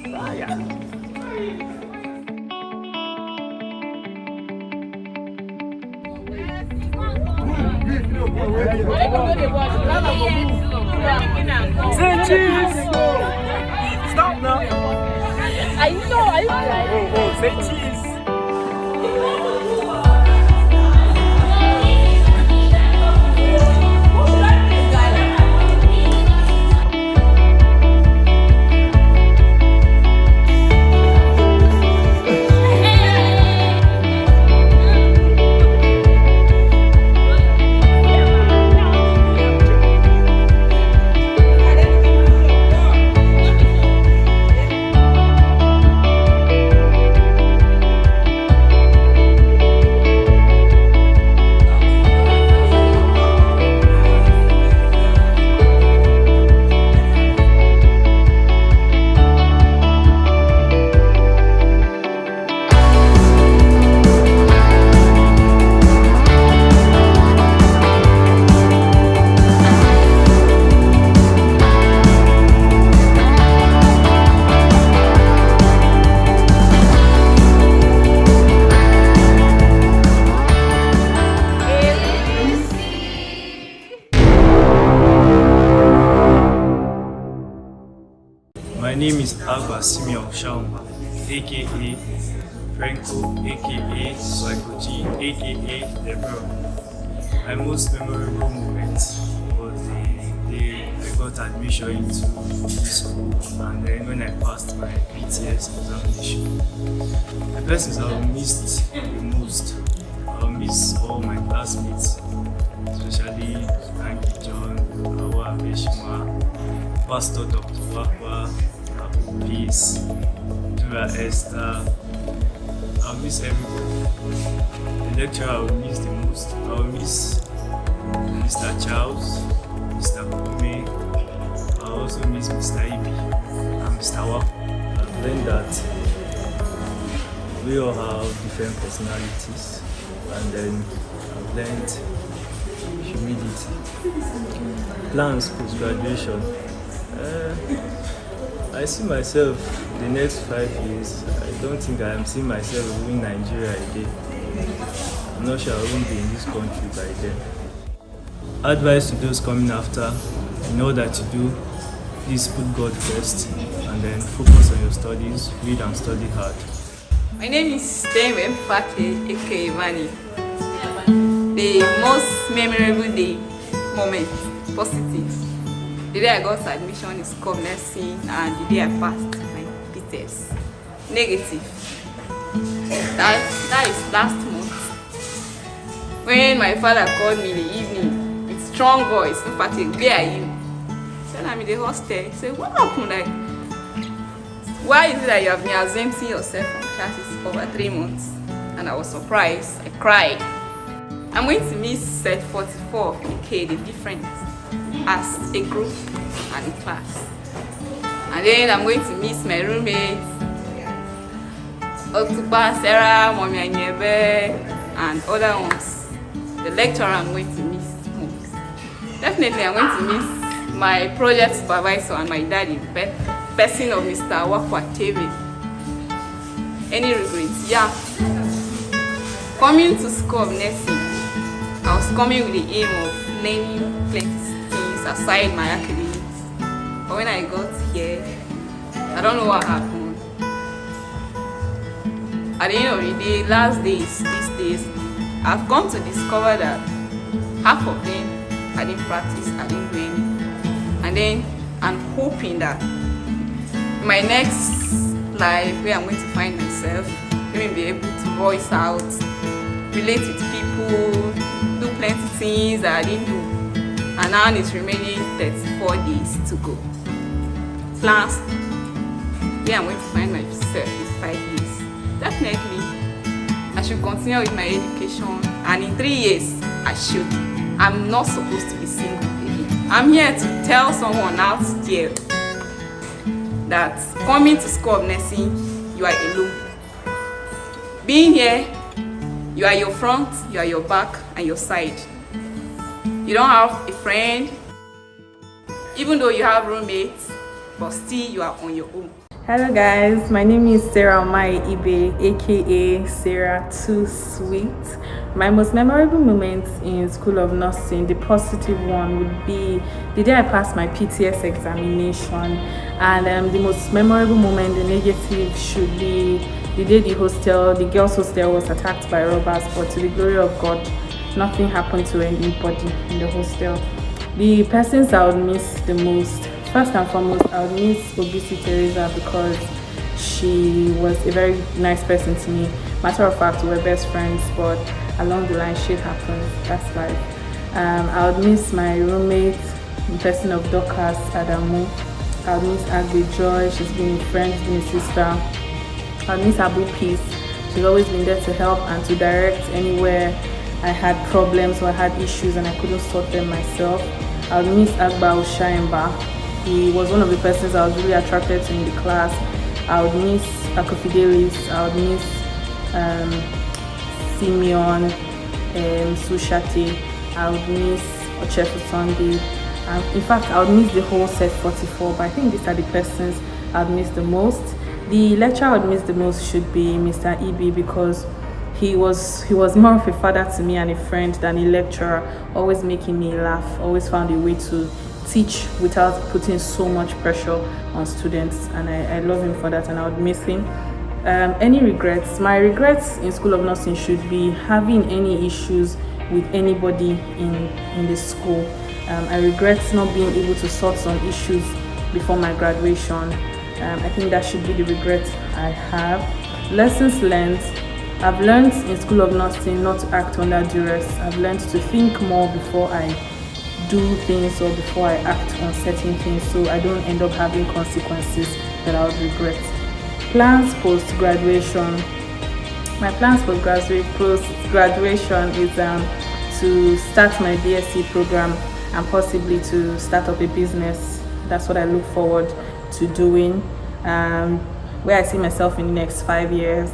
Say cheese! Stop now! I know, Say cheese! My name is Alba Simeon Shauma, aka Franco, aka Swaikoji, aka Lebron. My most memorable moment was the day I got admission into school, and then when I passed my PTS examination. The persons I missed the most, I miss all my classmates, especially Anki John, Awa Abeshima, Pastor Dr. Wakwa, Peace, Dura Esther. I'll miss everybody. The lecturer I will miss the most. I will miss Mr. Charles, Mr. Kume. I will also miss Mr. Ibi and Mr. Wakwa. I've learned that we all have different personalities, and then I've learned humility. Plans post-graduation. I see myself the next 5 years. I don't think I am seeing myself in Nigeria again. I'm not sure I won't be in this country by then. Advice to those coming after, in all that you do, please put God first and then focus on your studies, read and study hard. My name is Benue aka Vani. The most memorable day, moment, positive. The day I got admission in school of nursing and the day I passed my PTS. Negative. That is last month. When my father called me in the evening with strong voice, emphatic, where are you? I said, I'm in the hostel. He said, what happened? Like, why is it that you have been exempting yourself from classes over 3 months? And I was surprised. I cried. I'm going to miss set 44, aka the difference, as a group and a class. And then I'm going to miss my roommates, Otupa, Sarah, Mommy Anyebe, and other ones. The lecturer I'm going to miss most. Definitely I'm going to miss my project supervisor and my daddy, person of Mr. Wakwa TV. Any regrets? Yeah. Coming to school of nursing, I was coming with the aim of learning plenty things aside my academics. But when I got here, I don't know what happened. At the end of the day, last days, these days, I've come to discover that half of them I didn't practice, I didn't do anything. And then I'm hoping that in my next life, where I'm going to find myself, let me be able to voice out, relate with people, do plenty things that I didn't do. And now it's remaining 34 days to go. Plans where I'm going to find myself in 5 years. Definitely, I should continue with my education, and in 3 years, I should. I'm not supposed to be single again. I'm here to tell someone out there that coming to school of nursing, you are alone. Being here, you are your front, you are your back, and your side. You don't have a friend, even though you have roommates, but still you are on your own. Hello guys, my name is Sarah Mai Ibe, aka Sarah Too Sweet. My most memorable moment in School of Nursing, the positive one, would be the day I passed my PTS examination, and the most memorable moment, the negative, should be the day the girls' hostel was attacked by robbers. But to the glory of God, nothing happened to anybody in the hostel. The persons I would miss the most, first and foremost, I would miss Obisi Teresa because she was a very nice person to me. Matter of fact, we were best friends, but along the line, shit happens. That's life. I would miss my roommate, in person of Dorcas Adamu. I would miss Agbe Joy. She's been a friend, she's been a sister. I would miss Abu Peace. She's always been there to help and to direct anywhere I had problems or I had issues and I couldn't sort them myself. I would miss Agba Ushaimba. He was one of the persons I was really attracted to in the class. I would miss Akofidelis. I would miss Simeon, Sushati. I would miss Ochefu Sunday. In fact, I would miss the whole set 44, but I think these are the persons I would miss the most. The lecturer I would miss the most should be Mr. Ibi because he was more of a father to me and a friend than a lecturer, always making me laugh, always found a way to teach without putting so much pressure on students, and I love him for that, and I would miss him. Any regrets? My regrets in School of Nursing should be having any issues with anybody in the school. I regret not being able to sort some issues before my graduation. I think that should be the regret I have. Lessons learned. I've learned in School of Nursing not to act under duress. I've learned to think more before I do things or before I act on certain things, so I don't end up having consequences that I would regret. Plans post-graduation. My plans post-graduation is to start my BSc program and possibly to start up a business. That's what I look forward to doing. Where I see myself in the next 5 years,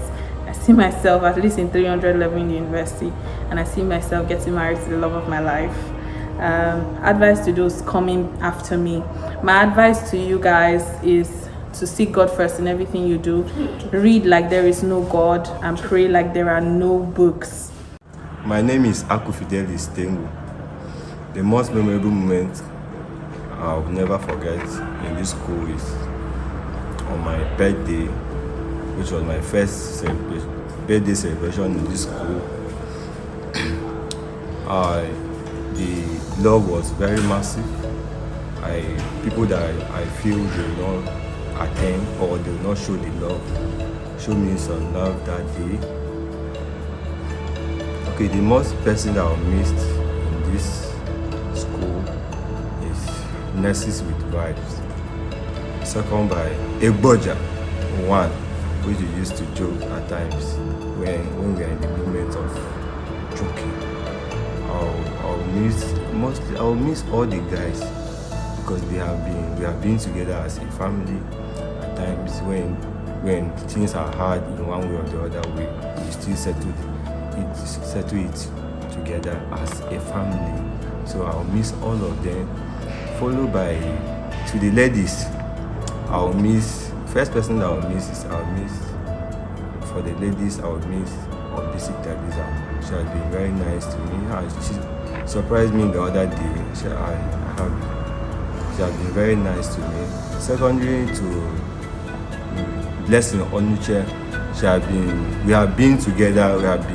I see myself at least in 300 level in the university, and I see myself getting married to the love of my life. Advice to those coming after me. My advice to you guys is to seek God first in everything you do. Read like there is no God and pray like there are no books. My name is Akufidelis Tengu. The most memorable moment I'll never forget in this school is on my birthday, which was my first birthday celebration in this school. The love was very massive. People that I feel they will not attend or they will not show the love, show me some love that day. Okay, the most person that I missed in this school is Nurses with Vibes. Second by Egboja, one, which we used to joke at times when we are in the moment of joking. I'll miss all the guys because we have been together as a family. At times when things are hard in one way or the other way, we still settle it together as a family. So I'll miss all of them. Followed by to the ladies, first person that I'll miss for the ladies, I'll miss Obisi Teresa. She has been very nice to me. She surprised me the other day. She has been very nice to me. Secondary to Blessing Onuche, we have been together. We have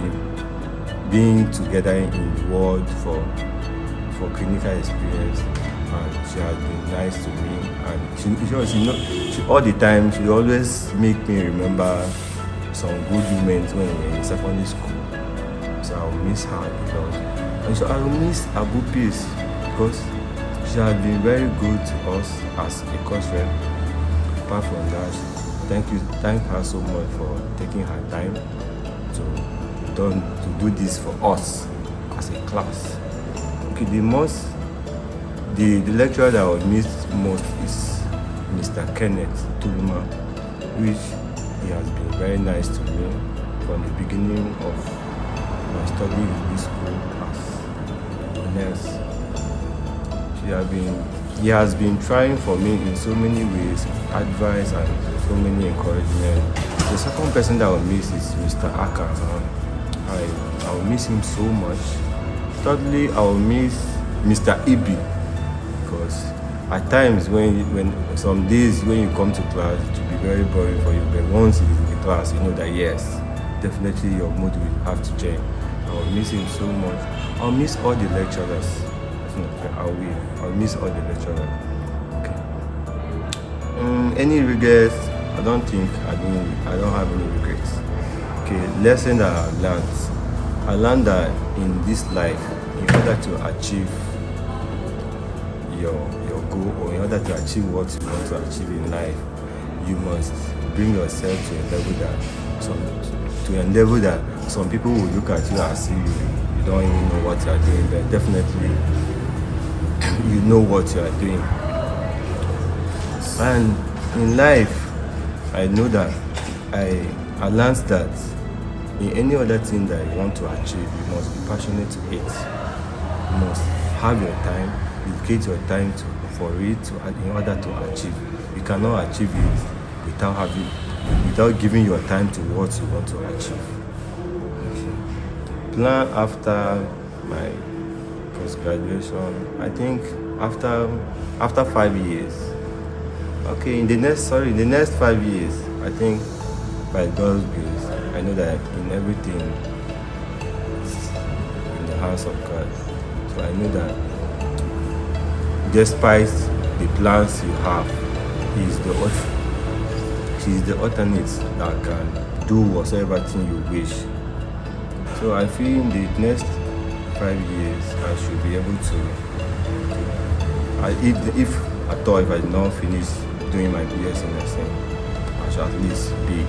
been together in the world for clinical experience, and she has been nice to me. And she all the time she always make me remember some good moments when we were in secondary school. So I will miss her a lot. And so I will miss Abu Peace because she has been very good to us as a course rep. Apart from that, thank her so much for taking her time to do this for us as a class. Okay, the lecturer that I would miss most is Mr. Kenneth Tuluma, which he has been very nice to me from the beginning of my study in this school as a nurse. He has been trying for me in so many ways, advice and so many encouragement. The second person that I will miss is Mr. Aka. I will miss him so much. Thirdly, I will miss Mr. Ibi, because at times when some days when you come to class it will be very boring for you, but once you in the class you know that yes, definitely your mood will have to change. I will miss him so much. I'll miss all the lecturers. I'll miss all the lecturers. Okay. Any regrets? I don't think I don't have any regrets. Okay, lesson that I learned that in this life, in order to achieve your goal, or in order to achieve what you want to achieve in life, you must bring yourself to a level that some people will look at you as if you don't even know what you are doing, but definitely you know what you are doing. And in life, I know that I learned that in any other thing that you want to achieve, you must be passionate to it. You must have your time, dedicate your time for it in order to achieve. You cannot achieve it without giving your time to what you want to achieve. Okay. Plan after my post-graduation, I think after 5 years. Okay, in the next 5 years, I think by God's grace, I know that in everything is in the hands of God. So I know that despite the plans you have, He is the alternate that can do whatsoever thing you wish. So I feel in the next 5 years, I should be able to, if at all, if I did not finish doing my BS in nursing, I should at least be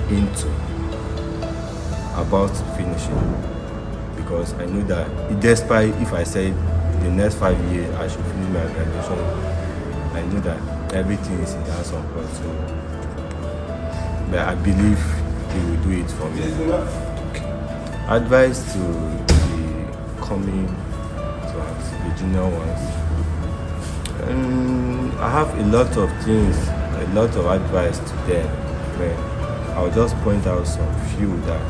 about finishing, because I know that despite if I say the next 5 years I should finish my graduation, I know that everything is in the hands of God. So, but I believe He will do it for me. Okay. Advice to the coming ones, the junior ones. I have a lot of things, a lot of advice to them, but I'll just point out some few that I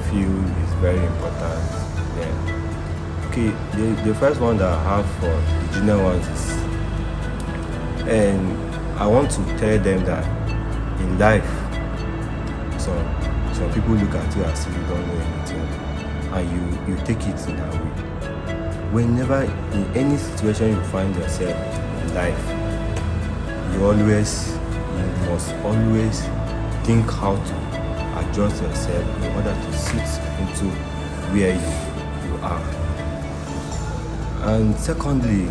feel is very important. Yeah. Okay, the first one that I have for the junior ones is, and I want to tell them that in life, some people look at you as if you don't know anything, and you take it in that way. Whenever in any situation you find yourself in life, you must always think how to adjust yourself in order to sit into where you are. And secondly,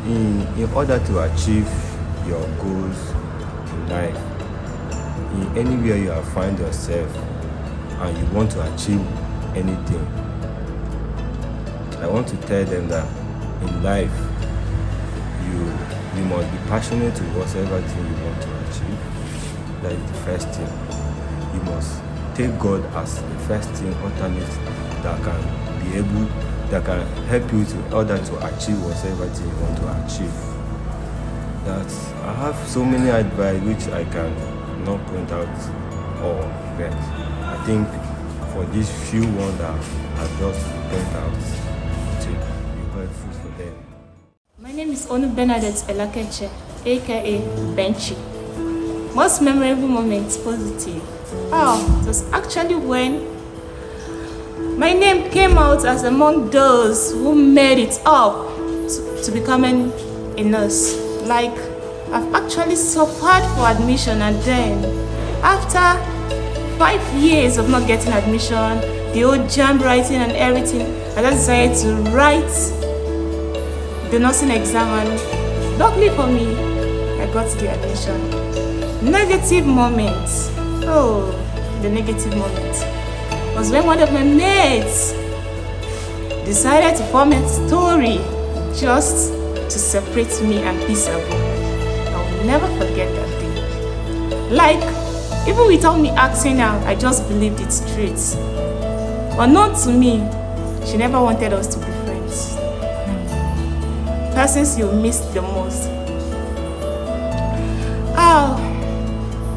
in order to achieve your goals in life, in anywhere you have find yourself and you want to achieve anything, I want to tell them that in life you must be passionate to whatever thing you want to achieve. That is the first thing. You must take God as the first thing, alternate that can help you in order to achieve whatever thing you want to achieve. That I have so many advice which I can not point out all, but I think for these few ones that I just point out, it will be helpful for them. My name is Onu Bernadette Elakeche, aka Benchy. Most memorable moments, positive. It was actually when my name came out as among those who made it up to becoming a nurse. Like, I've actually suffered for admission, and then after 5 years of not getting admission, the whole jam writing and everything, I just decided to write the nursing exam, and luckily for me, I got the admission. Negative moments. The negative moment was when one of my mates decided to form a story just to separate me and Peaceable. I will never forget that day. Like, even without me asking her, I just believed it straight. Unknown to me, she never wanted us to be friends. Persons you missed the most.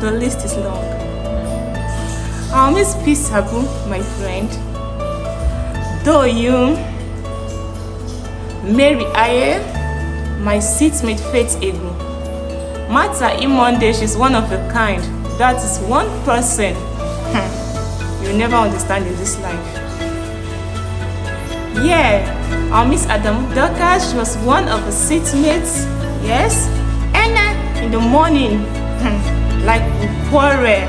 the list is long. I'll miss Peace Abu, my friend. Though you, Mary Aye, my seatmate Faith Egu. Mata Imonde, she's one of a kind. That is one person you'll never understand in this life. Yeah, I'll miss Adam Doka, she was one of the seatmates. Yes, Anna in the morning, like we quarrel.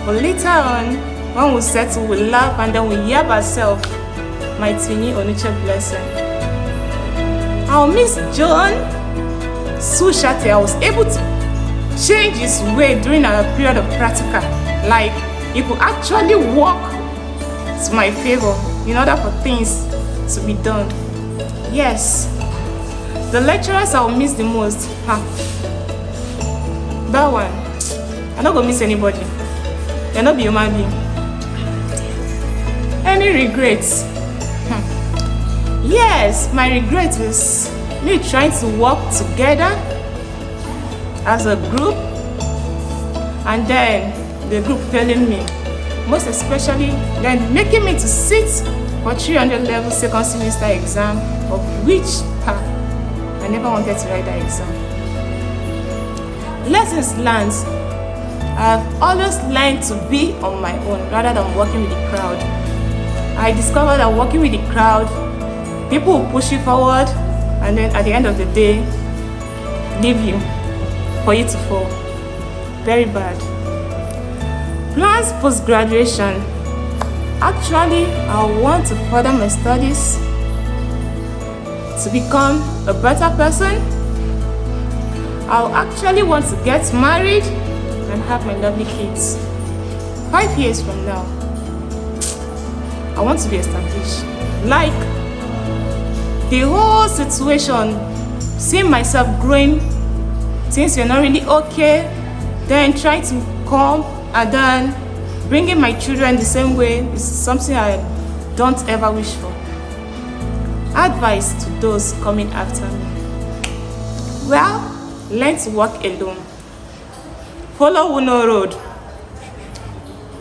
But later on, when we settle, we laugh and then we yab ourselves. My Tini Onicha blessing. I'll miss John Sushate. I was able to change his way during our period of practical. Like, he could actually work to my favor in order for things to be done. Yes, the lecturers I'll miss the most. That one, I'm not gonna miss anybody. They're not be human being. Any regrets? Yes, my regret is me trying to work together as a group and then the group failing me. Most especially then making me to sit for 300 level second semester exam, of which I never wanted to write that exam. Lessons learned. I've always learned to be on my own rather than working with the crowd. I discovered that working with the crowd, people will push you forward and then at the end of the day, leave you for you to fall. Very bad. Plans post-graduation. Actually, I want to further my studies to become a better person. I'll actually want to get married and have my lovely kids. 5 years from now, I want to be established. Like, the whole situation, seeing myself growing, things were not really okay, then trying to come and then bringing my children the same way is something I don't ever wish for. Advice to those coming after me. Well, learn to walk alone. Follow no road.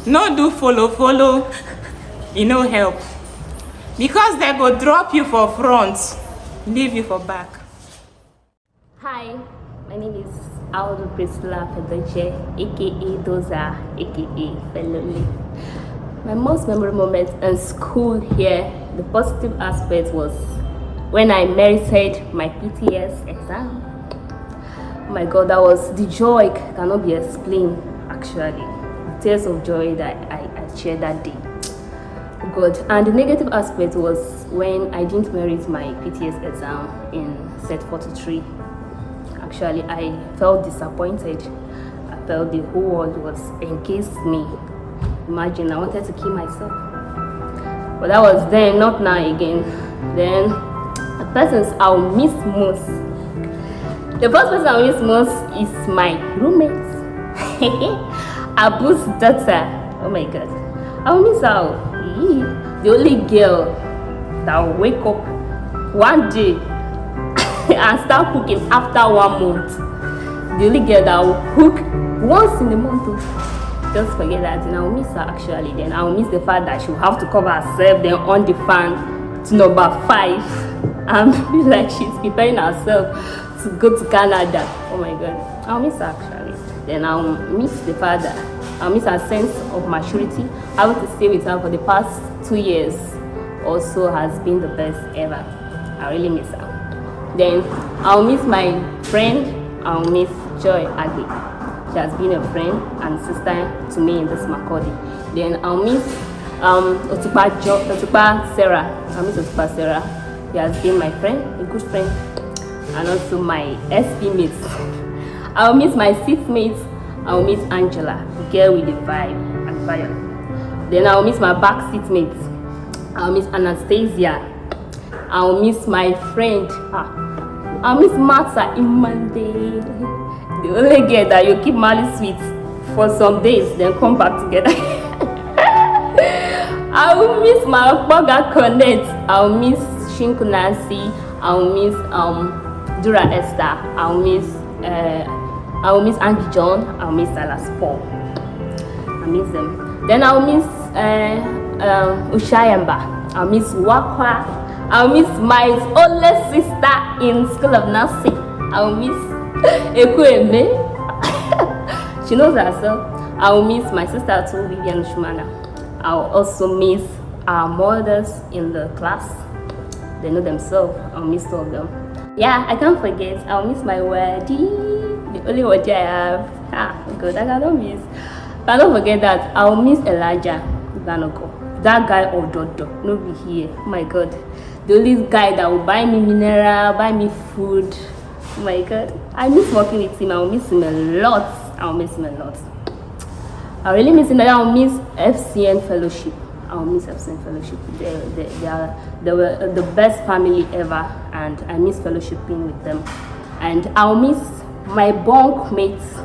No do follow, you no help. Because they go drop you for front, leave you for back. Hi, my name is Aldo Priscilla Fedoche, aka Doza, aka Feloli. My most memorable moment in school here, the positive aspect was when I merited my PTS exam. Oh my God, that was the joy cannot be explained actually. The tears of joy that I shared that day. God. And the negative aspect was when I didn't merit my PTS exam in set 43. Actually, I felt disappointed. I felt the whole world was against me. Imagine, I wanted to kill myself. But that was then, not now again. Then, the persons I'll miss most. The first person I'll miss most is my roommate. Abu's daughter. Oh my God. I'll miss her. The only girl that will wake up one day and start cooking after 1 month. The only girl that will cook once in a month. Just forget that, and I'll miss her actually. Then I'll miss the fact that she'll have to cover herself, then on the fan to number 5 and feel like she's preparing herself to go to Canada. Oh my God, I'll miss her actually. Then I'll miss the fact that I'll miss her sense of maturity. Having to stay with her for the past 2 years also has been the best ever. I really miss her. Then I'll miss my friend. I'll miss Joy Agbe. She has been a friend and sister to me in this Makodi. Then I'll miss Otupa Sarah. I'll miss Otupa Sarah. She has been my friend, a good friend, and also my SP mates. I'll miss my seatmates. I'll miss Angela, the girl with the vibe and fire. Then I'll miss my back seatmates. I'll miss Anastasia. I'll miss my friend. I'll miss Martha Imande. The only girl that you keep malice sweet for some days, then come back together. I will miss my Boga Connect. I'll miss Shinku Nancy. I'll miss Dura Esther. I'll miss Angie John. I'll miss Salas Paul. I miss them. Then I'll miss Ushayamba. I'll miss Wakwa. I'll miss my oldest sister in School of Nursing. I'll miss Ekweme. She knows herself. I'll miss my sister too, Vivian Shumana. I'll also miss our mothers in the class. They know themselves. I'll miss all of them. Yeah, I can't forget. I'll miss my wedding. The only wedding I have. God, I cannot miss. But don't forget that I'll miss Elijah Ibanoko. That guy of Dodo. No be here. Oh my God. The only guy that will buy me mineral, buy me food. Oh my God. I miss working with him. I'll miss him a lot. I'll miss him a lot. I really miss him. I'll miss FCN Fellowship. I'll miss FCN Fellowship. They were the best family ever, and I miss fellowshipping with them. And I'll miss my bunk mates,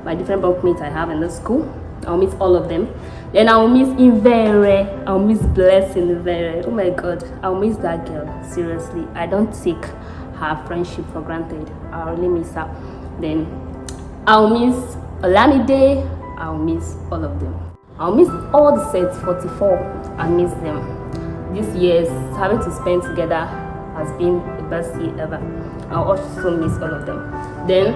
my different bunk mates I have in the school. I'll miss all of them. Then I'll miss Invere. I'll miss Blessing Invere. Oh my God, I'll miss that girl. Seriously, I don't take her friendship for granted. I really miss her. Then I'll miss Olamide. I'll miss all of them. I'll miss all the sets 44. I miss them. This year's having to spend together has been the best year ever. I'll also miss all of them. Then,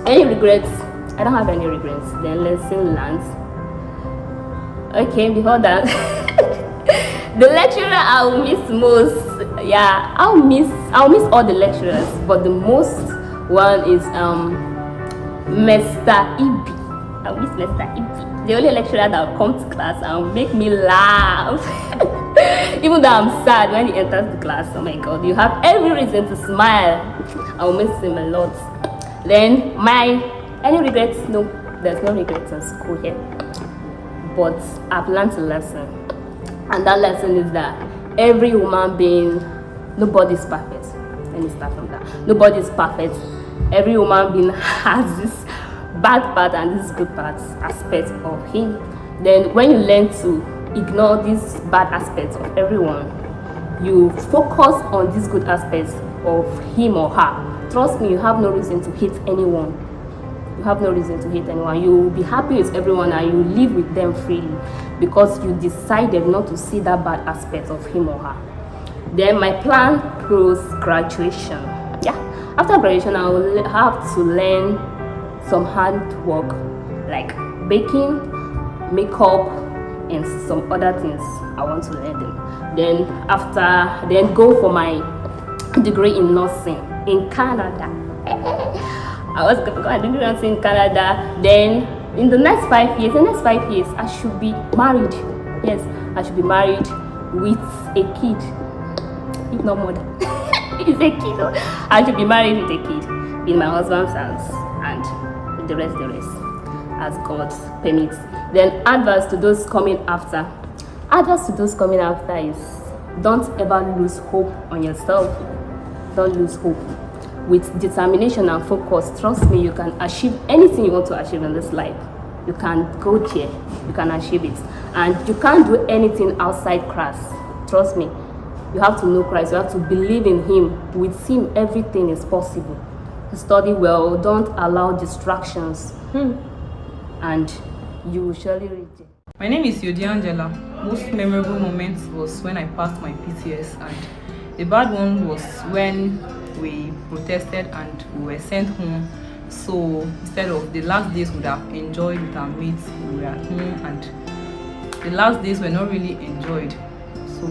any regrets? I don't have any regrets. Then lesson learned. Okay, before that, the lecturer I'll miss most. Yeah, I'll miss all the lecturers, but the most one is Mr. Ibi. I miss Mr. Ibi. The only lecturer that will come to class and make me laugh. Even though I'm sad when he enters the class. Oh my God, you have every reason to smile. I'll miss him a lot. Then any regrets? No, there's no regrets in school here. But I've learned a lesson. And that lesson is that every human being, nobody's perfect. Let me start from that. Nobody's perfect. Every human being has this bad part and this good part aspect of him. Then when you learn to ignore these bad aspects of everyone, you focus on these good aspects of him or her. Trust me, you have no reason to hate anyone. You have no reason to hate anyone. You will be happy with everyone and you live with them freely because you decided not to see that bad aspect of him or her. Then my plan post graduation. Yeah, after graduation I will have to learn some handwork like baking, makeup, and some other things I want to learn them. Then go for my degree in nursing in Canada. I was going to go and do nursing in Canada. Then in the next 5 years, I should be married. Yes, I should be married with a kid, if not more than it's a kid. I should be married with a kid in my husband's house, and the rest, as God permits. Then advice to those coming after. Advice to those coming after is don't ever lose hope on yourself. Don't lose hope. With determination and focus, trust me, you can achieve anything you want to achieve in this life. You can go there, you can achieve it. And you can't do anything outside Christ. Trust me, you have to know Christ, you have to believe in Him. With Him, everything is possible. Study well, don't allow distractions, and you will surely reach it. My name is Yodi Angela. Most memorable moment was when I passed my PTS, and the bad one was when we protested and we were sent home. So instead of the last days we would have enjoyed with our mates, we were at home, and the last days were not really enjoyed. So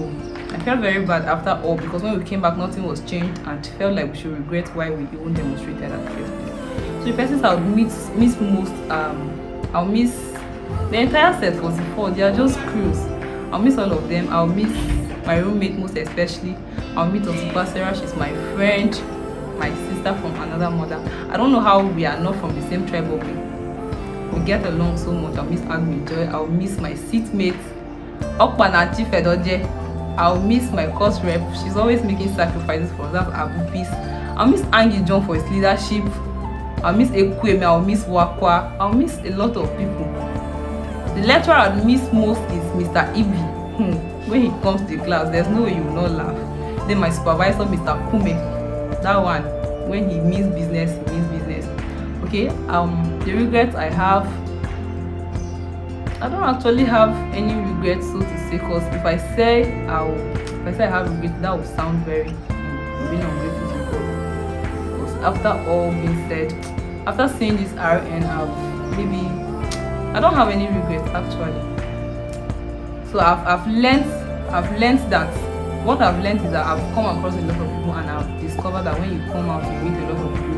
I felt very bad after all, because when we came back nothing was changed, and felt like we should regret why we even demonstrated at the first place. So the persons I would miss most, I'll miss the entire set 44. They are just crews. I'll miss all of them. I'll miss my roommate most especially. I'll meet Otupa Sarah. She's my friend, my sister from another mother. I don't know how we are not from the same tribe, but we get along so much. I'll miss Agmi Joy. I'll miss my seatmate Okpanachi Fedoje. I'll miss my course rep. She's always making sacrifices for us. That's Abu Peace. I'll miss Angie John for his leadership. I'll miss Ekweme. I'll miss Wakwa. I'll miss a lot of people. The lecturer I'll miss most is Mr. Ibi. When he comes to the class, there's no way you will not laugh. Then my supervisor, Mr. Kume. That one, when he means business, he means business. Okay, the regrets I have, I don't actually have any regrets, so to say, because if I say I have regrets, that would sound very being ungrateful to God. Because after all being said, after seeing this RN, I don't have any regrets actually. So I've learned that what I've learned is that I've come across a lot of people, and I've discovered that when you come out, you meet a lot of people.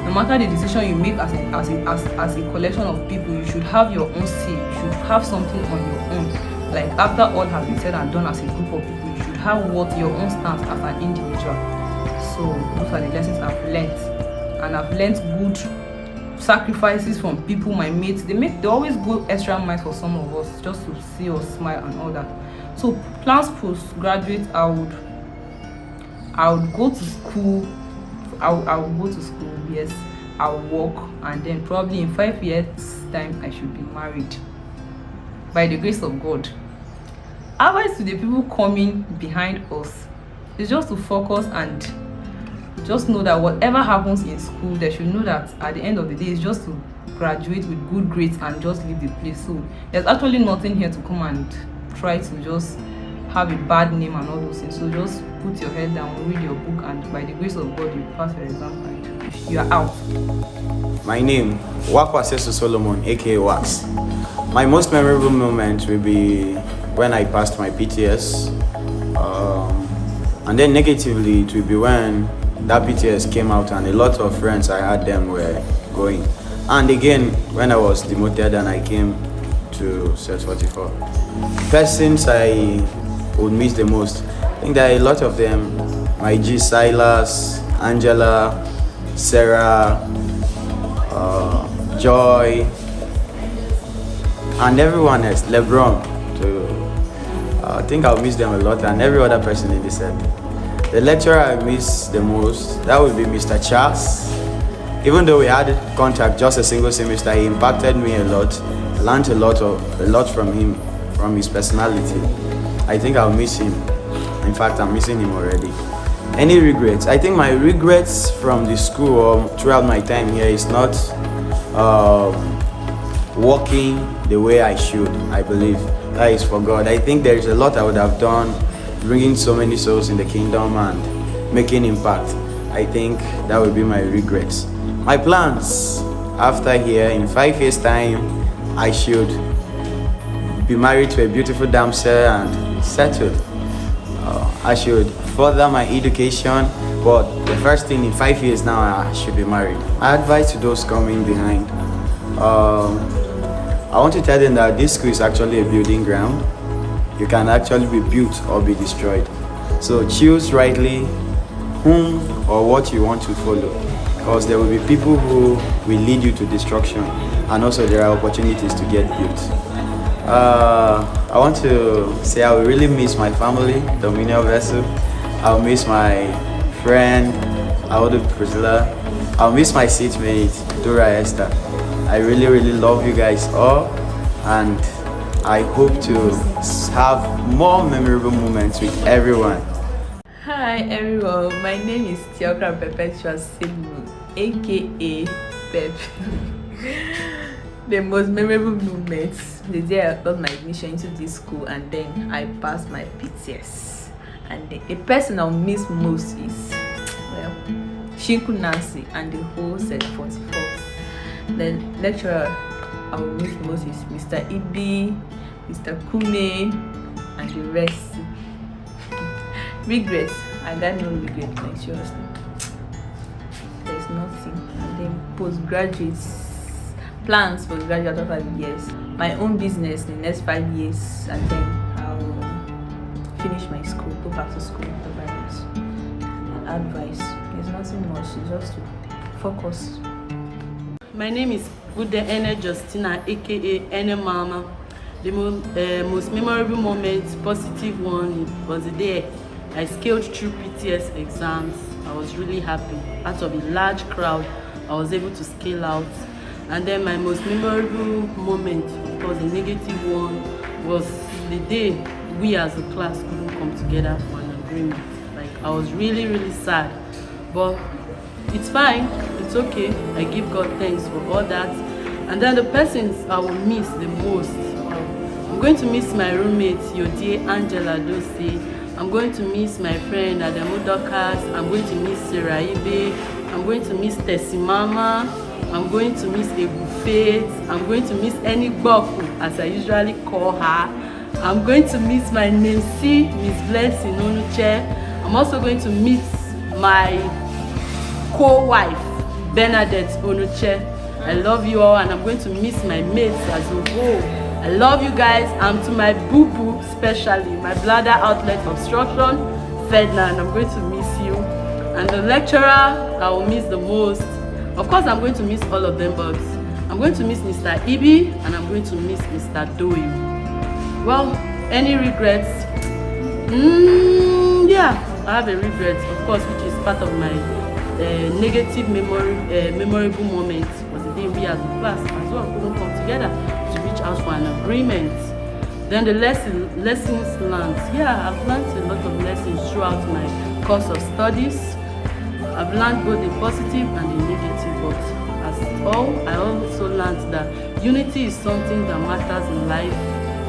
No matter the decision you make as a collection of people, you should have your own say. You should have something on your own. Like after all has been said and done as a group of people, you should have what your own stance as an individual. So those are the lessons I've learned, and I've learned good sacrifices from people, my mates. They always go extra miles for some of us just to see us smile and all that. So plans postgraduate, I would go to school. I would go to school, yes. I'll work, and then probably in 5 years time I should be married by the grace of God. Advice to the people coming behind us is just to focus and just know that whatever happens in school, they should know that at the end of the day, it's just to graduate with good grades and just leave the place. So there's actually nothing here to come and try to just have a bad name and all those things. So just put your head down, read your book, and by the grace of God, you pass your exam and you are out. My name, Wakwa Sesu Solomon, aka Wax. My most memorable moment will be when I passed my PTS, and then negatively it will be when that PTS came out and a lot of friends I had them were going. And again, when I was demoted and I came to Set 44. Persons I would miss the most, I think there are a lot of them. My G, Silas, Angela, Sarah, Joy, and everyone else, LeBron. I think I'll miss them a lot, and every other person in this set. The lecturer I miss the most, that would be Mr. Charles. Even though we had contact just a single semester, he impacted me a lot. Learned a lot from him, from his personality. I think I'll miss him. In fact, I'm missing him already. Any regrets? I think my regrets from the school or throughout my time here is not working the way I should, I believe. That is for God. I think there is a lot I would have done, bringing so many souls in the kingdom and making impact. I think that would be my regrets. My plans after here, in 5 years' time, I should be married to a beautiful damsel and settled. I should further my education, but the first thing in 5 years now, I should be married. My advice to those coming behind, I want to tell them that this school is actually a building ground. You can actually be built or be destroyed. So choose rightly whom or what you want to follow, because there will be people who will lead you to destruction, and also there are opportunities to get built. I want to say I will really miss my family, Dominion Vessel. I'll miss my friend, Audu Priscilla. I'll miss my seatmate, Dora Esther. I really, really love you guys all, and I hope to have more memorable moments with everyone. Hi everyone, my name is Theokra Perpetua Semu, aka Pep. The most memorable moments, the day I got my admission into this school and then I passed my PTS. And the person I'll miss most is, well, Shinku Nancy and the whole set 44. The lecturer I will miss most is Mr. Ibi, Mr. Kume, and the rest. Regrets, I got no regret, like seriously. There's nothing. And then postgraduates. Plans for graduate after 5 years, my own business in the next 5 years, and then I'll finish my school, go back to school, whatever it is. And advice, there's nothing much, it's just to focus. My name is Ude Ene Justina, aka Ene Mama. The most memorable moment, positive one, was the day I scaled through PTS exams. I was really happy. Out of a large crowd, I was able to scale out. And then my most memorable moment, of course, the negative one, was the day we as a class couldn't come together for an agreement. Like, I was really, really sad. But it's fine, it's okay. I give God thanks for all that. And then the persons I will miss the most, I'm going to miss my roommate, Yodie Angela Dose. I'm going to miss my friend Adamu Dokas. I'm going to miss Sarah Ibe. I'm going to miss Tessie Mama. I'm going to miss Ebu Faith. I'm going to miss Eni Gboku, as I usually call her. I'm going to miss my namesake, Miss Blessing Onuche. I'm also going to meet my co-wife, Bernadette Onuche. I love you all, and I'm going to miss my mates as a whole. I love you guys. And to my boo-boo, especially my bladder outlet obstruction, Ferdinand, I'm going to miss you. And the lecturer I will miss the most, of course I'm going to miss all of them, but I'm going to miss Mr. Ibi, and I'm going to miss Mr. Doyle. Well, any regrets? Yeah, I have a regret, of course, which is part of my negative memorable moment. Was the day we as a class as well couldn't come together to reach out for an agreement. Then the lessons learned. Yeah, I've learned a lot of lessons throughout my course of studies. I've learned both the positive and the negative, but as all, I also learned that unity is something that matters in life.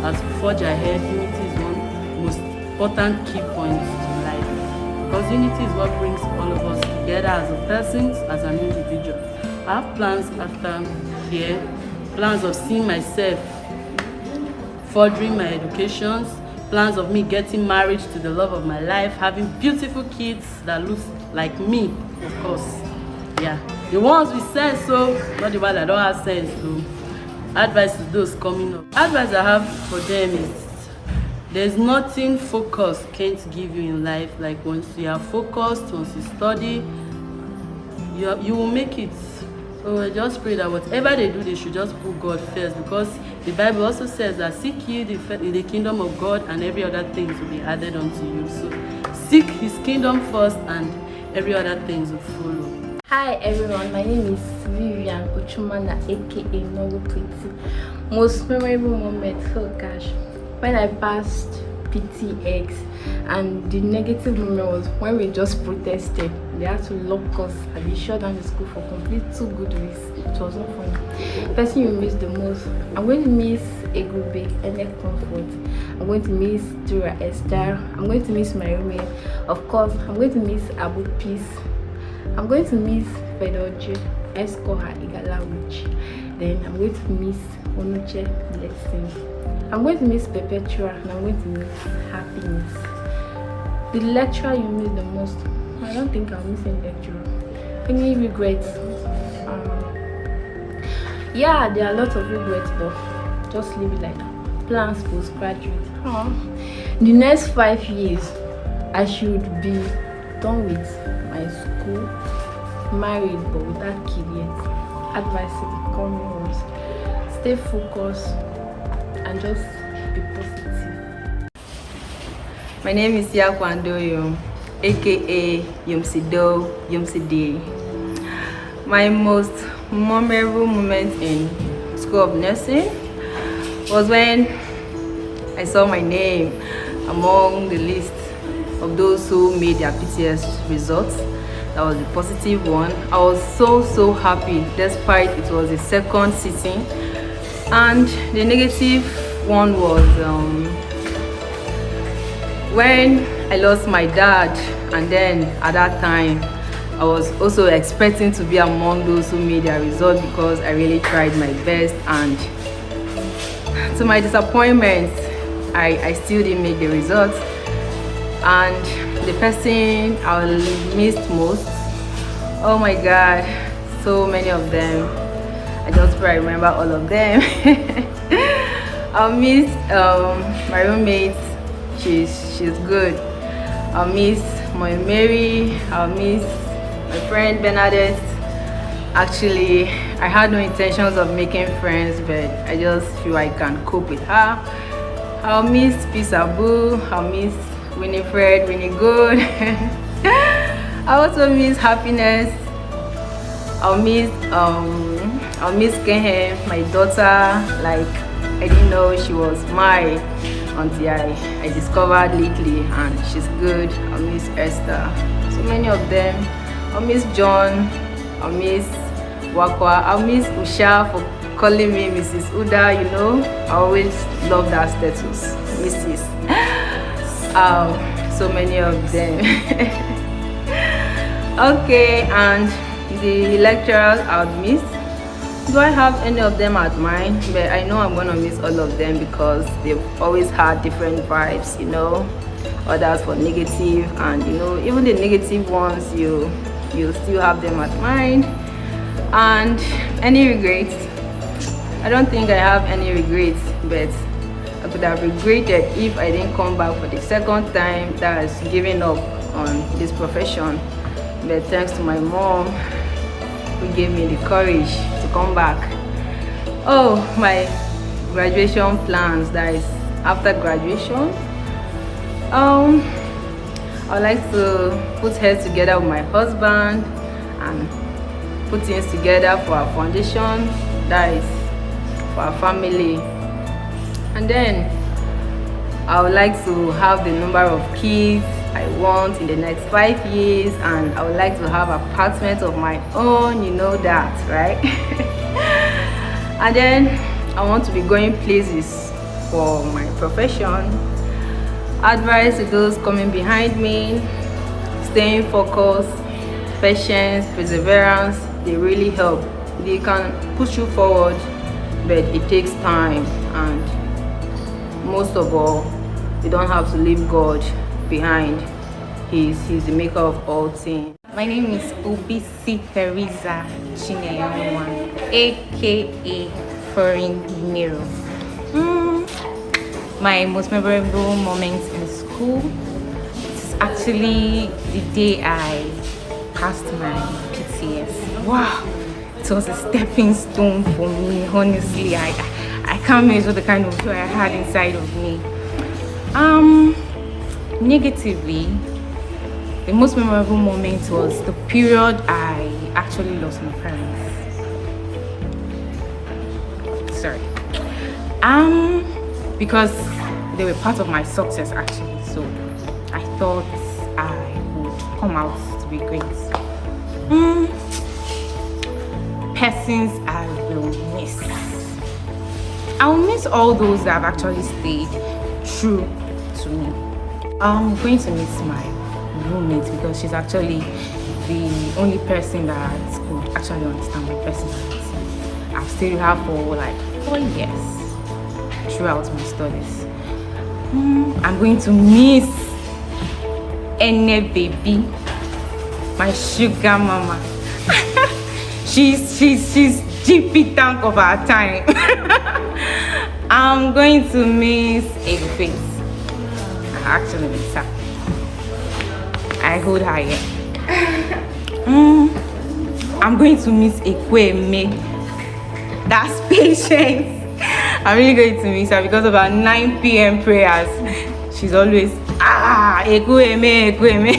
As we forge ahead, unity is one most important key point to life. Because unity is what brings all of us together as a person, as an individual. I have plans after here, plans of seeing myself furthering my education, plans of me getting married to the love of my life, having beautiful kids that look like me, of course. Yeah, the ones with sense, so not the ones that don't have sense. So, advice to those coming up. Advice I have for them is there's nothing focus can't give you in life. Like once you are focused, once you study, you will make it. So I just pray that whatever they do, they should just put God first, because the Bible also says that seek ye the kingdom of God, and every other thing will be added unto you. So seek his kingdom first, and every other thing will follow. Hi everyone, my name is Vivian Ochumana, aka Novo Pretty. Most memorable moment, oh gosh, when I passed PTX, and the negative moment was when we just protested. They had to lock us and be shut down the school for complete 2 good weeks. It was not funny. The person you miss the most, I'm going to miss Egube, Enek Comfort. I'm going to miss Dura Esther. I'm going to miss my roommate. Of course, I'm going to miss Abu Peace. I'm going to miss Fedoji, Eskoha Igalawich. Then I'm going to miss Onuche Blessing. I'm going to miss Perpetua, and I'm going to miss Happiness. The lecturer you miss the most, I don't think I'll miss any lecturer. Any regrets? Yeah, there are lots of regrets, but just leave it like that. Plans postgraduate. The next 5 years, I should be done with my school, married but without kid yet. Advice to the coming ones: stay focused and just be positive. My name is Yakwandoyo, aka Yumsido Yumsidi. My most memorable moment in School of Nursing was when I saw my name among the list of those who made their PTS results. That was the positive one. I was so happy, despite it was the second sitting. And the negative one was when I lost my dad, and then at that time I was also expecting to be among those who made their result, because I really tried my best, and to my disappointment I still didn't make the result. And the person I missed most, oh my god, so many of them. I just pray I remember all of them. I'll miss my roommate, she's good. I'll miss my Mary, I'll miss my friend Bernadette. Actually, I had no intentions of making friends, but I just feel I can cope with her. I'll miss Peace Abu, I'll miss Winifred, Winnie Good. I also miss Happiness. I'll miss Kehe, my daughter. Like, I didn't know she was mine until I discovered lately, and she's good. I'll miss Esther. So many of them. I'll miss John. I'll miss Wakwa. I'll miss Usha for calling me Mrs. Uda, you know. I always love that status, Mrs. So many of them. Okay, and the lecturers I would miss. Do I have any of them at mind? But I know I'm gonna miss all of them because they've always had different vibes, you know. Others for negative, and you know, even the negative ones, you still have them at mind. And any regrets? I don't think I have any regrets, but I could have regretted if I didn't come back for the second time. That's giving up on this profession. But thanks to my mom, who gave me the courage to come back. Oh, my graduation plans, that is after graduation. I would like to put heads together with my husband and put things together for our foundation, that is for our family. And then I would like to have the number of kids I want in the next 5 years, and I would like to have an apartment of my own, you know that, right? And then I want to be going places for my profession. Advice to those coming behind me: staying focused, patience, perseverance, they really help. They can push you forward, but it takes time, and most of all, you don't have to leave God behind. He's the maker of all things. My name is Obisi Teresa Chineyamwa, aka Foreign Nero. My most memorable moment in school is actually the day I passed my PTS. Wow, it was a stepping stone for me. Honestly, I can't measure the kind of joy I had inside of me. Negatively, the most memorable moment was the period I actually lost my parents. Sorry. Because they were part of my success actually, so I thought I would come out to be great. Persons I will miss. I will miss all those that have actually stayed true to me. I'm going to miss my roommate because she's actually the only person that could actually understand my personality. I've stayed with her for like 4 years throughout my studies. I'm going to miss Ene baby, my sugar mama. she's GP tank of our time. I'm going to miss Eggface. I actually miss her. I hold her here. I'm going to miss Ekweme. That's patience. I'm really going to miss her because of our 9 p.m. prayers. She's always Ekweme, Ekweme.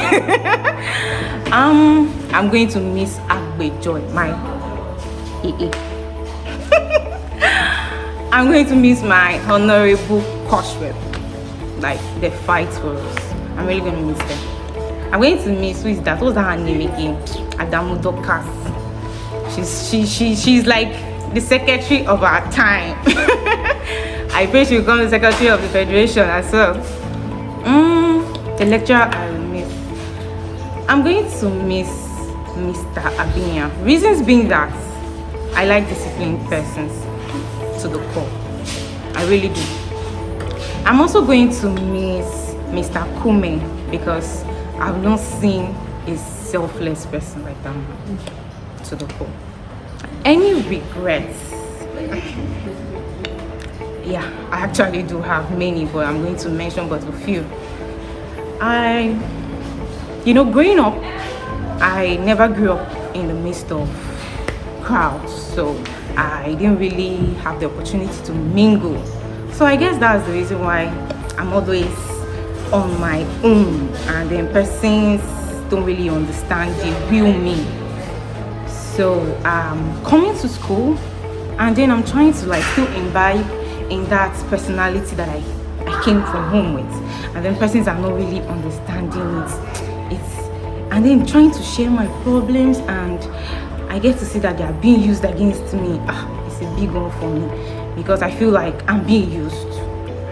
I'm going to miss Agbe Joy, my AA. I'm going to miss my honorable Koshweb. Like, they fight for us. I'm really going to miss them. I'm going to miss, who is that? What's her name again? Adamu Dokas. She's like the secretary of our time. I pray she will become the secretary of the federation as well. The lecturer I will miss. I'm going to miss Mr. Abinia. Reasons being that I like disciplined persons to the core. I really do. I'm also going to miss Mr. Kume because I've not seen a selfless person like that to the core. Any regrets? Yeah, I actually do have many, but I'm going to mention but a few. Growing up, I never grew up in the midst of crowds, so I didn't really have the opportunity to mingle. So I guess that's the reason why I'm always on my own, and then persons don't really understand the real me. So coming to school, and then I'm trying to still imbibe in that personality that I came from home with, and then persons are not really understanding it. And then trying to share my problems, and I get to see that they are being used against me. It's is a big one for me because I feel like I'm being used.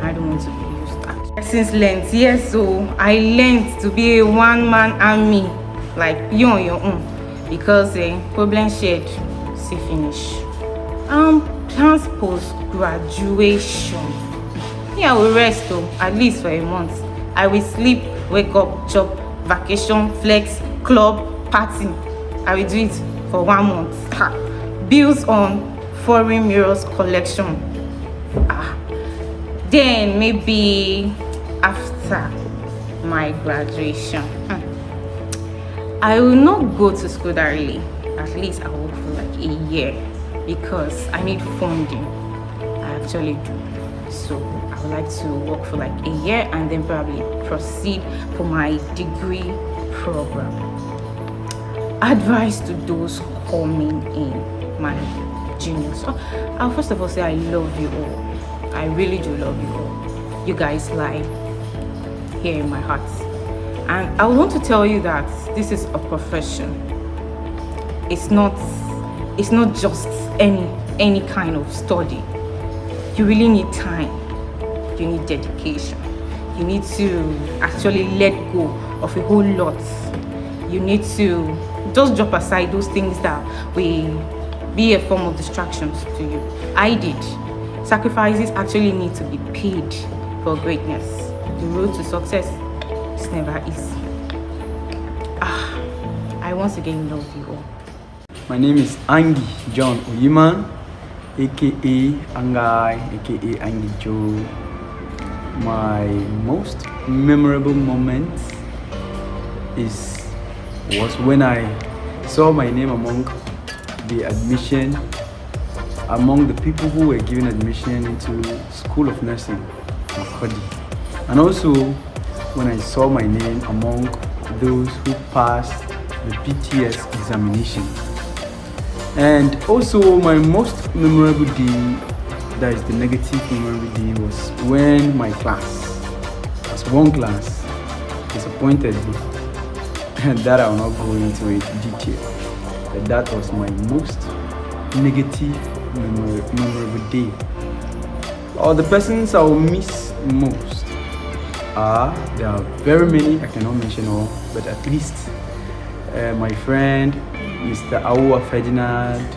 I don't want to be used. Since length, yes, so I learned to be a one-man army, like you on your own, because problem shared, see finish. Plans post graduation. Yeah, I will rest though, at least for a month. I will sleep, wake up, chop, vacation, flex, club, party. I will do it for 1 month. Bills on foreign mirrors collection. Then maybe after my graduation, I will not go to school that early. At least I will work for like a year because I need funding. I actually do. So I would like to work for like a year and then probably proceed for my degree program. Advice to those coming in, my juniors. I'll first of all say I love you all. I really do love you all. You guys lie here in my heart. And I want to tell you that this is a profession. It's not just any kind of study. You really need time. You need dedication. You need to actually let go of a whole lot. You need to just drop aside those things that will be a form of distractions to you. I did. Sacrifices actually need to be paid for greatness. The road to success is never easy. I once again love you all. My name is Angie John Oyiman, aka Angai, aka Angie Joe. My most memorable moment was when I saw my name among the people who were given admission into School of Nursing, Makodi. And also when I saw my name among those who passed the PTS examination. And also my most memorable day, that is the negative memorable day, was when my class, as one class, disappointed me. And that I will not go into it in detail. But that was my most negative memorable day. Or the persons I will miss most there are very many, I cannot mention all, but at least my friend Mr. Awa Ferdinand,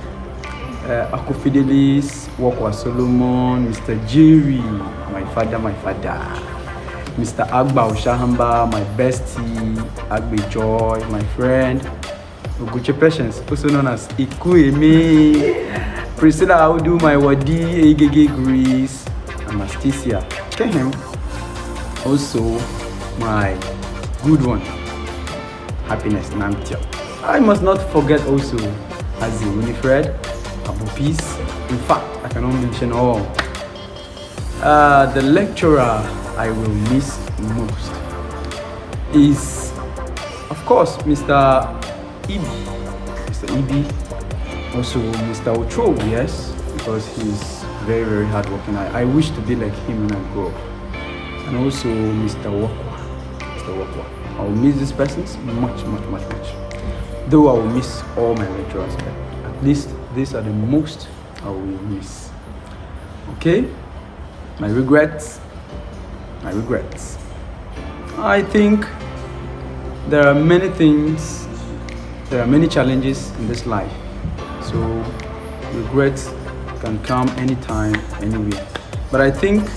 Akufidelis, Wakwa Solomon, Mr. Jerry, my father, Mr. Agba Oshahamba, my bestie, Agbe Joy, my friend, Oguche Patience, also known as Ikueme, Priscilla Audu, my Wadi, Egege Greece, Anastasia, Kehem, also my good one, Happiness Namtiel. I must not forget also Azi Winifred, Abu Peace. In fact, I cannot mention all. The lecturer I will miss most is, of course, Mr. Ibi, also Mr. Ocho, yes, because he's very, very hardworking. I wish to be like him when I grow up. And also Mr. Wakwa. I will miss these persons much. Though I will miss all my lecturers, but at least these are the most I will miss. Okay? My regrets. I think there are many challenges in this life. So regrets can come anytime, anywhere. But I think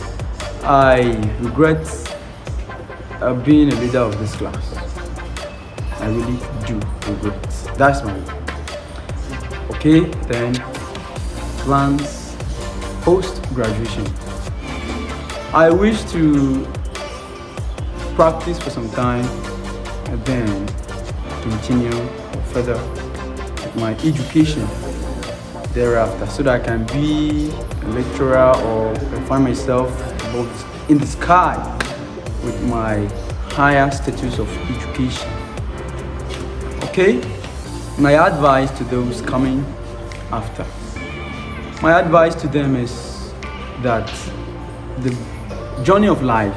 I regret being a leader of this class. I really do regret. That's my regret. Okay, then plans post-graduation. I wish to practice for some time and then continue further with my education thereafter, so that I can be a lecturer or find myself in the sky with my higher status of education. Okay? My advice to those coming after. My advice to them is that the journey of life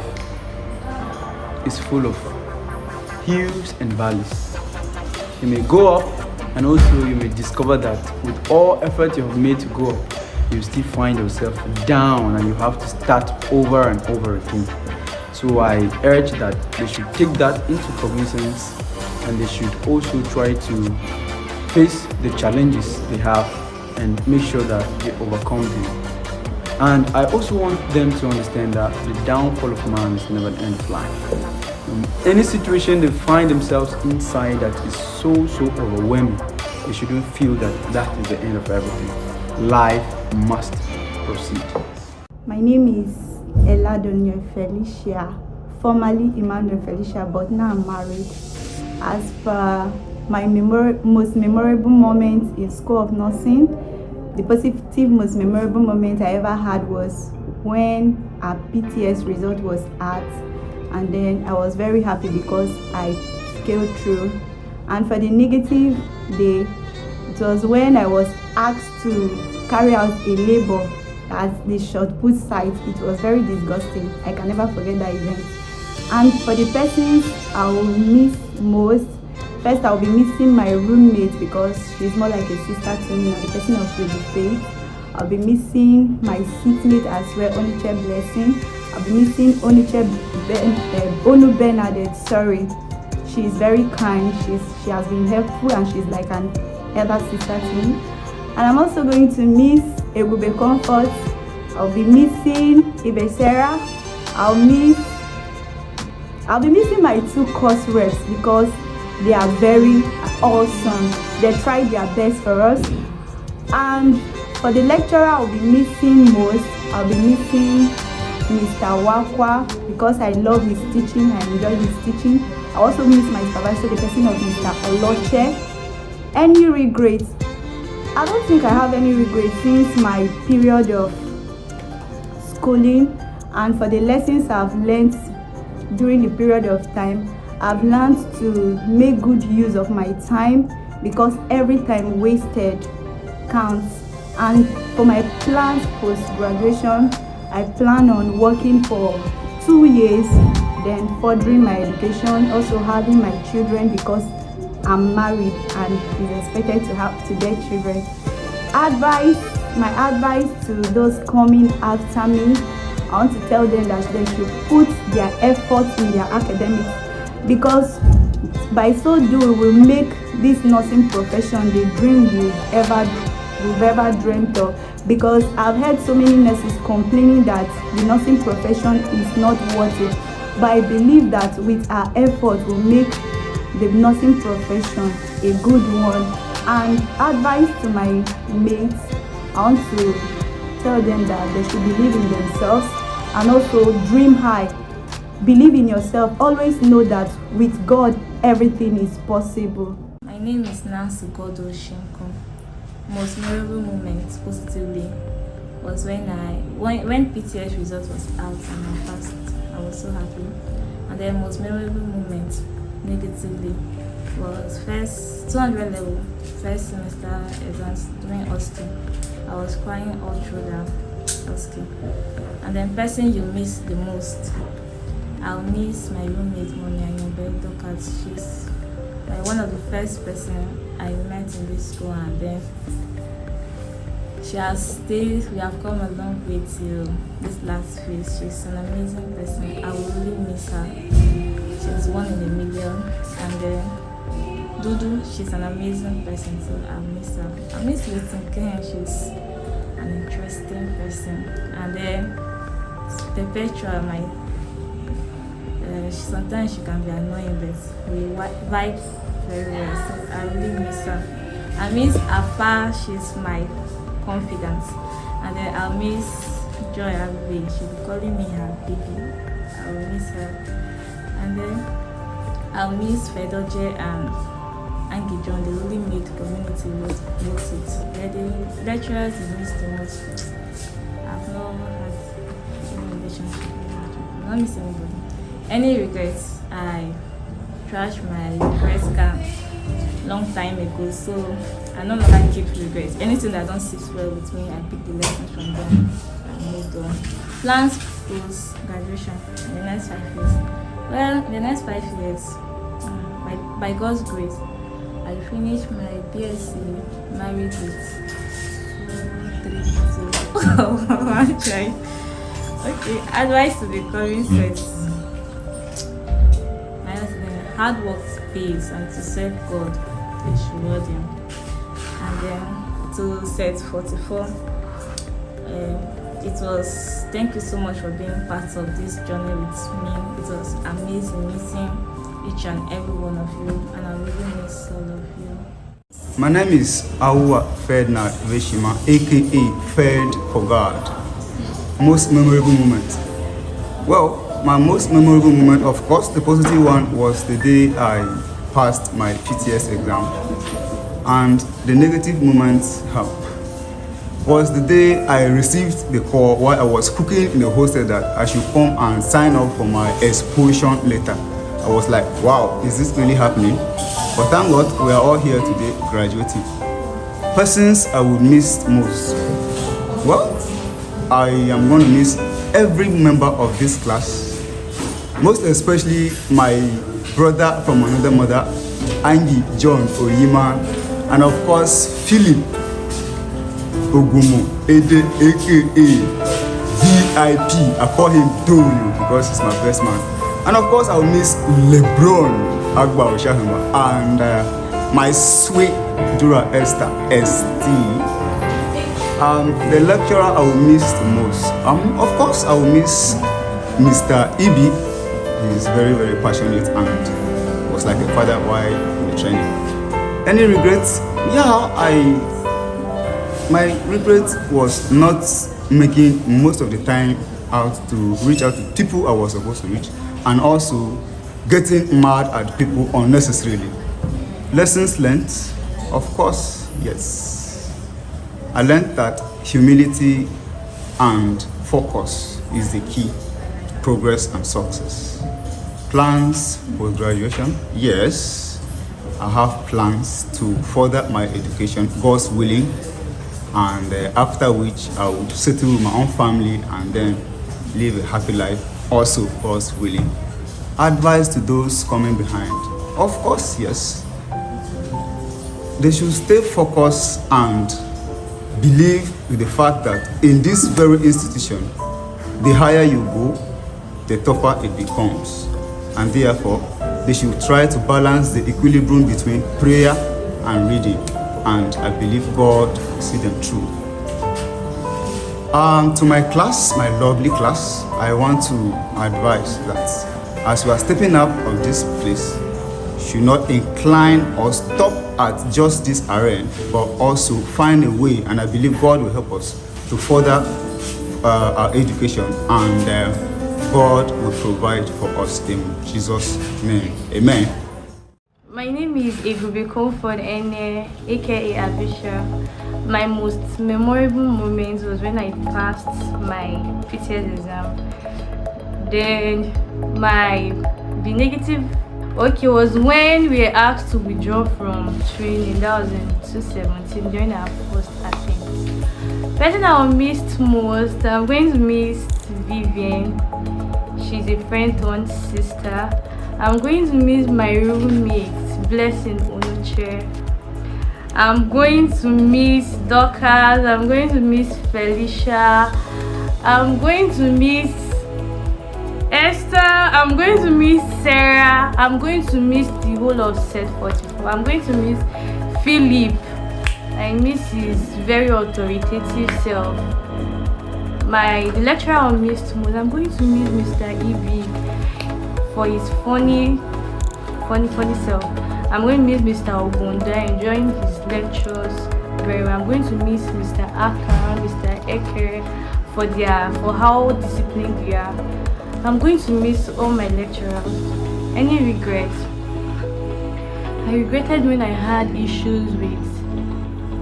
is full of hills and valleys. You may go up, and also you may discover that with all effort you have made to go up, you still find yourself down and you have to start over and over again. So I urge that they should take that into cognizance, and they should also try to face the challenges they have and make sure that they overcome them. And I also want them to understand that the downfall of man is never the end of life. In any situation they find themselves inside that is so overwhelming, they shouldn't feel that that is the end of everything. Life must proceed. My name is Eladonia Felicia, formerly Emmanuel Felicia, but now I'm married. As per my most memorable moment in School of Nursing, the positive most memorable moment I ever had was when our PTS result was out, and then I was very happy because I scaled through. And for the negative day, it was when I was asked to carry out a labor at the short put site. It was very disgusting. I can never forget that event. And for the persons I will miss most, first I'll be missing my roommate because she's more like a sister to me, and the person of Baby Faith. I'll be missing my seatmate as well, Oniche Blessing. I'll be missing Onu Bernadette, sorry. She's very kind, she has been helpful, and she's like an elder sister to me. And I'm also going to miss Ebube Comfort. I'll be missing Ibe Sarah. I'll be missing my 2 course reps because they are very awesome. They tried their best for us. And for the lecturer I'll be missing most, I'll be missing Mr. Wakwa because I love his teaching, I enjoy his teaching. I also miss my supervisor, the person of Mr. Oloche. Any regrets? I don't think I have any regrets since my period of schooling, and for the lessons I've learned during the period of time, I've learned to make good use of my time because every time wasted counts. And for my plans post-graduation, I plan on working for 2 years, then furthering my education, also having my children because I'm married and is expected to get children. My advice to those coming after me, I want to tell them that they should put their effort in their academics, because by so doing will make this nursing profession the dream we've ever dreamt of. Because I've heard so many nurses complaining that the nursing profession is not worth it, but I believe that with our effort we'll make the nursing profession a good one. And advice to my mates, I want to tell them that they should believe in themselves and also dream high. Believe in yourself. Always know that with God everything is possible. My name is Nancy Godo Shinko. Most memorable moment positively was when PTS result was out and I passed. I was so happy. And then most memorable moment negatively was first 200 level, first semester exams during OSCE. I was crying all through that OSCE. And then person you miss the most, I'll miss my roommate Monia Yobe Dokat. She's like one of the first person I met in this school, and then she has stayed. We have come a long way till this last phase. She's an amazing person. I will really miss her. She's 1 in a million. And then Dudu, she's an amazing person, so I'll miss her. I miss Lutin Ken, she's an interesting person. And then Perpetua, sometimes she can be annoying, but we vibe very well, so I really miss her. I miss Afa, she's my confidence. And then I'll miss Joy Abbey, she'll be calling me her baby. I will miss her. And then I'll miss Fedoje and Angie John. They really made community worth it. They're the lecturers we miss the most. I've not had any relationship with them. I'm not missing anybody. Any regrets? I trashed my regrets can long time ago, so I no longer keep regrets. Anything that don't sit well with me, I pick the lessons from them and moved on. Plans post graduation in the next 5 years. Well, in the next 5 years, by God's grace, I'll finish my BSc married with 2, 3, 0. I'm trying. Okay, advice to becoming set. Hard work pays, and to serve God is reward him. And then to set 44. It was, thank you so much for being part of this journey with me. It was amazing meeting each and every one of you, and I really miss all of you. My name is Awa Ferdinand Veshima, aka Fed for God. Most memorable moment. Well, my most memorable moment, of course, the positive one was the day I passed my PTS exam. And the negative moments was the day I received the call while I was cooking in the hostel that I should come and sign up for my exposition letter. I was like, wow, is this really happening? But thank God we are all here today graduating. Persons I would miss most. Well, I am going to miss every member of this class, most especially my brother from another mother, Angie John Oyima, and of course Philip Ogumo, aka VIP. I call him Dolu because he's my best man. And of course I will miss LeBron Agba Oshahima and my sweet Dura Esther ST. The lecturer I will miss the most. Of course I will miss Mr. Ibi. He's very, very passionate and was like a father while in the training. Any regrets? Yeah, my regret was not making most of the time out to reach out to people I was supposed to reach, and also getting mad at people unnecessarily. Lessons learned? Of course, yes. I learned that humility and focus is the key to progress and success. Plans for graduation? Yes, I have plans to further my education, God's willing, and after which I would settle with my own family and then live a happy life, also God's willing. Advice to those coming behind? Of course, yes. They should stay focused and believe with the fact that in this very institution, the higher you go, the tougher it becomes. And therefore, they should try to balance the equilibrium between prayer and reading. And I believe God will see them through. To my class, my lovely class, I want to advise that as we are stepping up of this place, should not incline or stop at just this arena, but also find a way, and I believe God will help us to further our education, and God will provide for us in Jesus' name. Amen. My name is Egube Comfort Ene, aka Abisha. My most memorable moment was when I passed my PTS exam. Then the negative was when we were asked to withdraw from training. That was in 2017 during our first attempt. Person I will miss most, I'm going to miss Vivian. She's a friend turned sister. I'm going to miss my roommate, Blessing Onuche. I'm going to miss Dorcas. I'm going to miss Felicia. I'm going to miss Esther. I'm going to miss Sarah. I'm going to miss the whole of set 44. I'm going to miss Philip. I miss his very authoritative self. The lecturer I missed most. I'm going to miss Mr. Ibi for his funny self. I'm going to miss Mr. Ogunda, enjoying his lectures very well. I'm going to miss Mr. Aka, Mr. Eke for how disciplined they are. I'm going to miss all my lecturers. Any regrets? I regretted when I had issues with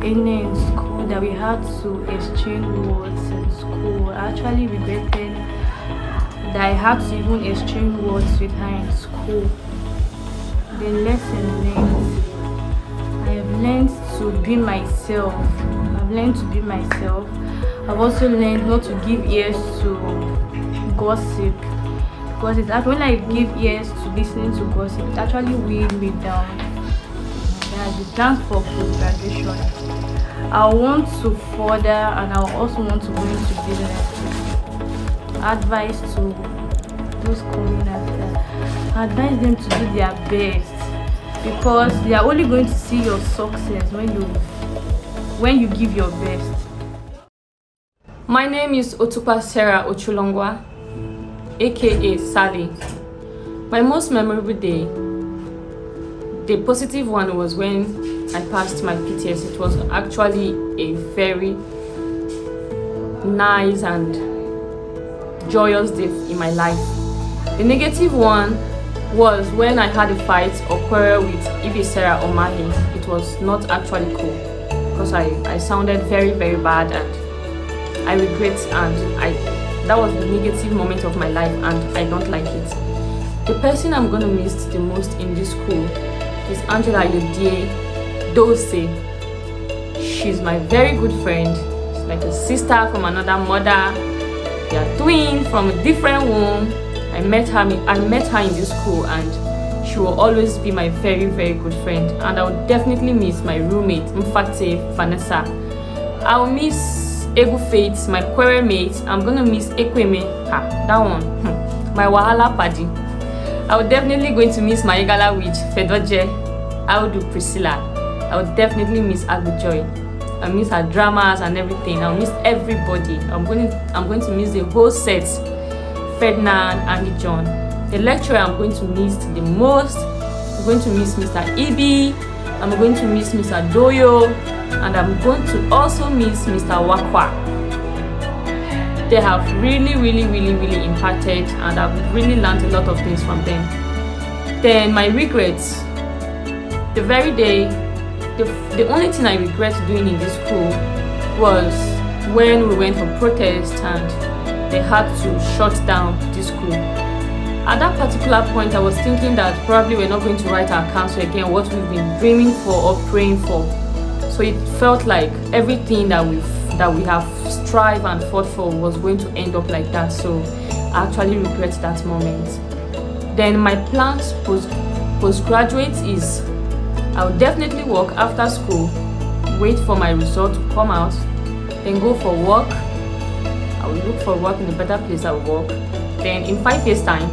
Ene in school, that we had to exchange words in school. I actually regretted that I had to even exchange words with her in school. The lesson learned. I have learned to be myself. I've also learned not to give ears to gossip, because when I give ears to listening to gossip, it actually weighs me down. That's the plans for post-graduation. I want to further, and I also want to go into business. Advice to those coming after, advise them to do their best, because they are only going to see your success when you give your best. My name is Otupa Sarah Ochulongwa, aka Sally. My most memorable day, the positive one, was when I passed my PTS. It was actually a very nice and joyous day in my life. The negative one was when I had a fight or quarrel with Ibi Sarah Omahi. It was not actually cool because I sounded very, very bad, and I regret, and that was the negative moment of my life, and I don't like it. The person I'm going to miss the most in this school is Angela Yodie Dose. She's my very good friend. She's like a sister from another mother. They are twins from a different womb. I met her in this school, and she will always be my very, very good friend. And I will definitely miss my roommate, Mfate Vanessa. I will miss Egu Faith, my quarrel mate. I'm gonna miss Ekweme, that one, my Wahala Paddy. I will definitely going to miss my Igala witch, Fedoje. I will do Priscilla. I will definitely miss Agujoy. I miss her dramas and everything. I'll miss everybody. I'm going to miss the whole set. Ferdinand, Andy John. The lecturer I'm going to miss the most. I'm going to miss Mr. Ibi. I'm going to miss Mr. Doyo. And I'm going to also miss Mr. Wakwa. They have really impacted, and I've really learned a lot of things from them. Then my regrets. The very day, the only thing I regret doing in this school was when we went for protest and they had to shut down this school. At that particular point, I was thinking that probably we're not going to write our council again, what we've been dreaming for or praying for. So it felt like everything that we have strived and fought for was going to end up like that. So I actually regret that moment. Then my plans postgraduate is I will definitely work after school, wait for my result to come out, then go for work. I will look for work in a better place I will work. Then in 5 years time,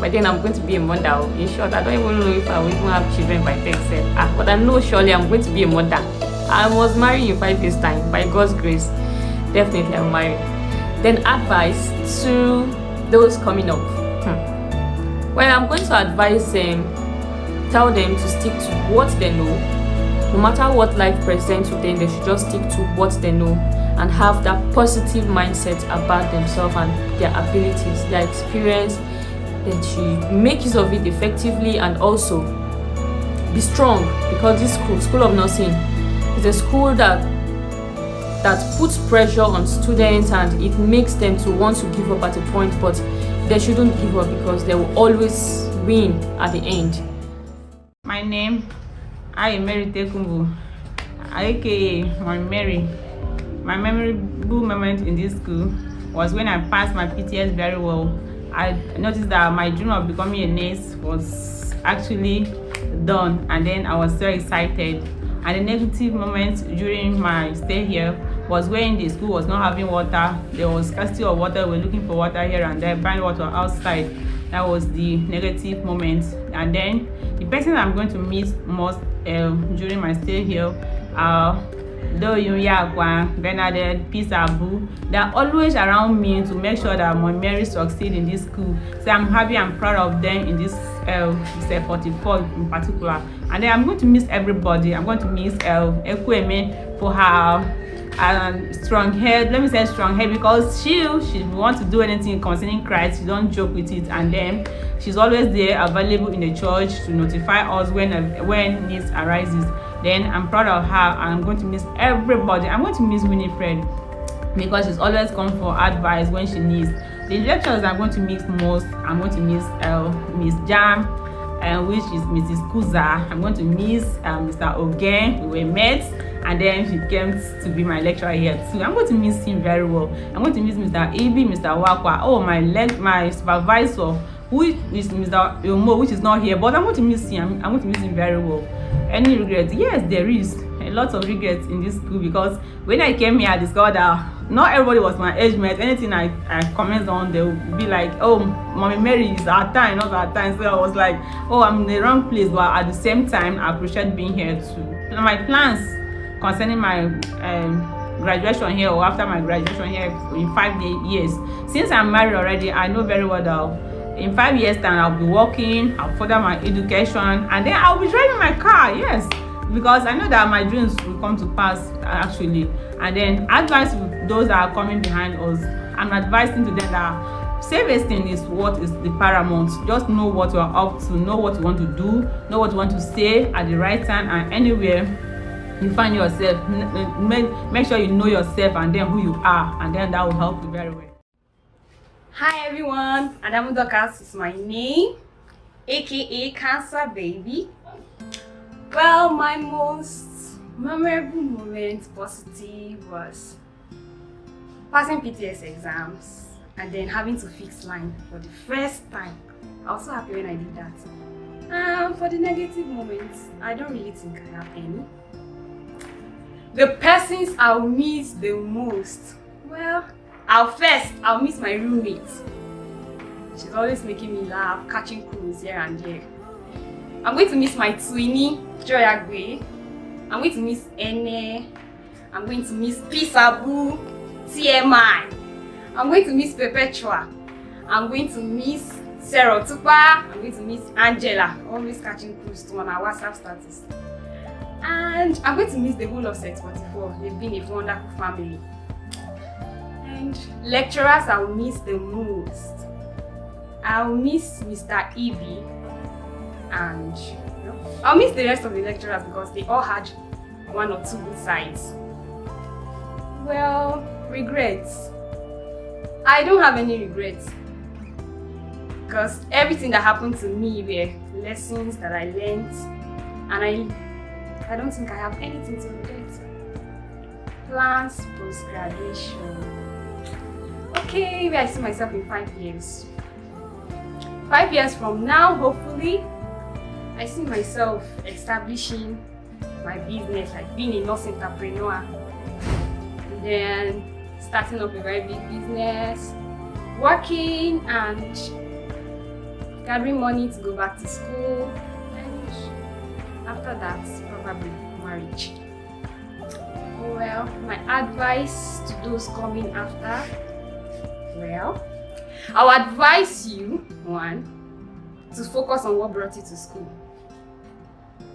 by then I'm going to be a mother. In short, I don't even know if I will even have children by then. But I know surely I'm going to be a mother. I was married in 5 years time, by God's grace. Definitely I'm married. Then advice to those coming up. Well, I'm going to advise them, tell them to stick to what they know. No matter what life presents to them, they should just stick to what they know and have that positive mindset about themselves and their abilities, their experience. They should make use of it effectively and also be strong, because this school of nursing, is a school that puts pressure on students, and it makes them to want to give up at a point, but they shouldn't give up because they will always win at the end. My name, I am Mary Tekumbu, aka Mary. My memorable moment in this school was when I passed my PTS very well. I noticed that my dream of becoming a nurse was actually done, and then I was so excited. And the negative moment during my stay here was when the school was not having water. There was scarcity of water. We were looking for water here and there, buying water outside. That was the negative moment. And then the person I'm going to miss most during my stay here are Bernadette, Peace Abu. They're always around me to make sure that my Mary succeed in this school. So I'm happy and proud of them in this 44 in particular. And then I'm going to miss everybody. I'm going to miss Ekweme for her strong head. Let me say strong head, because she wants to do anything concerning Christ. She don't joke with it. And then she's always there, available in the church to notify us when needs arises. Then I'm proud of her, and I'm going to miss everybody. I'm going to miss Winifred because she's always come for advice when she needs. The lecturers I'm going to miss most, I'm going to miss Miss Jam, which is Mrs. Kuza. I'm going to miss Mr. Ogen. We were mates, and then she came to be my lecturer here too. I'm going to miss him very well. I'm going to miss Mr. Ibi, Mr. Wakwa. Oh, my supervisor, which is Mr. Yomo, which is not here, but I'm going to miss him. I'm going to miss him very well. Any regrets? Yes, there is. a lot of regrets in this school, because when I came here I discovered that not everybody was my age mate. Anything I comment on, they would be like, oh, Mommy Mary is our time, not our time. So I was like, oh, I'm in the wrong place, but at the same time I appreciate being here too. So my plans concerning my graduation here, or after my graduation here in 5 years, since I'm married already, I know very well that in 5 years time I'll be working, I'll further my education, and then I'll be driving my car. Yes, because I know that my dreams will come to pass actually. And then advice with those that are coming behind us, I'm advising to them that saving is what is the paramount. Just know what you are up to, know what you want to do, know what you want to say at the right time, and anywhere you find yourself, make sure you know yourself and then who you are, and then that will help you very well. Hi everyone, Adamu Dorcas is my name, aka Cancer Baby. Well, my most memorable moment positive was passing PTS exams and then having to fix line for the first time. I was so happy when I did that. For the negative moments, I don't really think I have any. The persons I'll miss the most, well, I'll miss my roommate. She's always making me laugh, catching clues here and there. I'm going to miss my twinnie, Joy Agwe. I'm going to miss Ene. I'm going to miss Pisabu, TMI. I'm going to miss Perpetua. I'm going to miss Sarah Tupa. I'm going to miss Angela, always catching clues to on our WhatsApp status. And I'm going to miss the whole of Set 44. They've been a wonderful family. And lecturers I'll miss the most. I'll miss Mr. Evie, and I'll miss the rest of the lecturers because they all had one or two good sides. Well, regrets. I don't have any regrets because everything that happened to me were lessons that I learned, and I don't think I have anything to regret. Plans post-graduation. Okay, where I see myself in 5 years. 5 years from now, hopefully, I see myself establishing my business, like being a nurse entrepreneur, and then starting up a very big business, working and gathering money to go back to school, and after that, probably marriage. Well, my advice to those coming after, well, I would advise you, one, to focus on what brought you to school.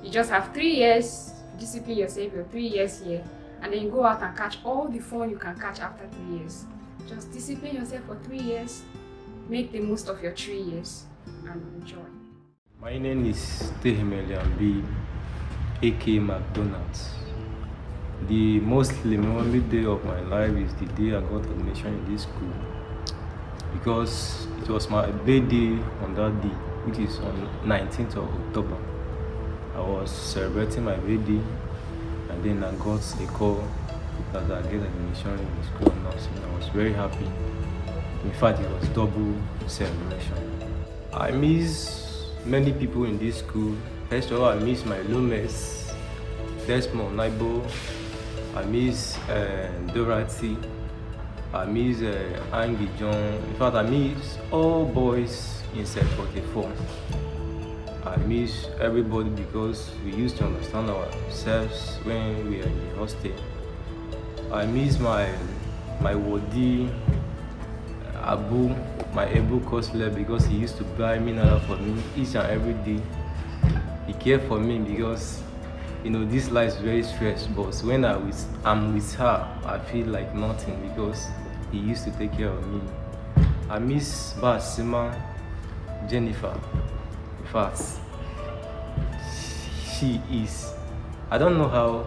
You just have 3 years, discipline yourself, your 3 years here, and then you go out and catch all the fun you can catch after 3 years. Just discipline yourself for 3 years, make the most of your 3 years, and enjoy. My name is Tehemelian B, aka McDonald's. The most memorable day of my life is the day I got admission in this school, because it was my birthday on that day, which is on 19th of October. I was celebrating my birthday, and then I got a call that I get admission in the School of Nursing. I was very happy. In fact, it was double celebration. I miss many people in this school. First of all, I miss my roommates, Desmond, Naibo. I miss Dorothy. I miss Angie John. In fact, I miss all boys in Set 44. I miss everybody because we used to understand ourselves when we were in the hostel. I miss my Wodi, Abu, my Abu Kosler, because he used to buy mineral for me each and every day. He cared for me because, you know, this life is very stressful, but when I'm with her, I feel like nothing because he used to take care of me. I miss Basima, Jennifer. In fact, she is, I don't know how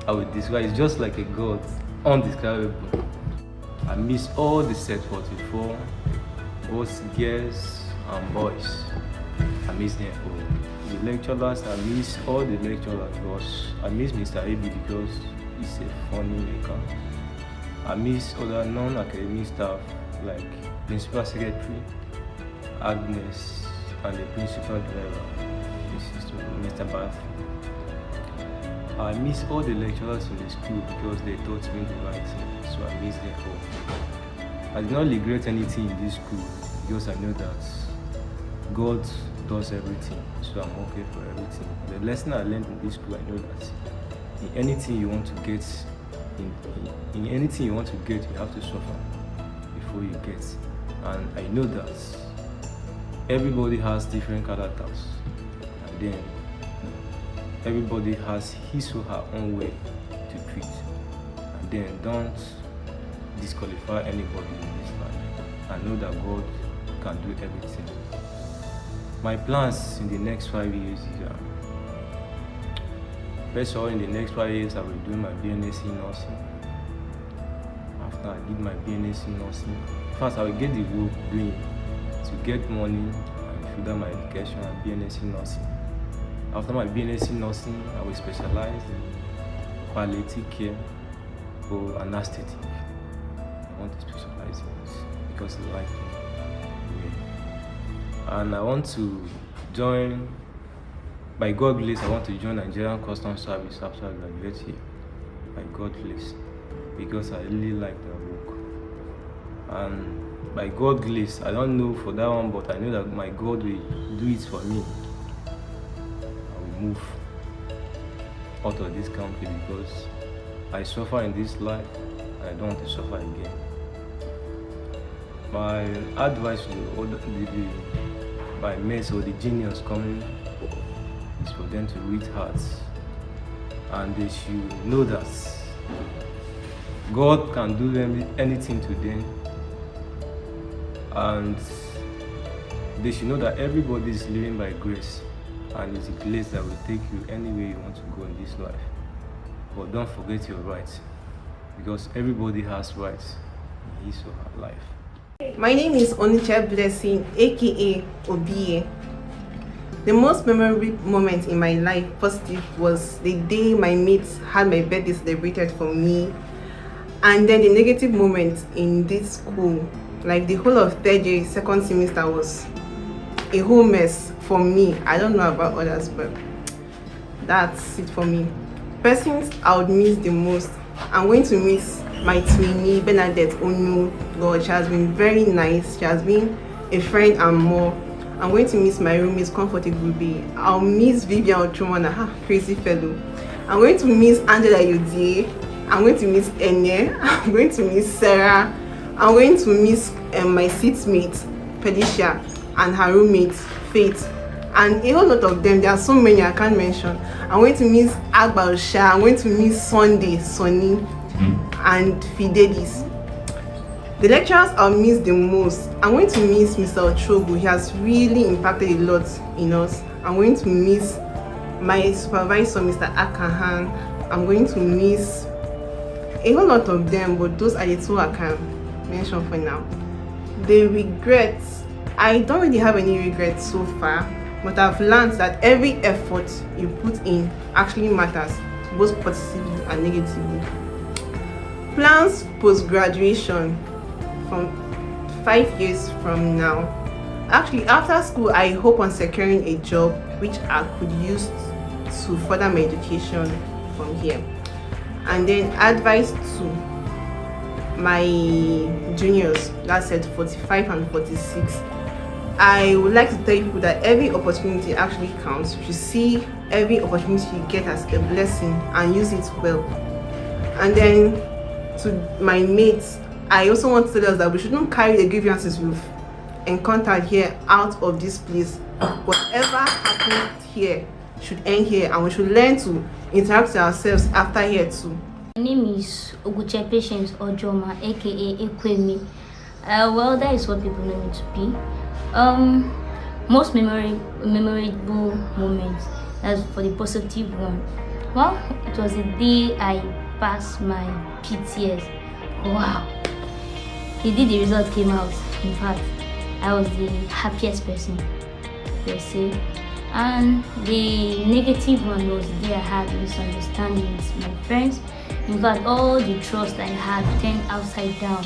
I would describe, it's just like a god, undescribable. I miss all the Set 44, both girls and boys. I miss them all. The lecturers, I miss all the lecturers, because I miss Mr. Abi because he's a funny maker. I miss other non-academic staff like Principal Secretary, Agnes, and the Principal Driver, Mr. Bath. I miss all the lecturers in the school because they taught me the right thing, so I miss them all. I did not regret anything in this school because I know that God does everything, so I'm okay for everything. The lesson I learned in this school, I know that in anything you want to get, in anything you want to get, you have to suffer before you get. And I know that everybody has different characters, and then everybody has his or her own way to treat. And then don't disqualify anybody in this life. I know that God can do everything. My plans in the next 5 years is first of all, in the next 5 years I will do my BNSC nursing. After I did my BNSC nursing, first I will get the work doing to get money and further my education and BNSC nursing. After my BNSC nursing, I will specialize in palliative care or anesthetic. I want to specialize in this because I like it. And I want to join, by God grace, I want to join Nigerian Customs Service after I graduate here. By God grace, because I really like their work. And by God grace, I don't know for that one, but I know that my God will do it for me. I will move out of this country because I suffer in this life and I don't want to suffer again. My advice to my mates or the genius coming is for them to read hearts, and they should know that God can do anything to them, and they should know that everybody is living by grace, and it's a grace that will take you anywhere you want to go in this life. But don't forget your rights, because everybody has rights in his or her life. My name is Oniche Blessing, aka Obie. The most memorable moment in my life, positive, was the day my mates had my birthday celebrated for me. And then the negative moment in this school, like the whole of third year, second semester, was a whole mess for me. I don't know about others, but that's it for me. Persons I would miss the most, I'm going to miss my twinnie, Bernadette Onu. God, she has been very nice. She has been a friend and more. I'm going to miss my roommates, Comfortable Ruby. I'll miss Vivian Ochumana, crazy fellow. I'm going to miss Angela Yodie. I'm going to miss Ene. I'm going to miss Sarah. I'm going to miss my seatmate, Felicia, and her roommate, Faith. And a whole lot of them. There are so many I can't mention. I'm going to miss Agba Osha. I'm going to miss Sunday, Sonny, and Fidelis. The lecturers I'll miss the most, I'm going to miss Mr. Ochogu. He has really impacted a lot in us. I'm going to miss my supervisor, Mr. Akahan. I'm going to miss a whole lot of them, but those are the two I can mention for now. The regrets, I don't really have any regrets so far, but I've learned that every effort you put in actually matters, both positively and negatively. Plans post-graduation from 5 years from now. Actually, after school, I hope on securing a job which I could use to further my education from here. And then advice to my juniors, that's said 45 and 46. I would like to tell people that every opportunity actually counts. You should see every opportunity you get as a blessing and use it well. And then to my mates, I also want to tell us that we shouldn't carry the grievances we've encountered here out of this place. Whatever happened here should end here, and we should learn to interact with ourselves after here too. My name is Oguche Patience Ojoma, aka Ekwemi. Well, that is what people know me to be. Most memorable moments, that's for the positive one. Well, it was the day I passed my PTS. Wow. The day the result came out, in fact, I was the happiest person per se. And the negative one was the day I had misunderstanding with my friends. In fact, all the trust I had turned upside down.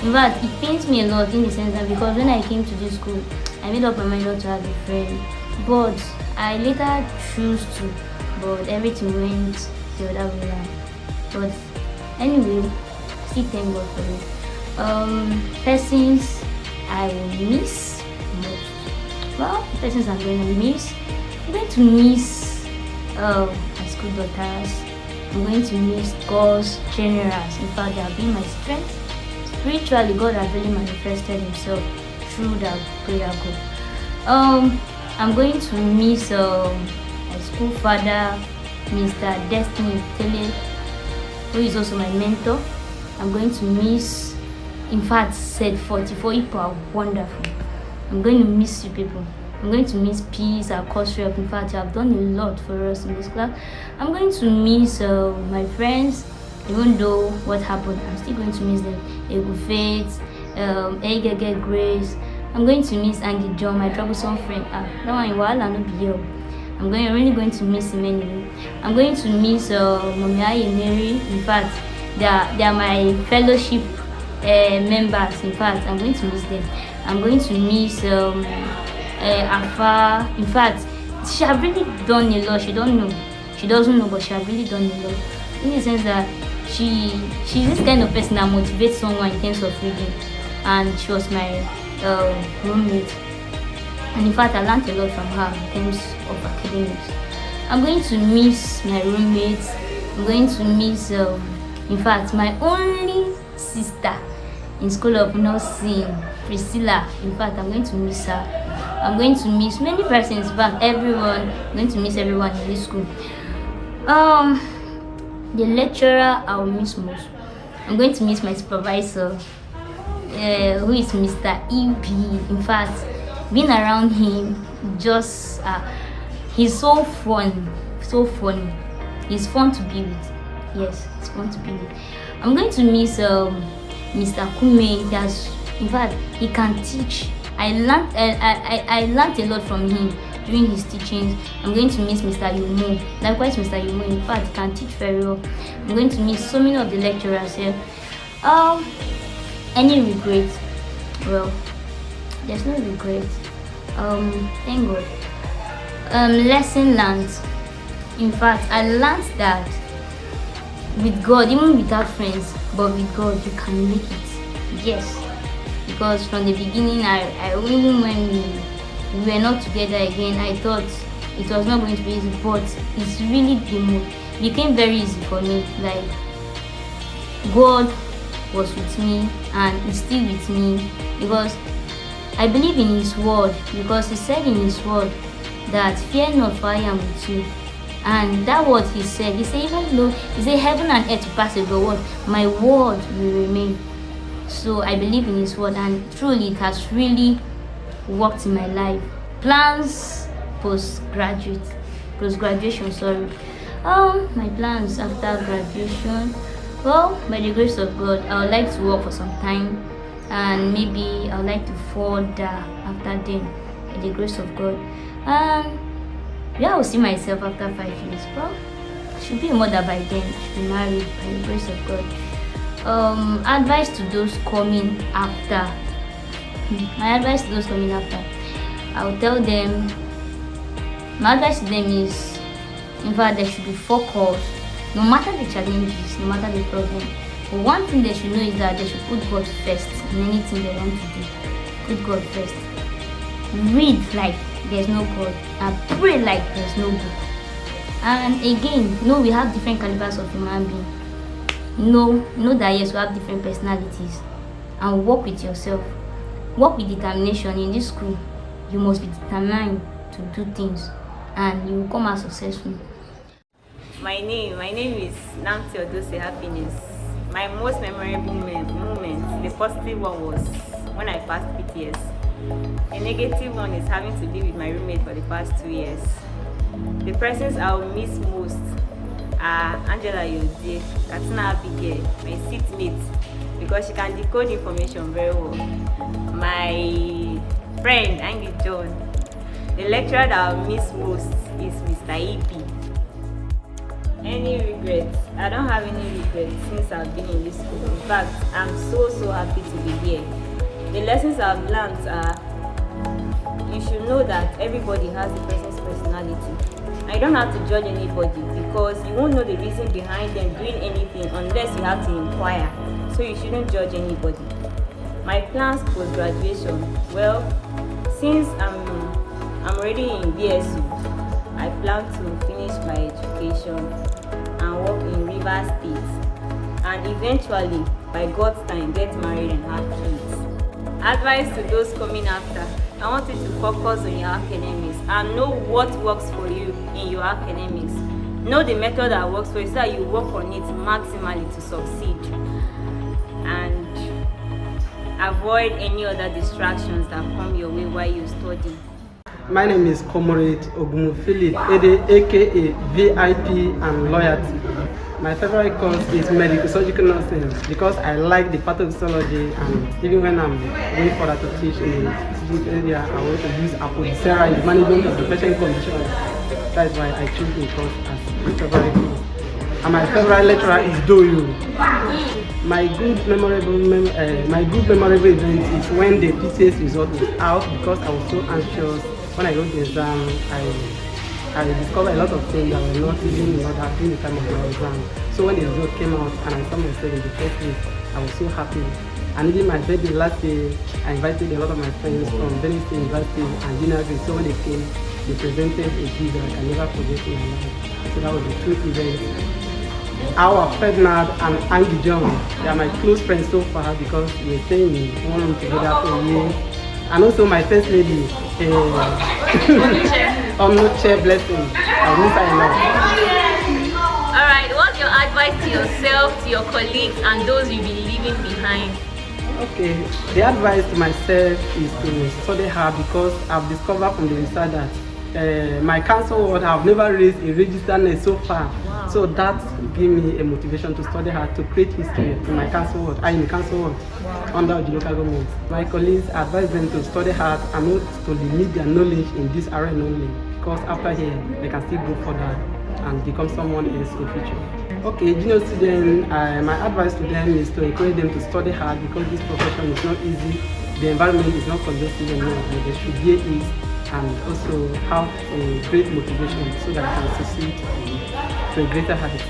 In fact, it pains me a lot in the sense that because when I came to this school, I made up my mind not to have a friend. But I later chose to, but everything went the other way around. But anyway, still thank God for it. Persons I will miss most. Well, persons I'm going to miss. I'm going to miss my school daughters. I'm going to miss God's generals. In fact, they have been my strength. Spiritually, God has really manifested Himself through that prayer group. I'm going to miss my school father, Mr. Destiny Tele, who is also my mentor. I'm going to miss, in fact, said 44 people are wonderful. I'm going to miss you people. I'm going to miss Peace, our course rep. In fact, you have done a lot for us in this class. I'm going to miss my friends, even though what happened, I'm still going to miss them. Ego Faith, Egege Grace. I'm going to miss Angie John, my troublesome friend. That one while I'll not be here. I'm really going to miss him anyway. I'm going to miss Mommy and Mary. In fact, they are my fellowship members. In fact, I'm going to miss them. I'm going to miss Afa. In fact, she has really done a lot. She doesn't know, but she has really done a lot. In the sense that she's this kind of person that motivates someone in terms of reading, and she was my roommate. And in fact, I learned a lot from her in terms of academics. I'm going to miss my roommates. I'm going to miss, in fact, my only sister in School of Nursing, Priscilla. In fact, I'm going to miss her. I'm going to miss many persons. In fact, everyone. I'm going to miss everyone in this school. The lecturer I will miss most. I'm going to miss my supervisor, who is Mr. E.B. In fact, being around him, just he's so fun, so funny. He's fun to be with. Yes, it's fun to be with. I'm going to miss Mr. Kume. In fact, he can teach. I learned a lot from him during his teachings. I'm going to miss Mr. Yumo. Likewise, Mr. Yumo, in fact, he can teach very well. I'm going to miss so many of the lecturers here. Any regrets? Well, there's no regret. Thank God. Lesson learned. In fact, I learned that with God, even without friends, but with God, you can make it. Yes. Because from the beginning, I even when we were not together again, I thought it was not going to be easy, but it's really became very easy for me. Like, God was with me and is still with me, because I believe in His word, because He said in His word that fear not, for I am with you. And that word He said even though He said heaven and earth will pass away, my word will remain. So I believe in His word, and truly it has really worked in my life. Plans post-graduation, sorry. My plans after graduation. Well, by the grace of God, I would like to work for some time, and maybe I would like to further after then, by the grace of God. I will see myself after 5 years. Well, I should be a mother by then. I should be married by the grace of God. Advice to those coming after. My advice to those coming after, I will tell them, my advice to them is, in fact, they should be focused, no matter the challenges, no matter the problem. But one thing they should know is that they should put God first in anything they want to do. Put God first. Read like there's no God, and pray like there's no God. And again, we have different calibers of human being. Know that yes, we have different personalities, and work with yourself. Work with determination. In this school, you must be determined to do things, and you will come out successful. My name is Nancy Odose Happiness. My most memorable moment, the positive one was when I passed PTS. The negative one is having to live with my roommate for the past 2 years. The persons I will miss most are Angela Yode, Katina Abigail, my seatmate, because she can decode information very well. My friend, Angie John. The lecturer that I will miss most is Mr. E.P. Any regrets? I don't have any regrets since I've been in this school. In fact, I'm so happy to be here. The lessons I've learned are you should know that everybody has a personality. And you don't have to judge anybody because you won't know the reason behind them doing anything unless you have to inquire. So you shouldn't judge anybody. My plans post graduation. Well, since I'm already in BSU, I plan to finish my education and work in Rivers State, and eventually, by God's time, get married and have kids. Advice to those coming after: I want you to focus on your academics and know what works for you in your academics. Know the method that works for you so that you work on it maximally to succeed. And avoid any other distractions that come your way while you study. My name is Comrade Ogumu Philip, aka VIP and Loyalty. My favorite course is medical surgical nursing because I like the pathophysiology, and even when I'm going further to teach in the teaching area, I want to use apodicera in the management of the patient conditions. That is why I choose the course as my favorite course. And my favorite lecturer is Doyu. My good memorable event is when the PCS result was out, because I was so anxious. When I wrote the exam, I discovered a lot of things that were not even in order during the time of my exam. So when the result came out and I saw myself in the first list, I was so happy. And even my birthday last year, I invited a lot of my friends from Benue State University and Benue. So when they came, they presented a gift that I can never forget in my life. So that was the two events. Our Ferdinand and Angie John, they are my close friends so far because we were staying in one room together for a year. And also my first lady, Onuche Blessing. I miss her a lot. Alright, what's your advice to yourself, to your colleagues, and those you'll be leaving behind? Okay, the advice to myself is to study hard, because I've discovered from the research that my cancer ward have never raised a registered nurse so far. Wow. So that gave me a motivation to study hard, to create history in my cancer ward. In the cancer ward. Wow. Under the local government. My colleagues advise them to study hard and not to limit their knowledge in this area only, because after here they can still go further and become someone else in the future. Okay, junior students, my advice to them is to encourage them to study hard, because this profession is not easy. The environment is not conducive enough, but they should get it and also have a great motivation so that they can succeed to a greater height.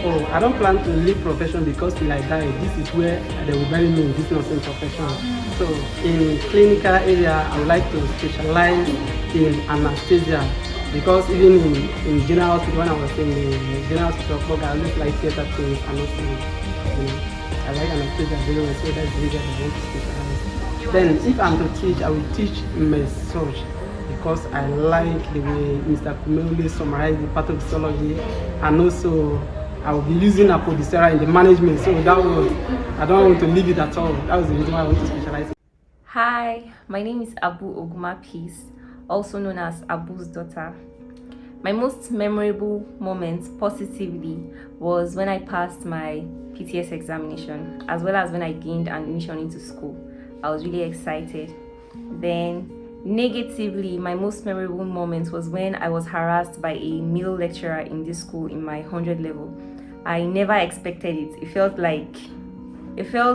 Oh, I don't plan to leave profession because till I die, this is where they will bury me in this nursing profession. So in clinical area, I would like to specialize in anesthesia, because even in general hospital, when I was in the general hospital, I always like theater things and also, I like anesthesia very well, so that's the reason I want to specialize. Then if I'm to teach, I will teach massage, because I like the way Mr. Kumeule summarized the pathophysiology, and also I will be using apodicera in the management, so that was, I don't want to leave it at all. That was the reason why I want to specialize. Hi, my name is Abu Oguma Peace, also known as Abu's daughter. My most memorable moment positively was when I passed my PTS examination, as well as when I gained admission into school. I was really excited. Then negatively, my most memorable moment was when I was harassed by a male lecturer in this school in my 100 level. I never expected it. It felt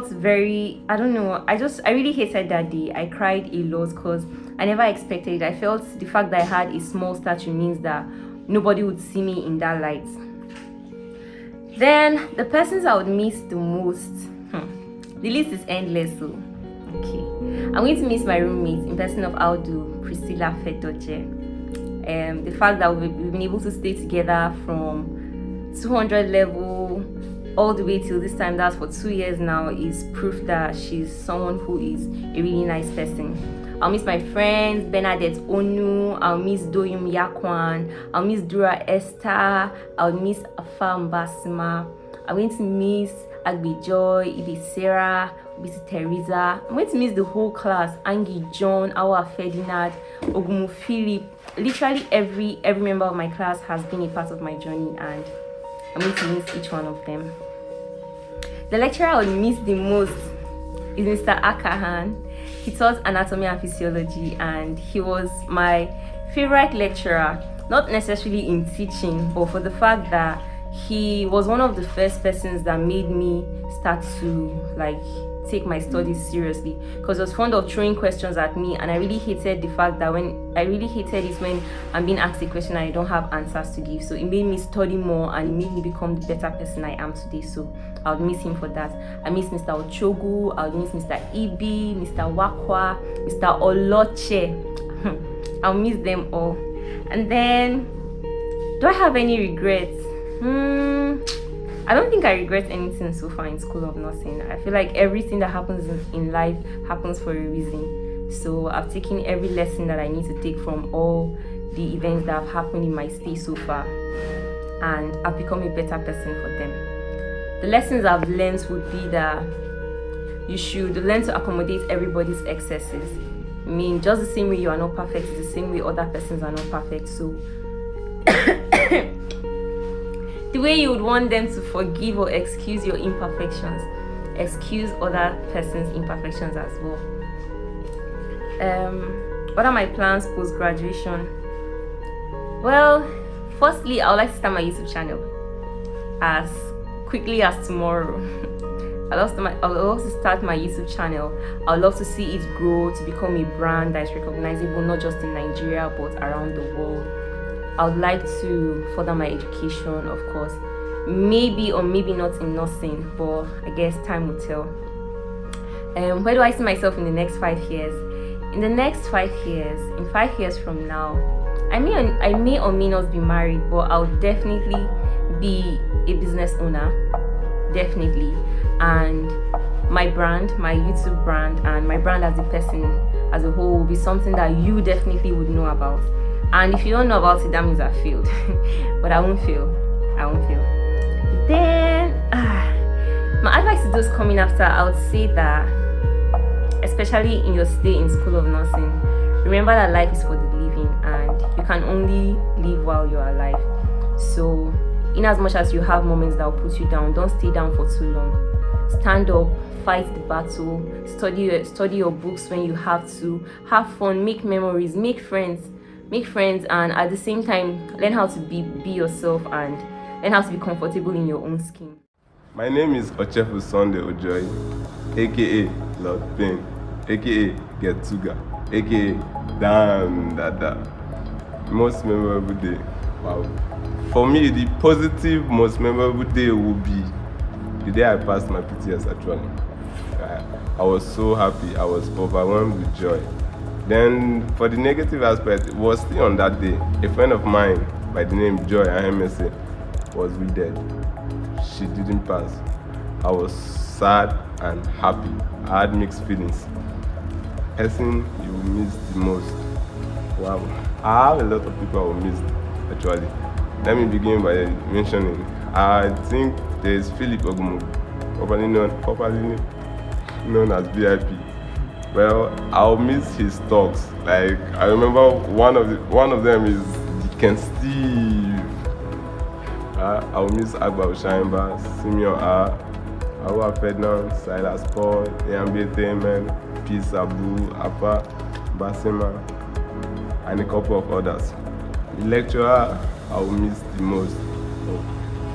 very, I don't know, I really hated that day. I cried a lot because I never expected it. I felt the fact that I had a small statue means that nobody would see me in that light. Then the persons I would miss the most, the list is endless. So okay, I'm going to miss my roommates in person of Audu, Priscilla Fetoche. The fact that we've been able to stay together from 200 level all the way till this time, that's for 2 years now, is proof that she's someone who is a really nice person. I'll miss my friends, Bernadette Onu, I'll miss Doyum Yakwan, I'll miss Dura Esther, I'll miss Afam Basima, I'm going to miss Agbi Joy, Ibi Sarah, Ibi Teresa. I'm going to miss the whole class, Angie John, Awa Ferdinand, Ogumu Philip. Literally every member of my class has been a part of my journey, and I'm going to miss each one of them. The lecturer I would miss the most is Mr. Akahan. He taught anatomy and physiology, and he was my favorite lecturer, not necessarily in teaching, but for the fact that he was one of the first persons that made me start to take my studies seriously, because I was fond of throwing questions at me, and I really hated the fact that when I'm being asked a question and I don't have answers to give. So it made me study more and it made me become the better person I am today. So I would miss him for that. I miss Mr. Ochogu, I would miss Mr. Ibi, Mr. Wakwa, Mr. Oloche. I'll miss them all. And then, do I have any regrets? I don't think I regret anything so far in School of Nursing. I feel like everything that happens in life happens for a reason. So I've taken every lesson that I need to take from all the events that have happened in my stay so far, and I've become a better person for them. The lessons I've learned would be that you should learn to accommodate everybody's excesses. I mean, just the same way you are not perfect, it's the same way other persons are not perfect. So the way you would want them to forgive or excuse your imperfections, excuse other person's imperfections as well. What are my plans post-graduation? Well, firstly, I would like to start my YouTube channel as quickly as tomorrow. I would love to start my YouTube channel. I would love to see it grow to become a brand that is recognizable not just in Nigeria but around the world. I would like to further my education, of course. Maybe or maybe not in nursing, but I guess time will tell. Where do I see myself in the next 5 years? In the next 5 years, in 5 years from now, I may or may not be married, but I'll definitely be a business owner. Definitely. And my brand, my YouTube brand, and my brand as a person as a whole will be something that you definitely would know about. And if you don't know about it, that means I failed. But I won't fail. Then, my advice to those coming after, I would say that, especially in your stay in School of Nursing, remember that life is for the living and you can only live while you're alive. So, in as much as you have moments that will put you down, don't stay down for too long. Stand up, fight the battle, study your books when you have to, have fun, make memories, make friends, and at the same time learn how to be yourself and learn how to be comfortable in your own skin. My name is Ochefu Sunday Ojoy, aka Lord Pain, aka Getsuga, aka Dan Dada. Most memorable day. Wow. For me, the positive most memorable day would be the day I passed my PTS actually. I was so happy, I was overwhelmed with joy. Then for the negative aspect, it was still on that day. A friend of mine by the name Joy Ahemese was widowed. She didn't pass. I was sad and happy. I had mixed feelings. Person you miss the most. Wow. I have a lot of people I will miss actually. Let me begin by mentioning, I think there is Philip Ogumu, properly known as VIP. Well, I'll miss his talks. Like I remember one of them is Deacon Steve. I'll miss Agba Oshaimba, Simeon Awa Ferdinand, Silas Paul, Yambe Temen, Peace Abu, Apa, Basima, and a couple of others. The lecturer I will miss the most.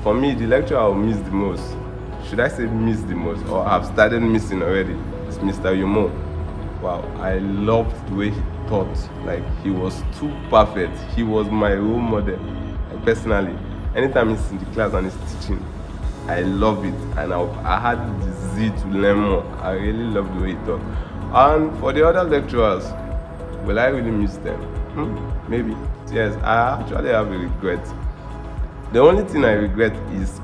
For me, the lecturer I will miss the most, should I say miss the most, or have started missing already, is Mr. Yomo. Wow, I loved the way he taught. Like, he was too perfect. He was my role model. Like, personally, anytime he's in the class and he's teaching, I love it. And I had the zeal to learn more. I really loved the way he taught. And for the other lecturers, will I really miss them? Maybe. Yes, I actually have a regret. The only thing I regret is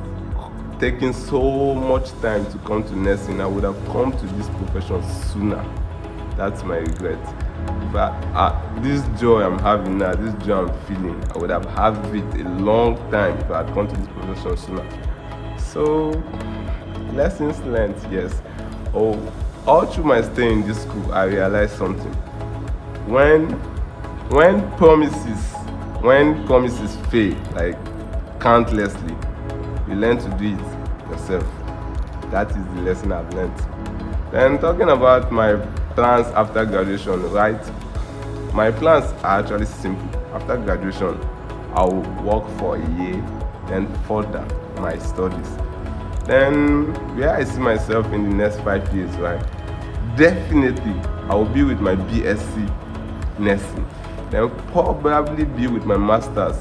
taking so much time to come to nursing. I would have come to this profession sooner. That's my regret. But this joy I'm having now, this joy I'm feeling, I would have had it a long time if I had come to this profession sooner. So, lessons learned, yes. All through my stay in this school, I realized something. When promises fail, like countlessly, you learn to do it yourself. That is the lesson I've learned. Then talking about my plans after graduation, right? My plans are actually simple. After graduation, I will work for a year, then further my studies. Then where I see myself in the next 5 years, right? Definitely, I will be with my BSc nursing. Then probably be with my masters.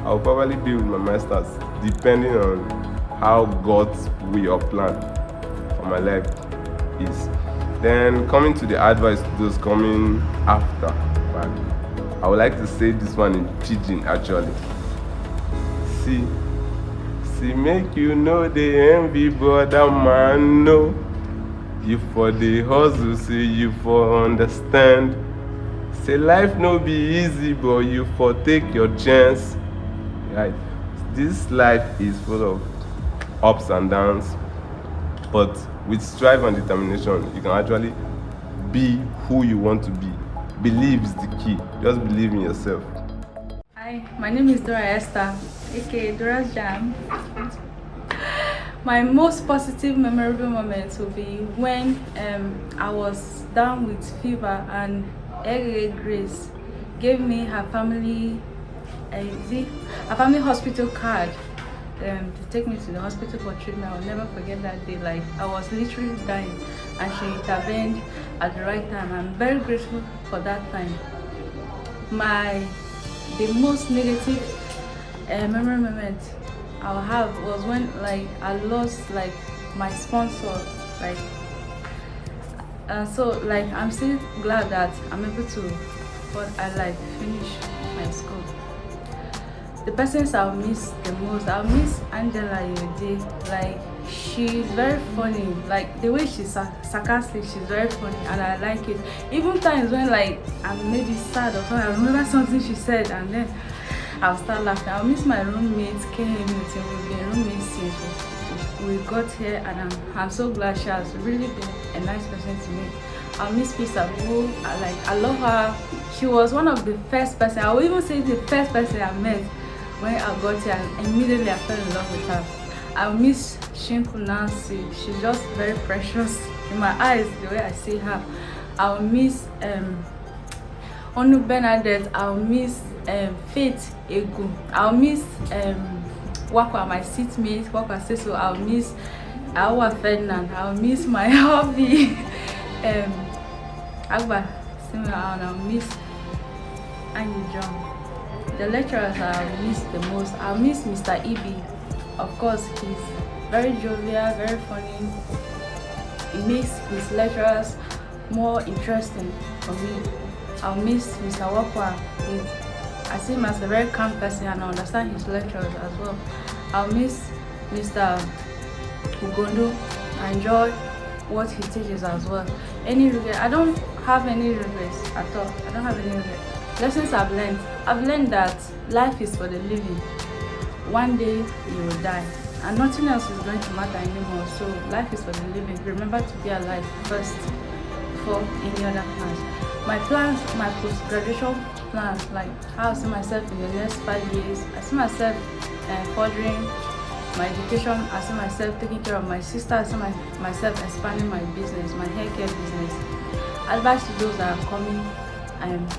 I'll probably be with my masters, depending on how God's will or plan for my life is. Then coming to the advice to those coming after, right? I would like to say this one in pidgin actually. See, make you know the envy, brother man, no. You for the hustle, say you for understand. Say life no be easy, but you for take your chance. Right? This life is full of ups and downs, but with strive and determination, you can actually be who you want to be. Believe is the key. Just believe in yourself. Hi, my name is Dora Esther, aka Dora's Jam. My most positive memorable moment will be when I was down with fever and Ege Grace gave me her family hospital card to take me to the hospital for treatment. I'll never forget that day. Like, I was literally dying and she intervened at the right time. I'm very grateful for that time. The most negative memory moment I'll have was when I lost my sponsor. So I'm still glad that I'm able to finish my school. The persons I'll miss the most, I'll miss Angela Yode. She's very funny. The way she's sarcastic, she's very funny and I like it. Even times when I'm maybe sad or something, I remember something she said and then I'll start laughing. I'll miss my roommate, K. Hamilton. We've been roommates since we got here and I'm so glad she has really been a nice person to me. I'll miss Pisa who I love her. She was one of the first person, I will even say the first person I met when I got here and immediately I fell in love with her. I'll miss Shinku Nancy. She's just very precious in my eyes the way I see her. I'll miss Onu Bernadette. I'll miss Faith Egu. I'll miss Wakwa, my seatmate, Wakwa Seso. I'll miss Awa Ferdinand. I'll miss my hobby, Agba Simra, and I'll miss Annie John. The lecturers I'll miss the most. I'll miss Mr. Ibi. Of course, he's very jovial, very funny. It makes his lecturers more interesting for me. I'll miss Mr. Wakwa. I see him as a very calm person and I understand his lectures as well. I'll miss Mr. Ugondo. I enjoy what he teaches as well. I don't have any regrets at all. I don't have any regrets. Lessons I've learned that life is for the living. One day you will die and nothing else is going to matter anymore. So life is for the living. Remember to be alive first before any other plans. My plans, my post-graduation plans, how I see myself in the next 5 years. I see myself furthering my education. I see myself taking care of my sister. I see myself expanding my business, my hair care business. Advice to those that are coming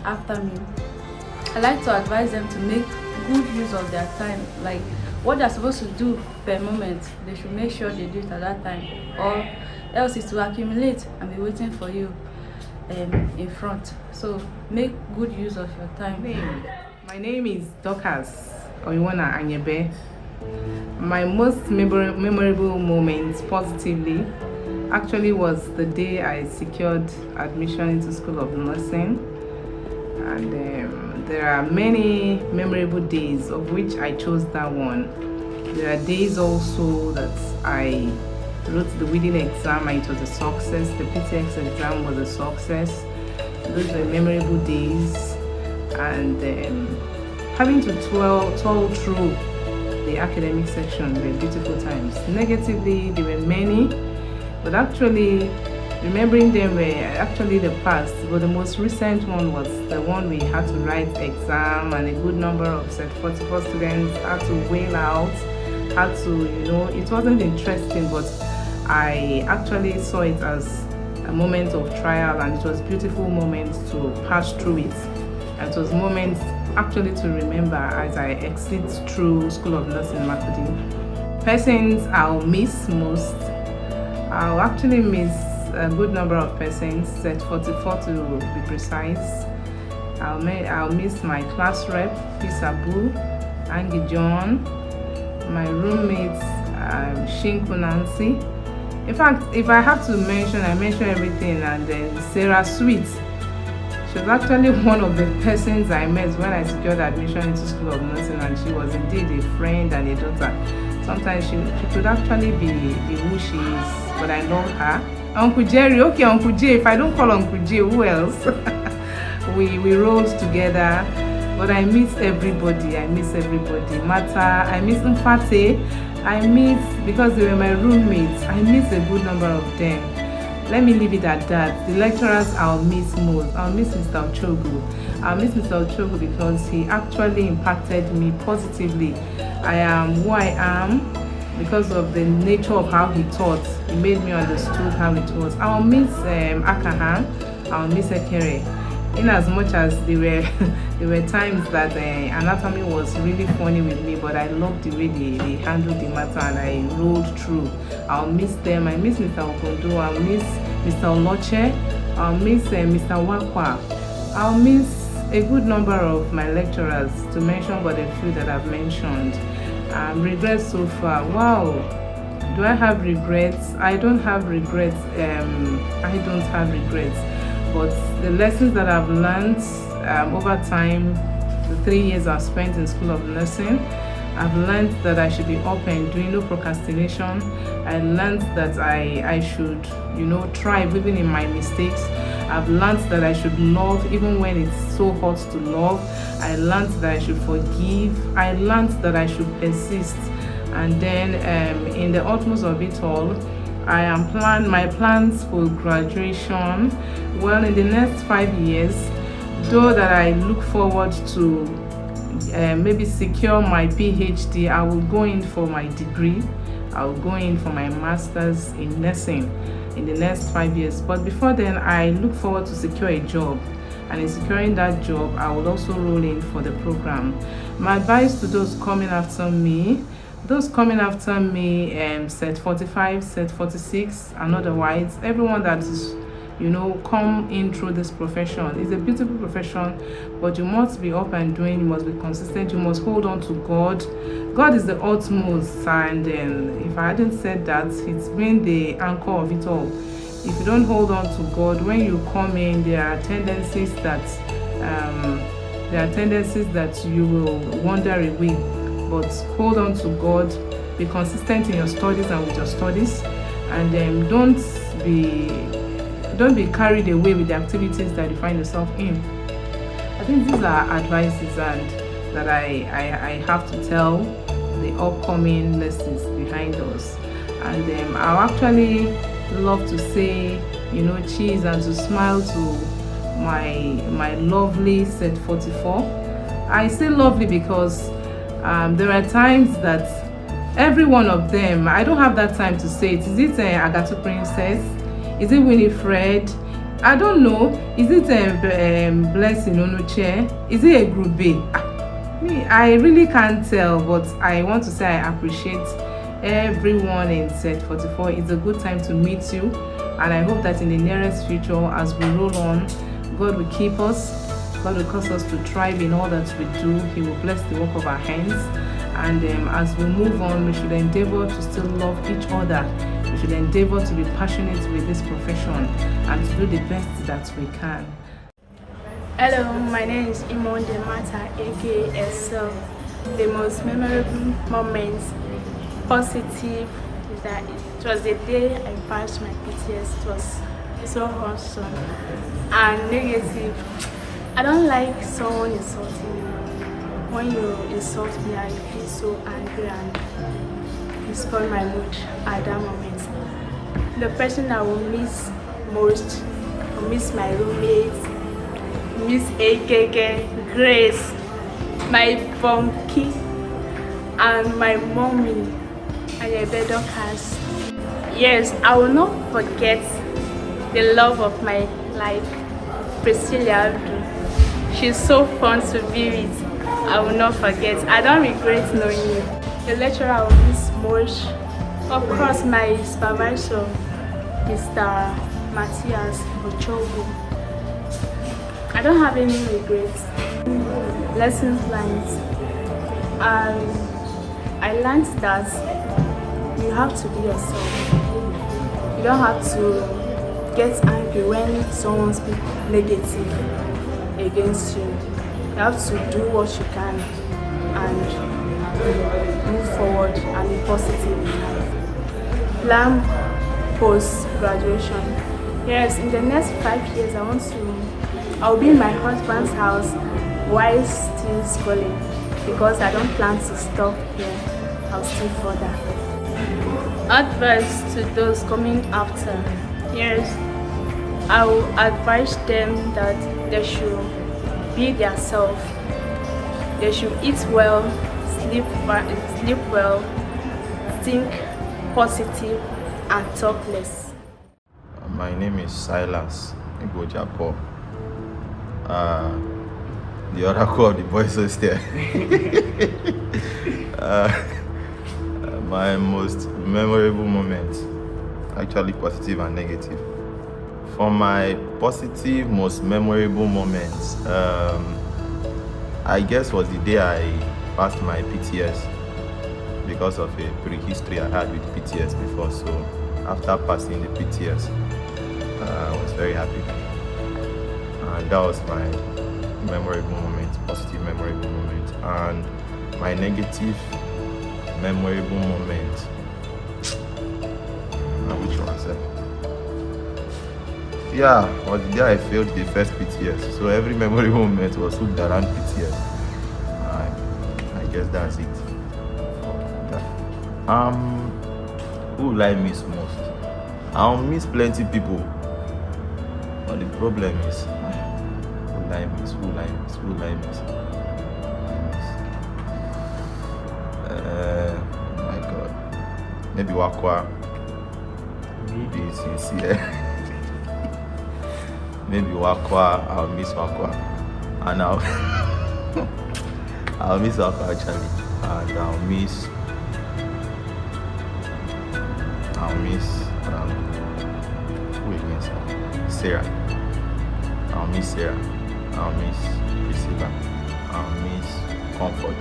after me. I like to advise them to make good use of their time. What they're supposed to do per moment, they should make sure they do it at that time, or else it will accumulate and be waiting for you in front. So make good use of your time. My name is Dorcas Oyewona Anyebe. My most memorable moment positively actually was the day I secured admission into School of Nursing. And there are many memorable days of which I chose that one. There are days also that I wrote the reading exam and it was a success. The PTX exam was a success. Those were memorable days. And having to toil through the academic section were beautiful times. Negatively, there were many, but actually remembering them were actually the past. But the most recent one was the one we had to write exam and a good number of Set 44 students had to wail out, had to, it wasn't interesting, but I actually saw it as a moment of trial and it was a beautiful moment to pass through it. And it was moments actually to remember as I exit through School of Nursing Makudi. Persons I'll miss most. I'll actually miss a good number of persons, set 44 to be precise. I'll miss my class rep, Pisabu, Angie John, my roommates, Shinku Nancy. In fact, if I have to mention, I mention everything, and then Sarah Sweet. She was actually one of the persons I met when I secured admission into School of Nursing, and she was indeed a friend and a daughter. Sometimes she could actually be who she is, but I love her. Uncle Jerry, okay, Uncle J. If I don't call Uncle J, who else? we rolled together, but I miss everybody. Mata, I miss Mfate, I miss, because they were my roommates, I miss a good number of them. Let me leave it at that. The lecturers I'll miss most. I'll miss Mr. Ochogu. I'll miss Mr. Ochogu because he actually impacted me positively. I am who I am because of the nature of how he taught. He made me understood how it was. I'll miss Akahan. I'll miss Ekere. In as much as there were times that anatomy was really funny with me, but I loved the way they handled the matter and I rolled through. I'll miss them. I miss Mr. Okondo. I'll miss Mr. Oloche. I'll miss Mr. Wakwa. I'll miss a good number of my lecturers, to mention but a few that I've mentioned. Regrets so far. Wow. Do I have regrets? I don't have regrets. But the lessons that I've learned over time, the 3 years I've spent in School of Nursing, I've learned that I should be up and doing, no procrastination. I learned that I should, thrive even in my mistakes. I've learned that I should love even when it's so hard to love. I learned that I should forgive. I learned that I should persist. And then in the utmost of it all, I am my plans for graduation. Well, in the next 5 years, though that I look forward to maybe secure my PhD, I will go in for my degree. I will go in for my master's in nursing in the next 5 years. But before then, I look forward to secure a job. And in securing that job, I will also roll in for the program. My advice to those coming after me, set 45, set 46, and otherwise, everyone that is, come in through this profession. It's a beautiful profession, but you must be up and doing, you must be consistent, you must hold on to God. God is the utmost, and if I hadn't said that, it's been the anchor of it all. If you don't hold on to God, when you come in, there are tendencies that you will wander away. But hold on to God, be consistent in your studies and with your studies, and don't be carried away with the activities that you find yourself in. I think these are advices and that I have to tell the upcoming nurses behind us. And I actually love to say, cheese and to smile to my lovely set 44. I say lovely because there are times that every one of them, I don't have that time to say it. Is it Agatu Princess? Is it Winifred? I don't know. Is it Blessing Onuche? Is it a Grube? I really can't tell, but I want to say I appreciate everyone in set 44. It's a good time to meet you, and I hope that in the nearest future, as we roll on, God will keep us. God will cause us to thrive in all that we do. He will bless the work of our hands. And as we move on, we should endeavor to still love each other. We should endeavor to be passionate with this profession and to do the best that we can. Hello, my name is Imonde Mata, aka Esel. The most memorable moments, positive, is that it was the day I passed my PTS. It was so awesome. And negative, I don't like someone insulting me. When you insult me, I feel so angry and it spoiled my mood at that moment. The person I will miss most, I will miss my roommates, Miss AKK, Grace, my funky, and my mommy, and your better cast. Yes, I will not forget the love of my life, Priscilla Abdul. She's so fun to be with. I will not forget. I don't regret knowing you. The lecturer I will miss most. Of course, my supervisor, Mr. Matthias Ochogo. I don't have any regrets. Lessons learned. I learned that you have to be yourself. You don't have to get angry when someone speaks negative against you. You have to do what you can and move forward and be positive in life. Plan post-graduation. Yes, in the next 5 years, I'll be in my husband's house while still schooling because I don't plan to stop here. I'll still further. Advice to those coming after. Yes, I will advise them that they should be themselves. They should eat well, sleep well, think positive, and talk less. My name is Silas Igojapo. The oracle of the boys is there. My most memorable moments, actually positive and negative. For my positive, most memorable moments, I guess was the day I passed my PTS because of a prehistory I had with PTS before. So after passing the PTS, I was very happy. And that was my memorable moment, positive memorable moment. And my negative memorable moment, which one was that? Yeah, was the day I failed the first PTS. So every memorable moment was hooked around PTS. I guess that's it for that. Who will I miss most? I'll miss plenty people. But the problem is, who will I miss? My God. Maybe Wakwa. Maybe Sincere. Maybe Wakwa. I'll miss Wakwa. And I'll miss Wakwa actually. And I'll miss who again? Sarah. I'll miss Sarah. I'll miss Priscilla. I'll miss Comfort.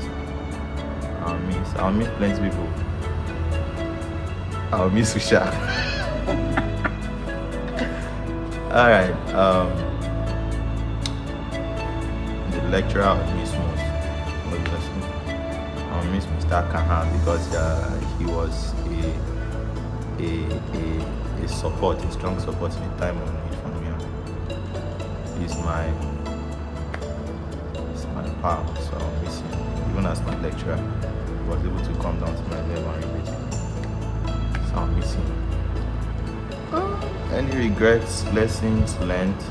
I'll miss plenty people. I'll miss Usha. Alright. The lecturer I'll miss most, obviously. I'll miss Mr. Kahan because he was a support, a strong support in the time of need for me. He's my pal, so I'll miss him. Even as my lecturer, he was able to come down to my level and relate to me. So I'll miss him. Any regrets, lessons learned?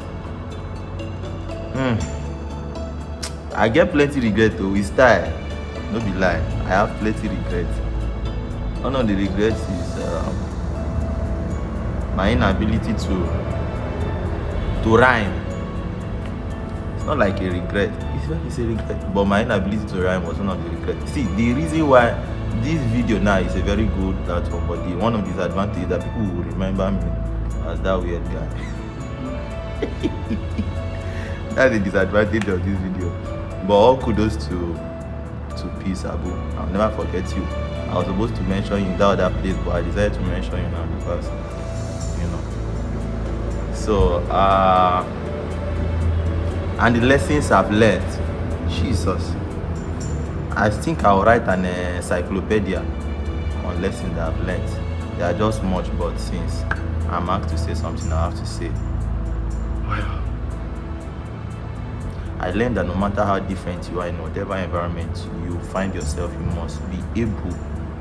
I get plenty regret though, with style. No be lie, I have plenty regrets. One of the regrets is my inability to rhyme. It's not like a regret. It's a regret, but my inability to rhyme was one of the regrets. See, the reason why this video now is a very good platform, but one of the disadvantages that people will remember me as that weird guy. That's the disadvantage of this video. But all kudos to Peace Abu. I'll never forget you. I was supposed to mention you in that other place, but I decided to mention you now because, you know. So, and the lessons I've learned, Jesus. I think I'll write an encyclopedia on lessons that I've learned. They are just much, but since I'm asked to say something, I have to say. I learned that no matter how different you are in whatever environment you find yourself, you must be able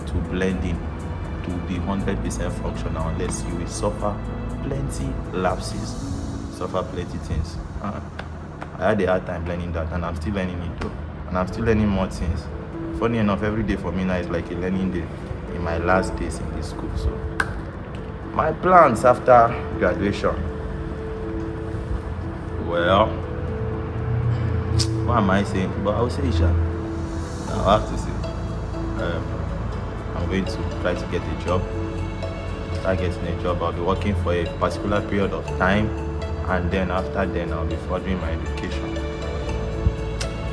to blend in, to be 100% functional, unless you will suffer plenty lapses, suffer plenty things. I had a hard time learning that, and I'm still learning it though. And I'm still learning more things. Funny enough, every day for me now is like a learning day in my last days in this school. So my plans after graduation, well, what am I saying? But I will say Isha. I'll have to say I'm going to try to get a job. Start getting a job. I'll be working for a particular period of time, and then after then I'll be furthering my education.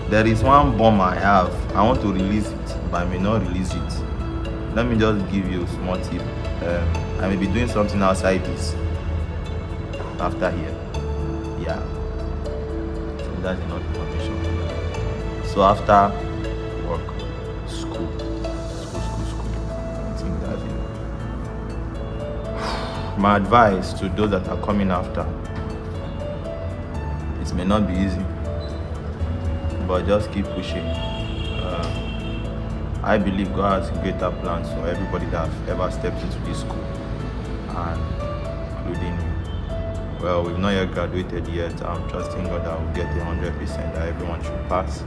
There is one bomb I have. I want to release it, but I may not release it. Let me just give you a small tip. I may be doing something outside this after here. Yeah. So that's enough information. So after work, school. I think that's it. My advice to those that are coming after, it may not be easy, but just keep pushing. I believe God has greater plans for everybody that have ever stepped into this school, and including me. Well, we've not yet graduated yet. I'm trusting God that we'll get 100%, that everyone should pass.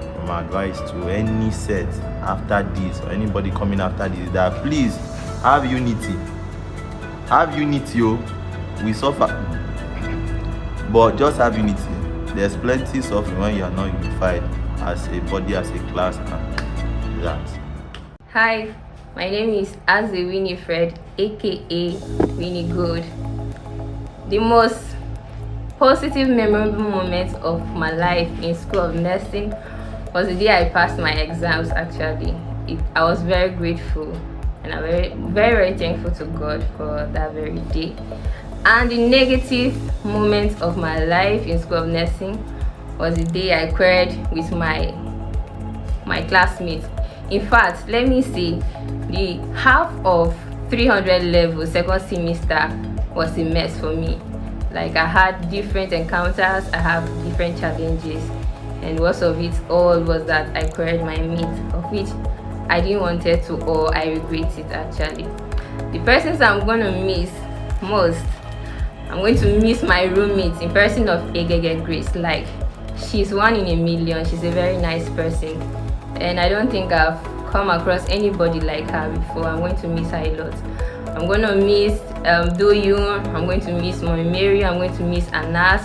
But my advice to any set after this, or anybody coming after this, is that please have unity. Have unity, we suffer, but just have unity. There's plenty suffering when you are not unified as a body, as a class, and that. Hi, my name is Aze Winifred, aka Winnie Good. The most positive, memorable moment of my life in school of nursing was the day I passed my exams. Actually, I was very grateful, and I'm very thankful to God for that very day. And the negative moment of my life in school of nursing was the day I quarreled with my classmates. In fact, let me say, the half of 300 level second semester was a mess for me. Like, I had different encounters, I have different challenges, and worst of it all was that I quarreled my mate, of which I didn't want it to, or I regret it actually. The persons I'm going to miss most, I'm going to miss my roommate in person of Egege Grace. Like, she's one in a million. She's a very nice person, and I don't think I've come across anybody like her before. I'm going to miss her a lot. I'm going to miss Doyun. I'm going to miss Mommy Mary. I'm going to miss Anas.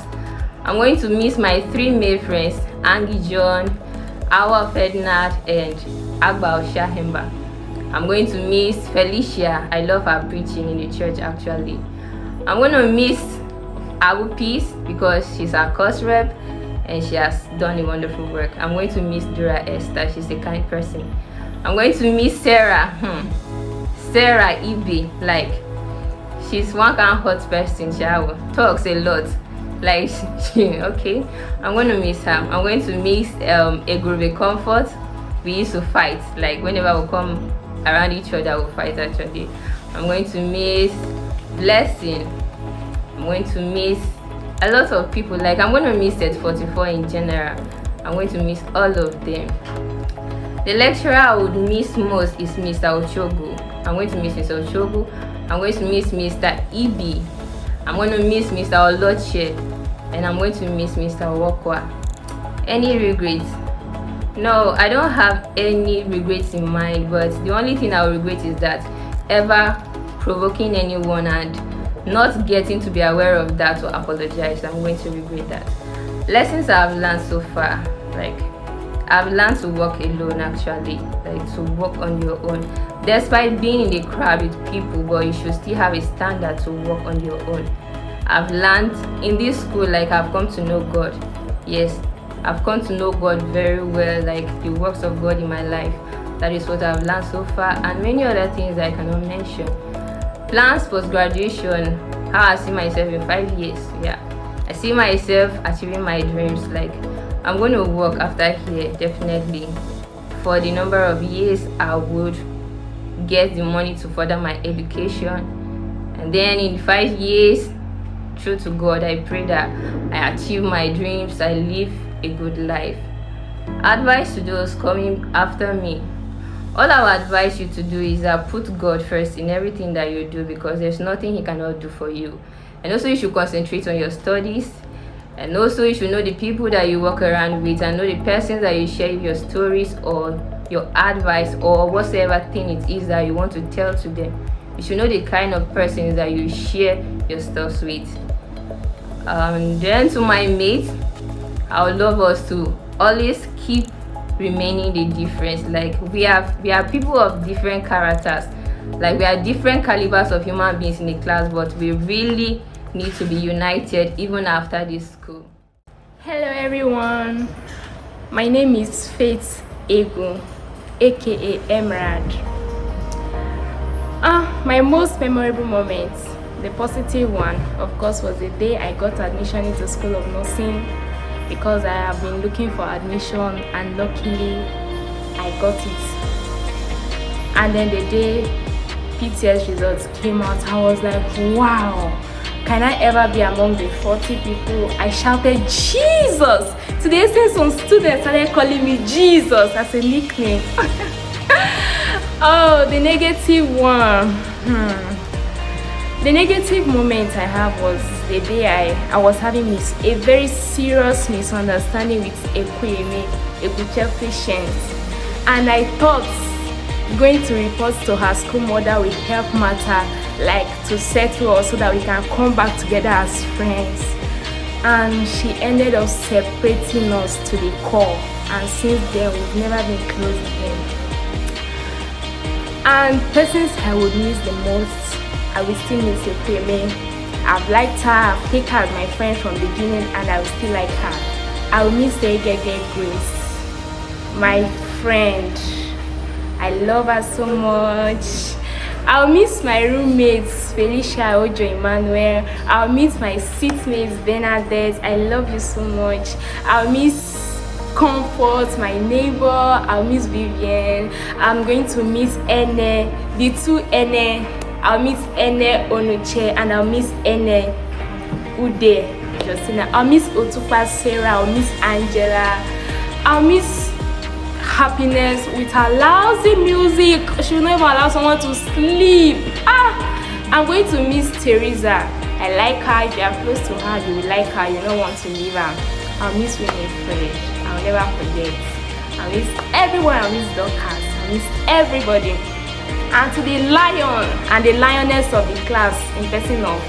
I'm going to miss my 3 male friends, Angie John, Awa Ferdinand, and Agba Oshahemba. I'm going to miss Felicia. I love her preaching in the church actually. I'm going to miss Abu Peace because she's our course rep and she has done a wonderful work. I'm going to miss Dura Esther. She's a kind person. I'm going to miss Sarah. Sarah Ibe. Like, she's one kind of hot person. She talks a lot. Like, okay. I'm going to miss her. I'm going to miss Egrove Comfort. We used to fight. Like, whenever we come around each other, we'll fight actually. I'm going to miss Blessing. I'm going to miss a lot of people. Like, I'm going to miss Set 44 in general. I'm going to miss all of them. The lecturer I would miss most is Mr. Ochogu. I'm going to miss Mr. Ochogu. I'm going to miss Mr. Ibi. I'm going to miss Mr. Oloche. And I'm going to miss Mr. Wokwa. Any regrets? No, I don't have any regrets in mind, but the only thing I will regret is that ever provoking anyone and not getting to be aware of that or apologize. I'm going to regret that. Lessons I've learned so far, like, I've learned to walk alone actually, like to walk on your own. Despite being in the crowd with people, but you should still have a standard to walk on your own. I've learned in this school, like, I've come to know God. Yes, I've come to know God very well, like the works of God in my life. That is what I've learned so far, and many other things I cannot mention. Plans post-graduation, how I see myself in 5 years. Yeah, I see myself achieving my dreams. Like, I'm going to work after here, definitely. For the number of years I would get the money to further my education. And then in 5 years, true to God, I pray that I achieve my dreams, I live a good life. Advice to those coming after me. All I would advise you to do is put God first in everything that you do, because there's nothing He cannot do for you. And also, you should concentrate on your studies. And also, you should know the people that you walk around with, and know the persons that you share your stories or your advice or whatsoever thing it is that you want to tell to them. You should know the kind of persons that you share your stuff with. Then to my mates, I would love us to always keep remaining the difference. Like we are people of different characters. Like we are different calibers of human beings in the class, but we really need to be united even after this school. Hello everyone, my name is Faith Egu, aka Emerald. My most memorable moment, the positive one, of course, was the day I got admission into School of Nursing, because I have been looking for admission and luckily I got it. And then the day PTS results came out, I was like, wow, can I ever be among the 40 people? I shouted Jesus to the extent some students started calling me Jesus as a nickname. Oh, the negative one. The negative moment I have was the day I was having a very serious misunderstanding with a wheelchair patient, and I thought going to report to her school mother will help matter, like to settle us so that we can come back together as friends. And she ended up separating us to the core, and since then we've never been close again. And persons I would miss the most, I will still miss Ekweme. I've liked her, I've taken her as my friend from the beginning, and I will still like her. I will miss Egege Grace, my friend. I love her so much. I'll miss my roommates, Felicia, Ojo, Emmanuel. I'll miss my seatmates, Bernadette. I love you so much. I'll miss Comfort, my neighbor. I'll miss Vivian. I'm going to miss Ene, the two Ene. I'll miss Ene Onuche, and I'll miss Ene Ude Justina. I'll miss Otupa Sarah. I'll miss Angela. I'll miss Happiness with her lousy music. She will never allow someone to sleep. I'm going to miss Teresa. I like her. If you are close to her, you will like her. You don't want to leave her. I'll miss Winifred. I'll never forget. I'll miss everyone. I'll miss Dorcas. I'll miss everybody. And to the lion and the lioness of the class in person of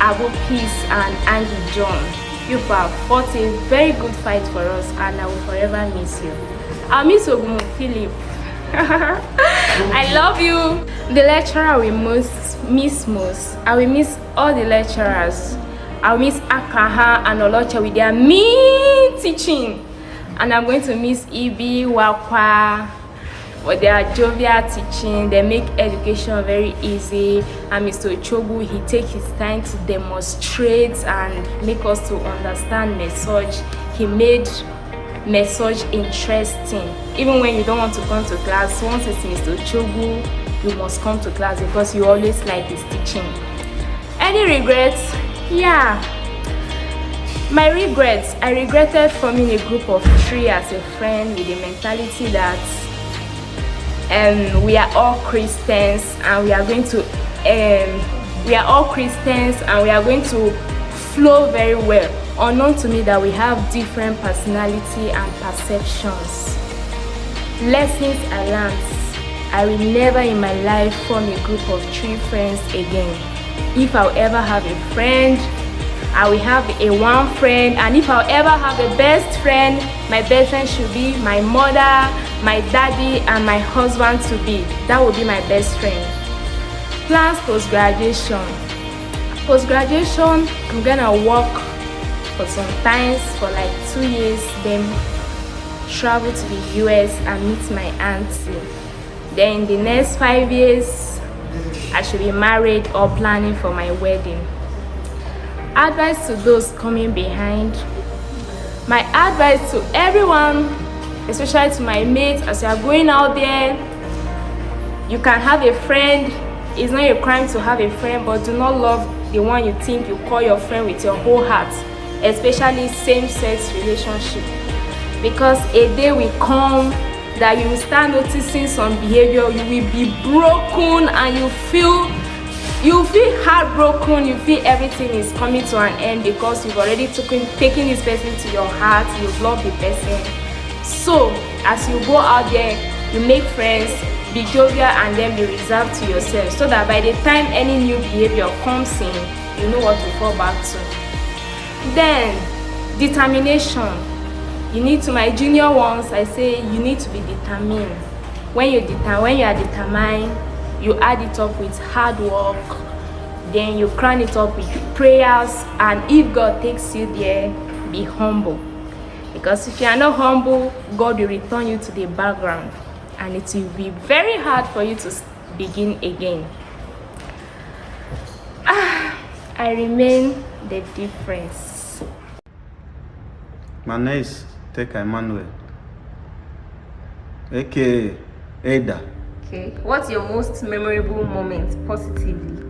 Abu Peace and Angie John, you have fought a very good fight for us, and I will forever miss you. I'll miss Ogumu Philip. I love you. The lecturer we miss most. I will miss all the lecturers. I will miss Akaha and Olocha with their mean teaching. And I'm going to miss Ibi, Wakwa, for their jovial teaching. They make education very easy. And Mr. Ochogu, he takes his time to demonstrate and make us to understand message. He made message interesting. Even when you don't want to come to class, once it's Mr. Ochogu, you must come to class because you always like his teaching. Any regrets? Yeah. My regrets, I regretted forming a group of 3 as a friend with the mentality that we are all Christians and we are going to flow very well. Unknown to me that we have different personality and perceptions. Lessons I learned. I will never in my life form a group of 3 friends again. If I'll ever have a friend, I will have a one friend, and if I'll ever have a best friend, my best friend should be my mother, my daddy, and my husband to be. That would be my best friend. Plans post-graduation. Post-graduation, I'm gonna work for some times for like 2 years, then travel to the US and meet my auntie. Then in the next 5 years, I should be married or planning for my wedding. Advice to those coming behind. My advice to everyone, especially to my mates, as you are going out there, you can have a friend. It's not a crime to have a friend, but do not love the one you think you call your friend with your whole heart, especially same-sex relationship, because a day will come that you will start noticing some behavior. You will be broken and you feel heartbroken. You feel everything is coming to an end because you've already taken this person to your heart. You've loved the person. So as you go out there, you make friends, be jovial, and then be reserved to yourself, so that by the time any new behavior comes in, you know what to fall back to. Then determination. You need to, my junior ones, I say you need to be determined. When you are determined, you add it up with hard work, then you crown it up with prayers, and if God takes you there, be humble. Because if you are not humble, God will return you to the background, and it will be very hard for you to begin again. I remain the difference. My name is Teka Emmanuel, aka Ada. Okay. What's your most memorable moment positively?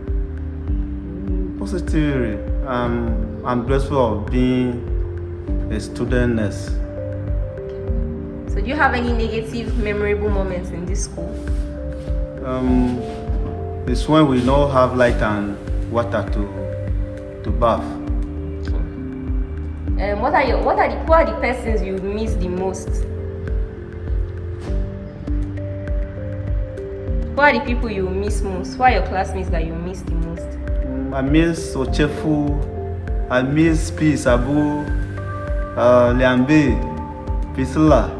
Positively, I'm grateful of being a student nurse. So do you have any negative memorable moments in this school? It's when we don't have light and water to bath. Who are the persons you miss the most? Who are the people you miss most? Who are your classmates that you miss the most? I miss Ochefu, I miss Peace Abu, Liambe, Priscilla,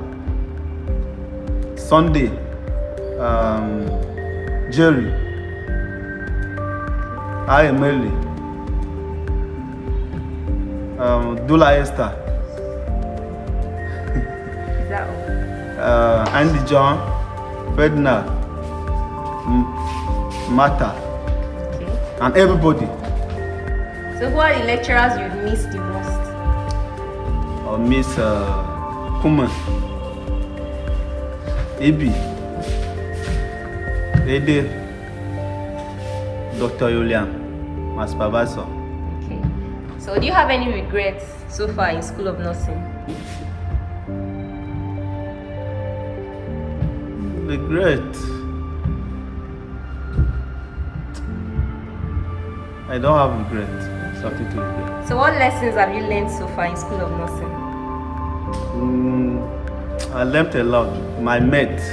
Sunday, Jerry, I Emily, Dula Esther, Is that all? Andy John, Ferdinand, Martha, and everybody. So who are the lecturers you miss the most? I miss Kuma, Ibi, Ede, Dr. Julian, my supervisor. Okay. So do you have any regrets so far in School of Nursing? Regret? I don't have regret. Something to regret. So what lessons have you learned so far in School of Nursing? I learned a lot. My mates.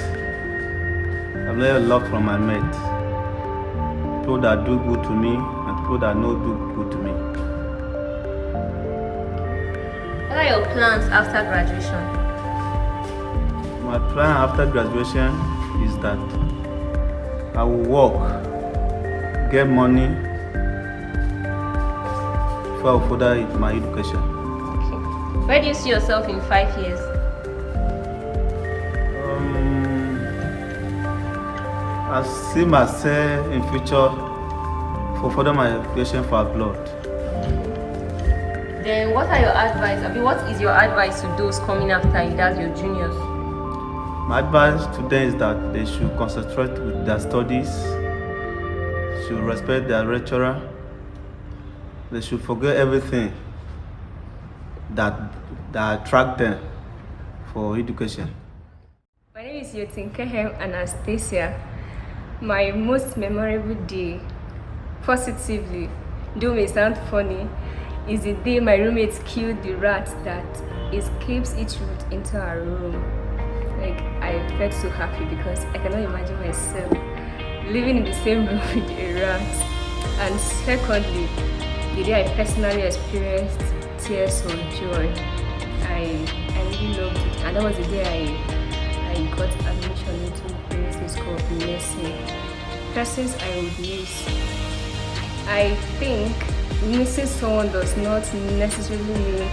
I've learned a lot from my mates. People that do good to me and people that don't do good to me. What are your plans after graduation? My plan after graduation is that I will work, get money, before I further my education. Okay. Where do you see yourself in 5 years? I see myself in future for further my education for abroad. Then what are your advice? What is your advice to those coming after you, that's your juniors? My advice to them is that they should concentrate with their studies, should respect their lecturer, they should forget everything that attract them for education. My name is Yotinkehem Anastasia. My most memorable day, positively, though may sound funny, is the day my roommates killed the rat that escapes each route into our room. Like, I felt so happy because I cannot imagine myself living in the same room with a rat. And secondly, the day I personally experienced tears of joy. I really loved it, and that was the day I got admission into the School of Nursing. Persons I would miss. I think missing someone does not necessarily mean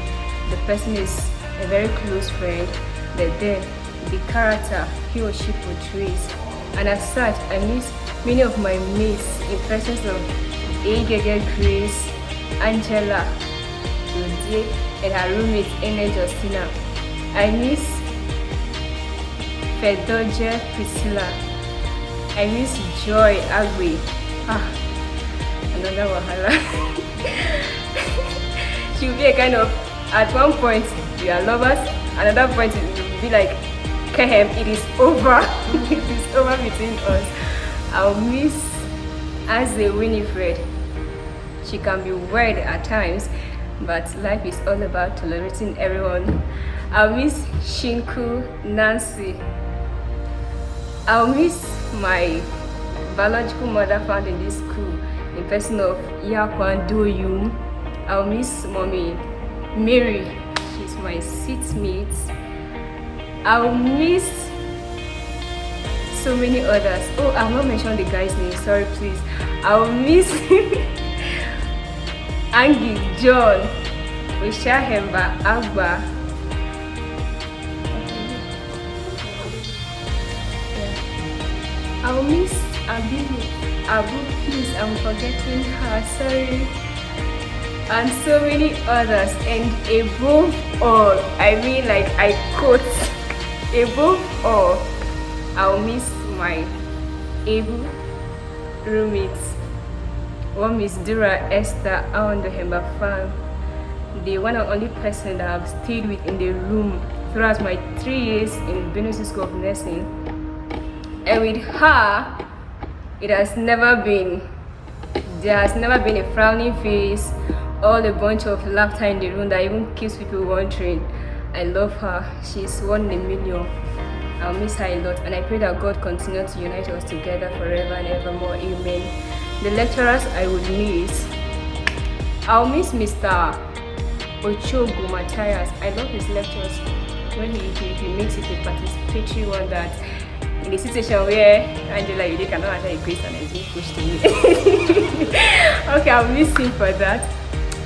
the person is a very close friend, but then the character he or she portrays. And as such, I miss many of my mates in persons of Agege Grace, Angela, Jodie, and her roommate Ene Justina. I miss Fedoje Priscilla. I miss Joy Agwe. Another wahala. She will be a kind of, at one point we are lovers, another point it will be like, Kehem, it is over. It is over between us. I'll miss Aze Winifred. She can be weird at times, but life is all about tolerating everyone. I'll miss Shinku Nancy. I'll miss my biological mother found in this school, in person of Yakwan Doyum. I'll miss Mommy Mary. she's my seatmate. I'll miss so many others. Oh, I've not mentioned the guy's name, sorry please. I'll miss Angie, John, Ushahemba, Agba. I'll miss Abu, please, I'm forgetting her, sorry. And so many others, and above all, I mean, like I quote, above all, I'll miss my able roommates. One Miss Dura Esther Aondohemba Fan, the one and only person that I've stayed with in the room throughout my 3 years in Benue School of Nursing. And with her, there has never been a frowning face or a bunch of laughter in the room that even keeps people wondering. I love her. She's 1 in a million. I'll miss her a lot, and I pray that God continue to unite us together forever and evermore. Amen. The lecturers I would miss. I'll miss Mr. Ochogo Matthias. I love his lectures when he makes it a participatory one, that in a situation where Angela, you cannot answer a question and it's pushed to me. Okay, I'll miss him for that.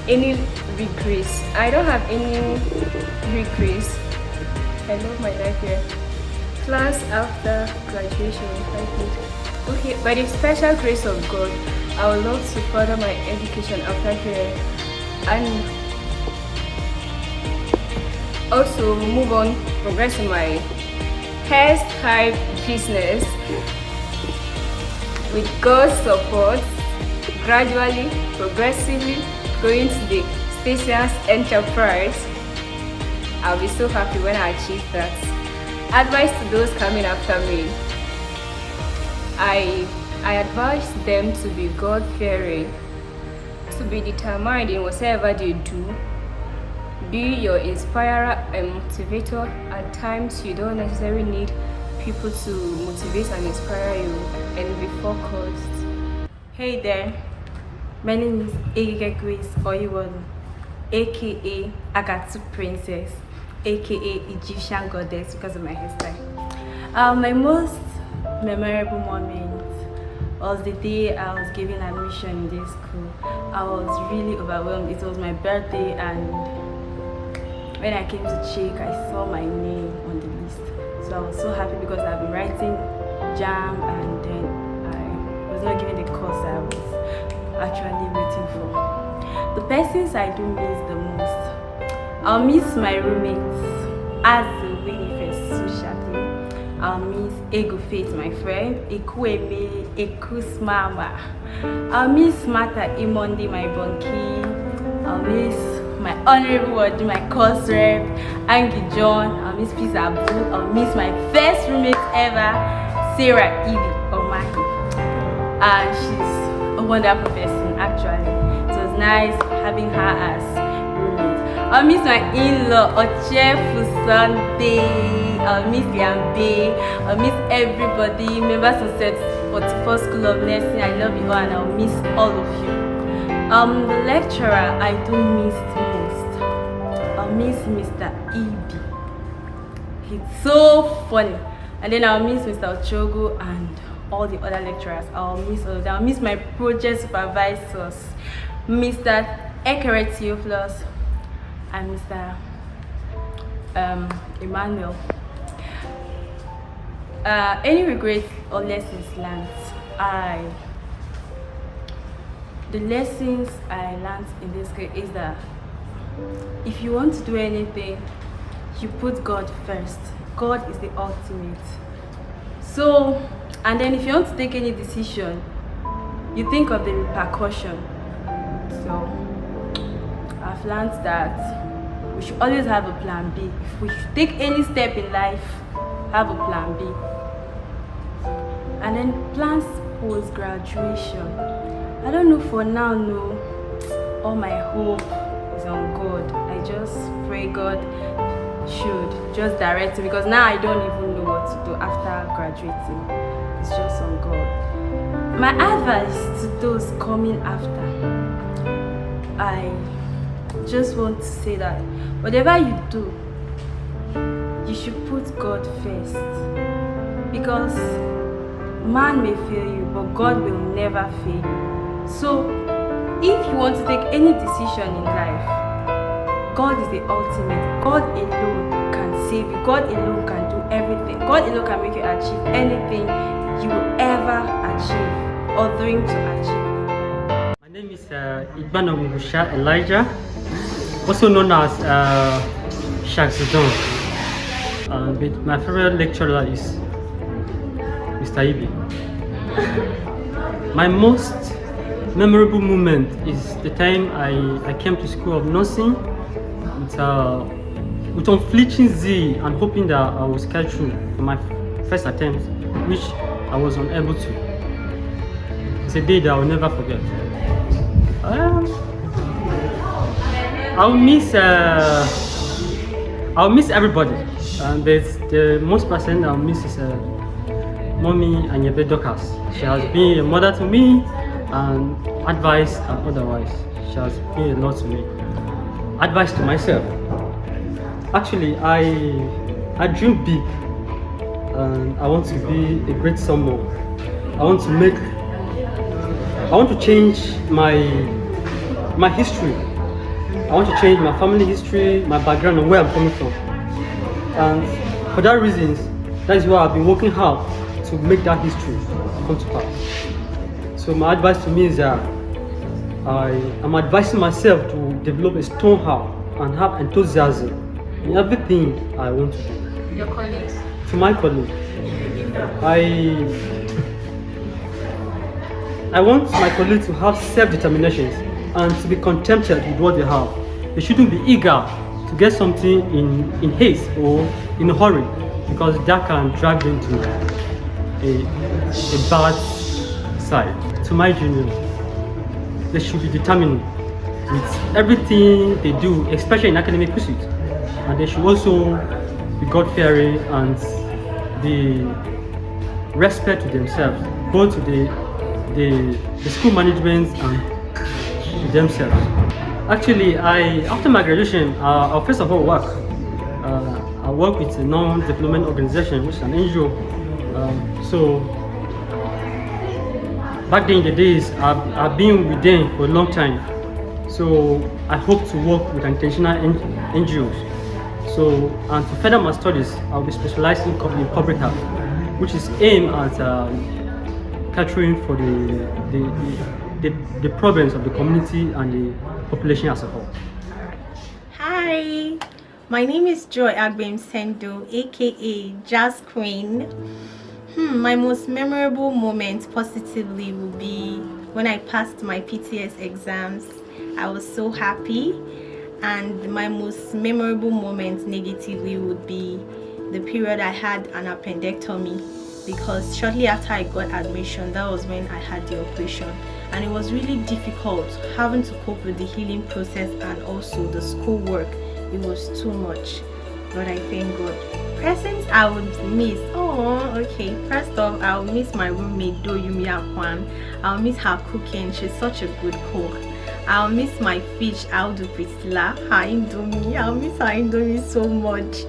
Any regrets? I don't have any regrets. I love my life here. Plans after graduation, okay, by the special grace of God, I would love to further my education after here and also move on, progress in my hairstyle business with God's support, gradually, progressively going to the Stasia's enterprise. I'll be so happy when I achieve that. Advice to those coming after me. I advise them to be God-fearing, to be determined in whatever they do. Be your inspirer and motivator. At times, you don't necessarily need people to motivate and inspire you, and be focused. Hey there, my name is Egige Grace Oyiwolu, aka Agatu Princess, aka Egyptian Goddess because of my hairstyle. My most memorable moment was the day I was given admission in this school. I was really overwhelmed. It was my birthday, and when I came to check, I saw my name on the list. So I was so happy because I've been writing JAM, and then I was not given the course I was actually waiting for. The persons I do miss the most, I'll miss my roommates as the Winifred Sushati. I'll miss Ego Faith, my friend, Ekueme, Ekusmama. I'll miss Martha Imondi, my bunkie. I'll miss my honorable word, my course rep, Angie John. I'll miss Peace Abu. I'll miss my first roommate ever, Sarah Evie Omaki. And she's a wonderful person, actually. It was nice having her as roommate. I'll miss my in-law, Ochefu Sunday. I'll miss Yambe. I'll miss everybody, members of Set 44 School of Nursing. I love you all, and I'll miss all of you. The lecturer I do miss most, I'll miss Mr. E.B. He's so funny. And then I'll miss Mr. Ochogo and all the other lecturers. I'll miss all of them. I'll miss my project supervisors, Mr. Ekere Theophilus and Mr. Emmanuel. Any regrets or lessons learned? The lessons I learned in this case is that if you want to do anything, you put God first. God is the ultimate. So, and then if you want to take any decision, you think of the repercussion. So, I've learned that we should always have a plan B. If we should take any step in life, have a plan B. And then plans post-graduation. I don't know, for now, no. All my hope is on God. I just pray God should just direct me, because now I don't even know what to do after graduating. It's just on God. My advice to those coming after, just want to say that whatever you do, you should put God first. Because man may fail you, but God will never fail you. So, if you want to take any decision in life, God is the ultimate. God alone can save you. God alone can do everything. God alone can make you achieve anything you will ever achieve or dream to achieve. My name is Igbano Mugusha Elijah, also known as Shak Zidon. But my favorite lecturer is Mr. Ibi. My most memorable moment is the time I came to School of Nursing with unflinching zeal and hoping that I was catch through for my first attempt, which I was unable to. It's a day that I will never forget. I'll miss everybody, but the most person I'll miss is Mommy Anyebe Dokas. She has been a mother to me, and advice and otherwise. She has been a lot to me. Advice to myself. Actually, I dream big, and I want to be a great someone. I want to change my history. I want to change my family history, my background, and where I'm coming from. And for that reason, that is why I've been working hard to make that history come to pass. So my advice to me is that I'm advising myself to develop a strong heart and have enthusiasm in everything I want to do. Your colleagues? To my colleagues, I want my colleagues to have self-determination and to be contented with what they have. They shouldn't be eager to get something in haste or in a hurry, because that can drag them to a bad side. To my juniors, they should be determined with everything they do, especially in academic pursuits. And they should also be God-fearing and be respect to themselves, both to the school management and to themselves. Actually, after my graduation, I'll first of all work. I work with a non-development organization, which is an NGO. So back then in the days, I've been with them for a long time. So I hope to work with intentional NGOs. So, and to further my studies, I'll be specialized in public health, which is aimed at catering for the problems of the community and the population as a whole. Hi, my name is Joy Agbem Sendo, aka Jazz Queen. My most memorable moment positively will be when I passed my PTS exams. I was so happy. And my most memorable moment negatively would be the period I had an appendectomy, because shortly after I got admission, that was when I had the operation, and it was really difficult having to cope with the healing process and also the schoolwork. It was too much, but I thank God. Presents I would miss. First off, I'll miss my roommate Doyumi Akwan. I'll miss her cooking. She's such a good cook. I'll miss my fish, Aldo Priscilla, her Indomie. I'll miss her Indomie so much.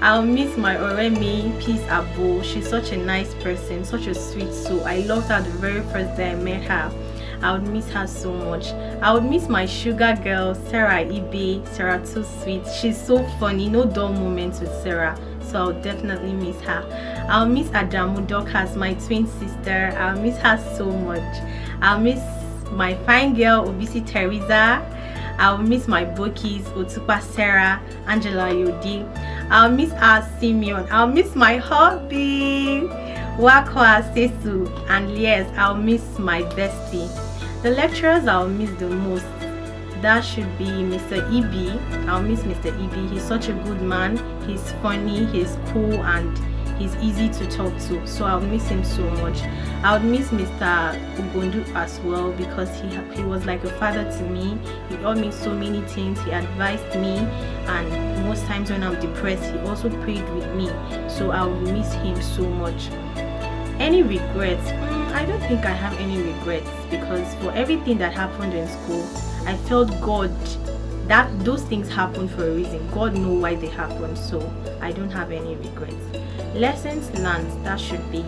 I'll miss my Oremi, Peace Abo. She's such a nice person, such a sweet soul. I loved her the very first day I met her. I would miss her so much. I would miss my sugar girl, Sarah Ibe. Sarah too sweet. She's so funny. No dull moments with Sarah. So I'll definitely miss her. I'll miss Adamu Dokas, my twin sister. I'll miss her so much. I'll miss my fine girl Obisi Teresa. I'll miss my bookies Otupa Sarah, Angela Yodi. I'll miss our Simeon. I'll miss my hubby Wakwa Sesu, and yes, I'll miss my bestie. The lecturers I'll miss the most, that should be Mr. Ibi. I'll miss Mr. Ibi. He's such a good man. He's funny, he's cool, and he's easy to talk to, so I'll miss him so much. I would miss Mr. Ugondu as well, because he was like a father to me. He taught me so many things. He advised me, and most times when I'm depressed, he also prayed with me, so I would miss him so much. Any regrets? I don't think I have any regrets, because for everything that happened in school, I felt God those things happen for a reason. God knows why they happen, so I don't have any regrets. Lessons learned, that should be,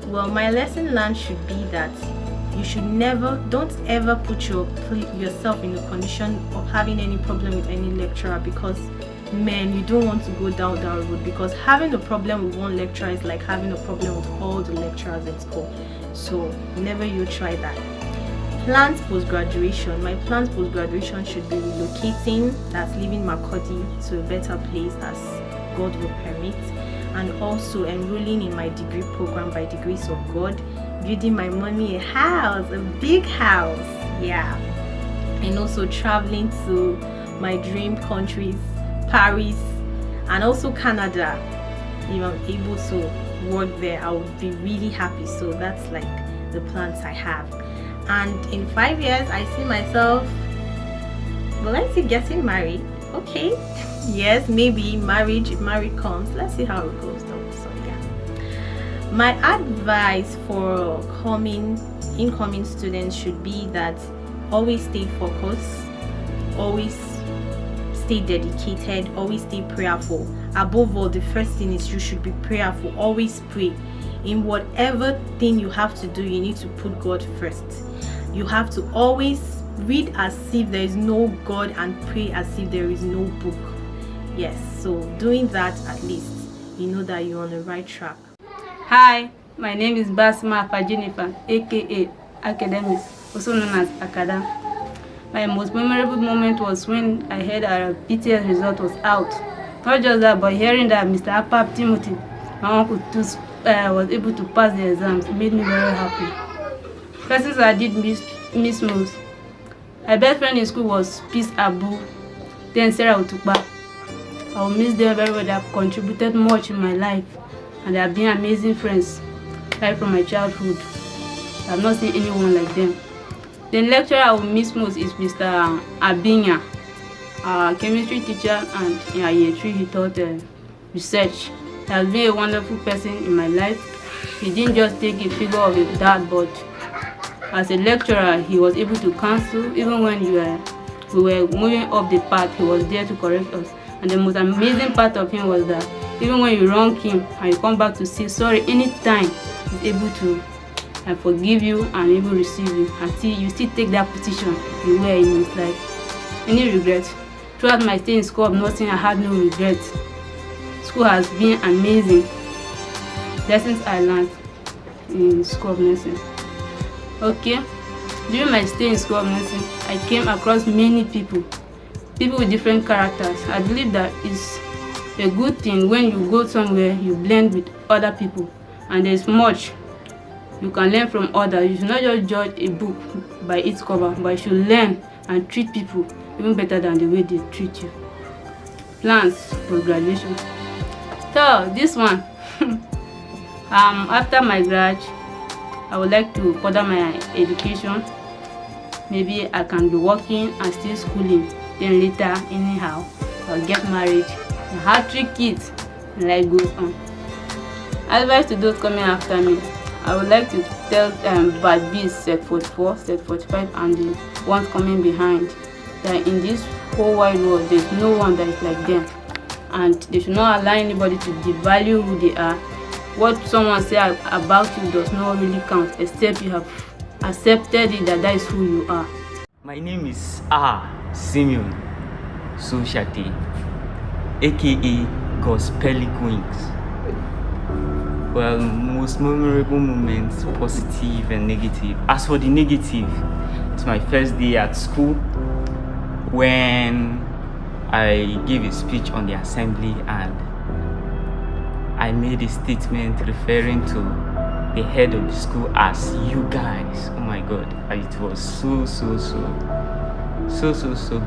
well, my lesson learned should be that you should don't ever put yourself in a condition of having any problem with any lecturer, because man, you don't want to go down that road, because having a problem with one lecturer is like having a problem with all the lecturers in school. So never you try that. Plans post-graduation. My plans post-graduation should be relocating, that's leaving Makurdi to a better place as God will permit, and also enrolling in my degree program by the grace of God, building my mommy a house, a big house, yeah, and also traveling to my dream countries, Paris and also Canada. If I'm able to work there, I would be really happy. So that's like the plans I have. And in 5 years, I see myself, well, let's see, getting married. Okay, yes, maybe marriage, if marriage comes. Let's see how it goes though. So yeah, my advice for incoming students should be that always stay focused, always stay dedicated, always stay prayerful. Above all, the first thing is you should be prayerful. Always pray. In whatever thing you have to do, you need to put God first. You have to always read as if there is no God and pray as if there is no book. Yes, so doing that, at least you know that you're on the right track. Hi, my name is Basma Fajinifa, aka Academics, also known as Akada. My most memorable moment was when I heard our PTS result was out. Not just that, but hearing that Mr. Apap Timothy, my uncle, was able to pass the exams, made me very happy. Persons I did miss most. My best friend in school was Peace Abu, then Sarah Otukpa. I will miss them very well. They have contributed much in my life, and they have been amazing friends right from my childhood. I have not seen anyone like them. The lecturer I will miss most is Mr. Abinya, our chemistry teacher, and in our year 3 he taught research. He has been a wonderful person in my life. He didn't just take a figure of a dad, but as a lecturer he was able to counsel. Even when we were moving off the path, he was there to correct us. And the most amazing part of him was that even when you wrong him and you come back to say sorry anytime, he's able to forgive you and even receive you, and you still take that position you were in his life. Any regrets? Throughout my stay in School of Nursing, I had no regrets. School has been amazing. Lessons I learned in School of Nursing. Okay, during my stay in School of Nursing, I came across many people with different characters. I believe that it's a good thing when you go somewhere, you blend with other people, and there's much you can learn from others. You should not just judge a book by its cover, but you should learn and treat people even better than the way they treat you. Plans for graduation. So this one, after my grad, I would like to further my education. Maybe I can be working and still schooling. Then later, anyhow, I'll get married and have 3 kids, and life goes on. Advice to those coming after me. I would like to tell Bad B's set 44, set 45, and the ones coming behind that in this whole wide world, there's no one that is like them. And they should not allow anybody to devalue who they are. What someone says about you does not really count, except you have accepted it that is who you are. My name is Simeon Soshate, aka Gospelic Wings. Well, most memorable moments, positive and negative. As for the negative, it's my first day at school when I gave a speech on the assembly and I made a statement referring to the head of the school as you guys. Oh my god, it was so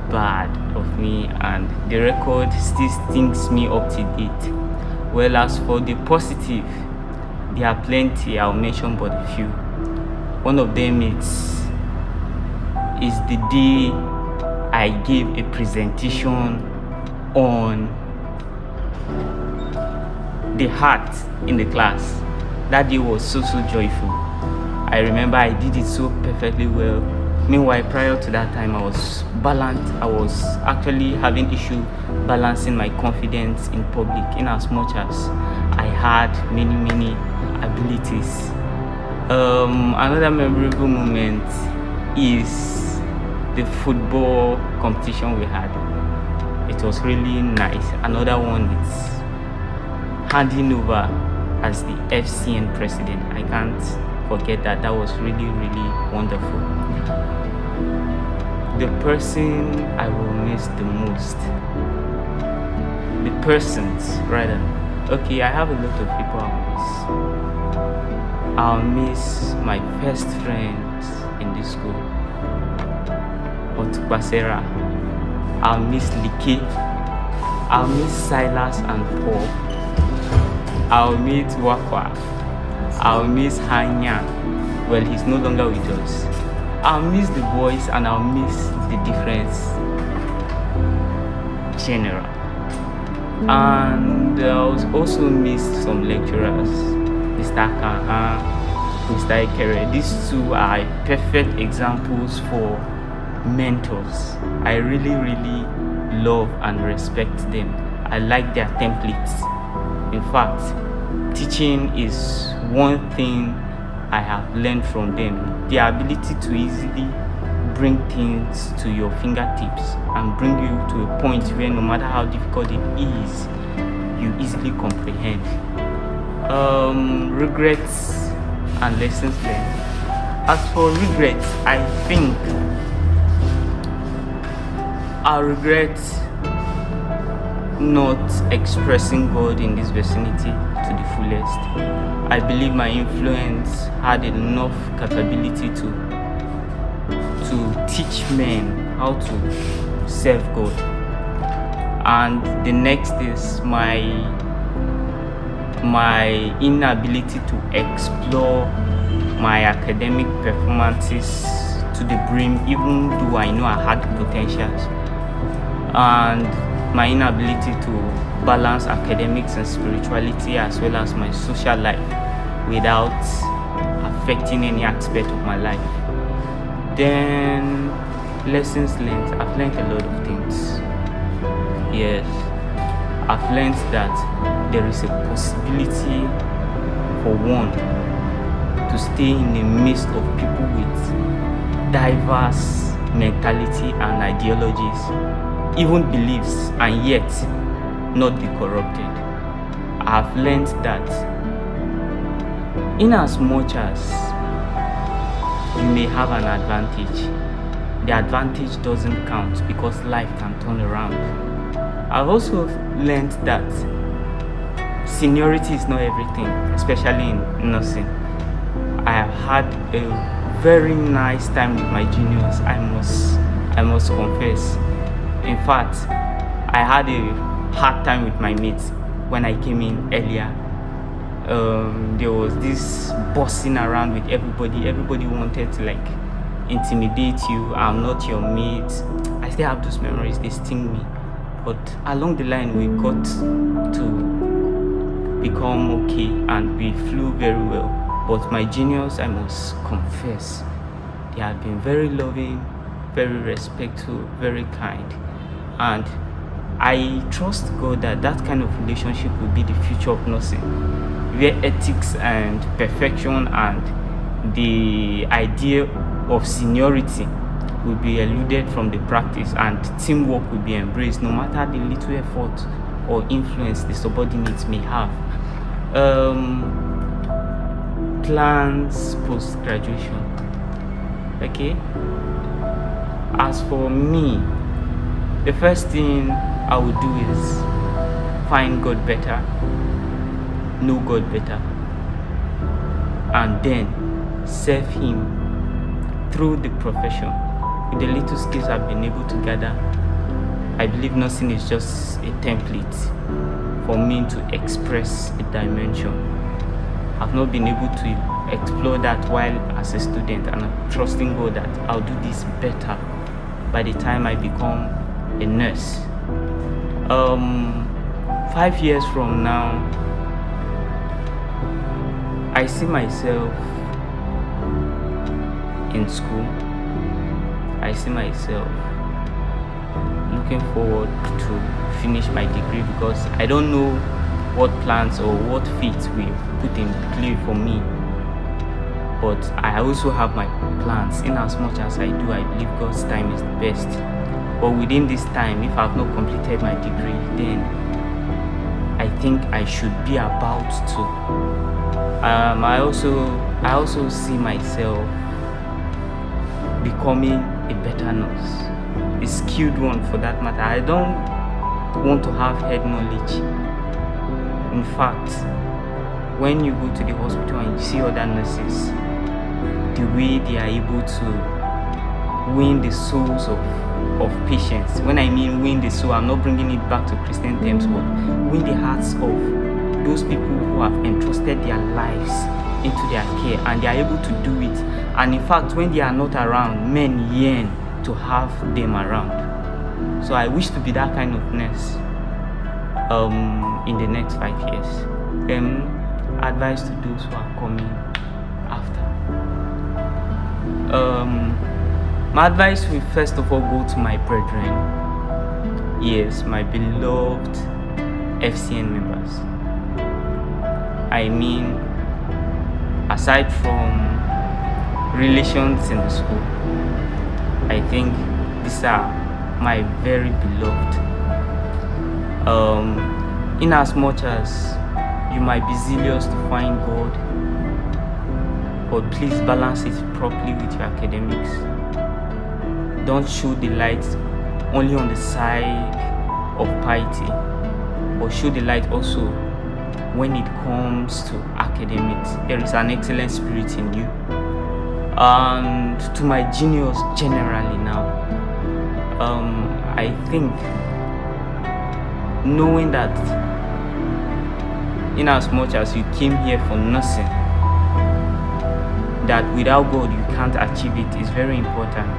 bad of me, and the record still stings me up to date. Well, as for the positive, there are plenty. I'll mention but a few. One of them is the day I gave a presentation on the heart in the class. That day was so joyful. I remember I did it so perfectly well. Meanwhile, prior to that time, I was balanced. I was actually having issue balancing my confidence in public, in as much as I had many abilities. Another memorable moment is the football competition we had. It was really nice. Another one is handing over as the FCN president. I can't forget that. That was really wonderful. The person I will miss the most, the persons rather. Okay, I have a lot of people I'll miss my first friends in this school, Otukpasera. I'll miss Like. I'll miss Silas and Paul. I'll meet Wakwa. I'll miss Hanya. Well, he's no longer with us. I'll miss the boys and I'll miss the difference general. And I'll also miss some lecturers, Mr. Kaha, Mr. Ekere. These two are perfect examples for mentors. I really love and respect them. I like their templates. In fact, teaching is one thing I have learned from them. The ability to easily bring things to your fingertips and bring you to a point where no matter how difficult it is, you easily comprehend. Regrets and lessons learned. As for regrets, I think I regret not expressing God in this vicinity to the fullest. I believe my influence had enough capability to teach men how to serve God. And the next is my inability to explore my academic performances to the brim, even though I know I had the potentials. And my inability to balance academics and spirituality as well as my social life without affecting any aspect of my life. Then lessons learned. I've learned a lot of things. Yes, I've learned that there is a possibility for one to stay in the midst of people with diverse mentality and ideologies, even beliefs, and yet not be corrupted. I've learned that in as much as you may have an advantage, the advantage doesn't count because life can turn around. I've also learned that seniority is not everything, especially in nursing. I have had a very nice time with my juniors, I must confess. In fact, I had a hard time with my mates when I came in earlier. There was this bossing around with everybody. Everybody wanted to intimidate you. I'm not your mate. I still have those memories, they sting me. But along the line, we got to become okay and we flew very well. But my juniors, I must confess, they have been very loving, very respectful, very kind. And I trust God that that kind of relationship will be the future of nursing, where ethics and perfection and the idea of seniority will be eluded from the practice and teamwork will be embraced no matter the little effort or influence the subordinates may have. Plans post-graduation. Okay? As for me, the first thing I would do is find God better, know God better, and then serve Him through the profession. With the little skills I've been able to gather, I believe nursing is just a template for me to express a dimension. I've not been able to explore that while as a student, and I'm trusting God that I'll do this better by the time I become a nurse. 5 years from now, I see myself in school I see myself looking forward to finish my degree because I don't know what plans or what fates will put in play for me. But I also have my plans. In as much as I do, I believe God's time is the best. But within this time, if I've not completed my degree, then I think I should be about to. I also see myself becoming a better nurse, a skilled one for that matter. I don't want to have head knowledge. In fact, when you go to the hospital and you see other nurses, the way they are able to win the souls of patients. When I mean win the soul, I'm not bringing it back to Christian terms, but win the hearts of those people who have entrusted their lives into their care, and they are able to do it. And in fact, when they are not around, men yearn to have them around. So I wish to be that kind of nurse in the next 5 years. Advice to those who are coming after. My advice will first of all go to my brethren. Yes, my beloved FCN members. I mean, aside from relations in the school, I think these are my very beloved. In as much as you might be zealous to find God, but please balance it properly with your academics. Don't show the light only on the side of piety, but show the light also when it comes to academics. There is an excellent spirit in you. And to my juniors generally now, I think knowing that in as much as you came here for nursing, that without God you can't achieve it is very important.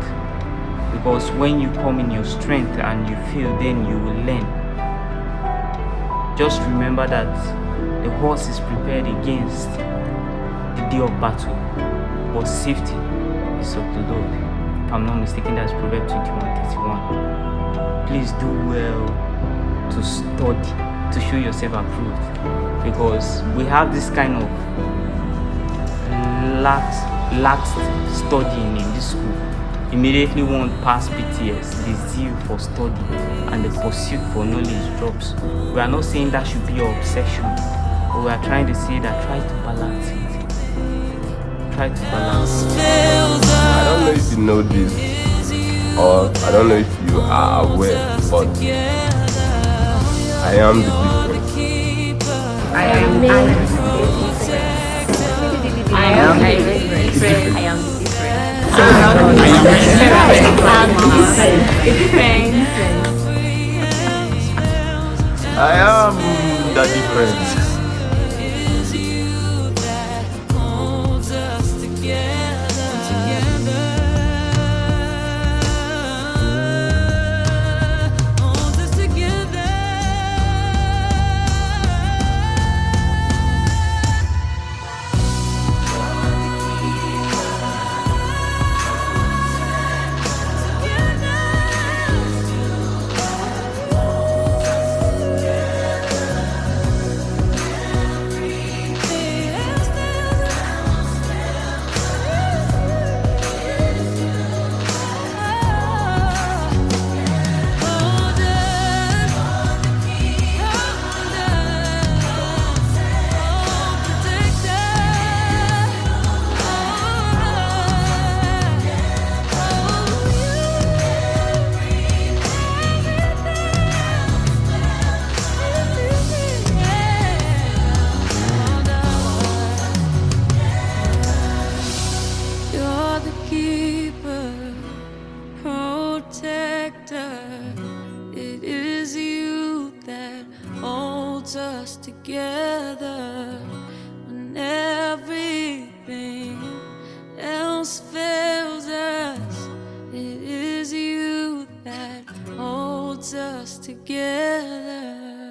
Because when you come in your strength and you fail, then you will learn. Just remember that the horse is prepared against the day of battle, but safety is of the Lord. If I'm not mistaken, that's Proverbs 21:31. Please do well to study, to show yourself approved, because we have this kind of lax studying in this school. Immediately one pass PTS, the zeal for study and the pursuit for knowledge drops. We are not saying that should be your obsession, but we are trying to say that try to balance it. Try to balance it. I don't know if you know this, or I don't know if you are aware, but I am the difference. I am the difference. I am the difference. I am the difference. I am the difference. Together when everything else fails us. It is you that holds us together.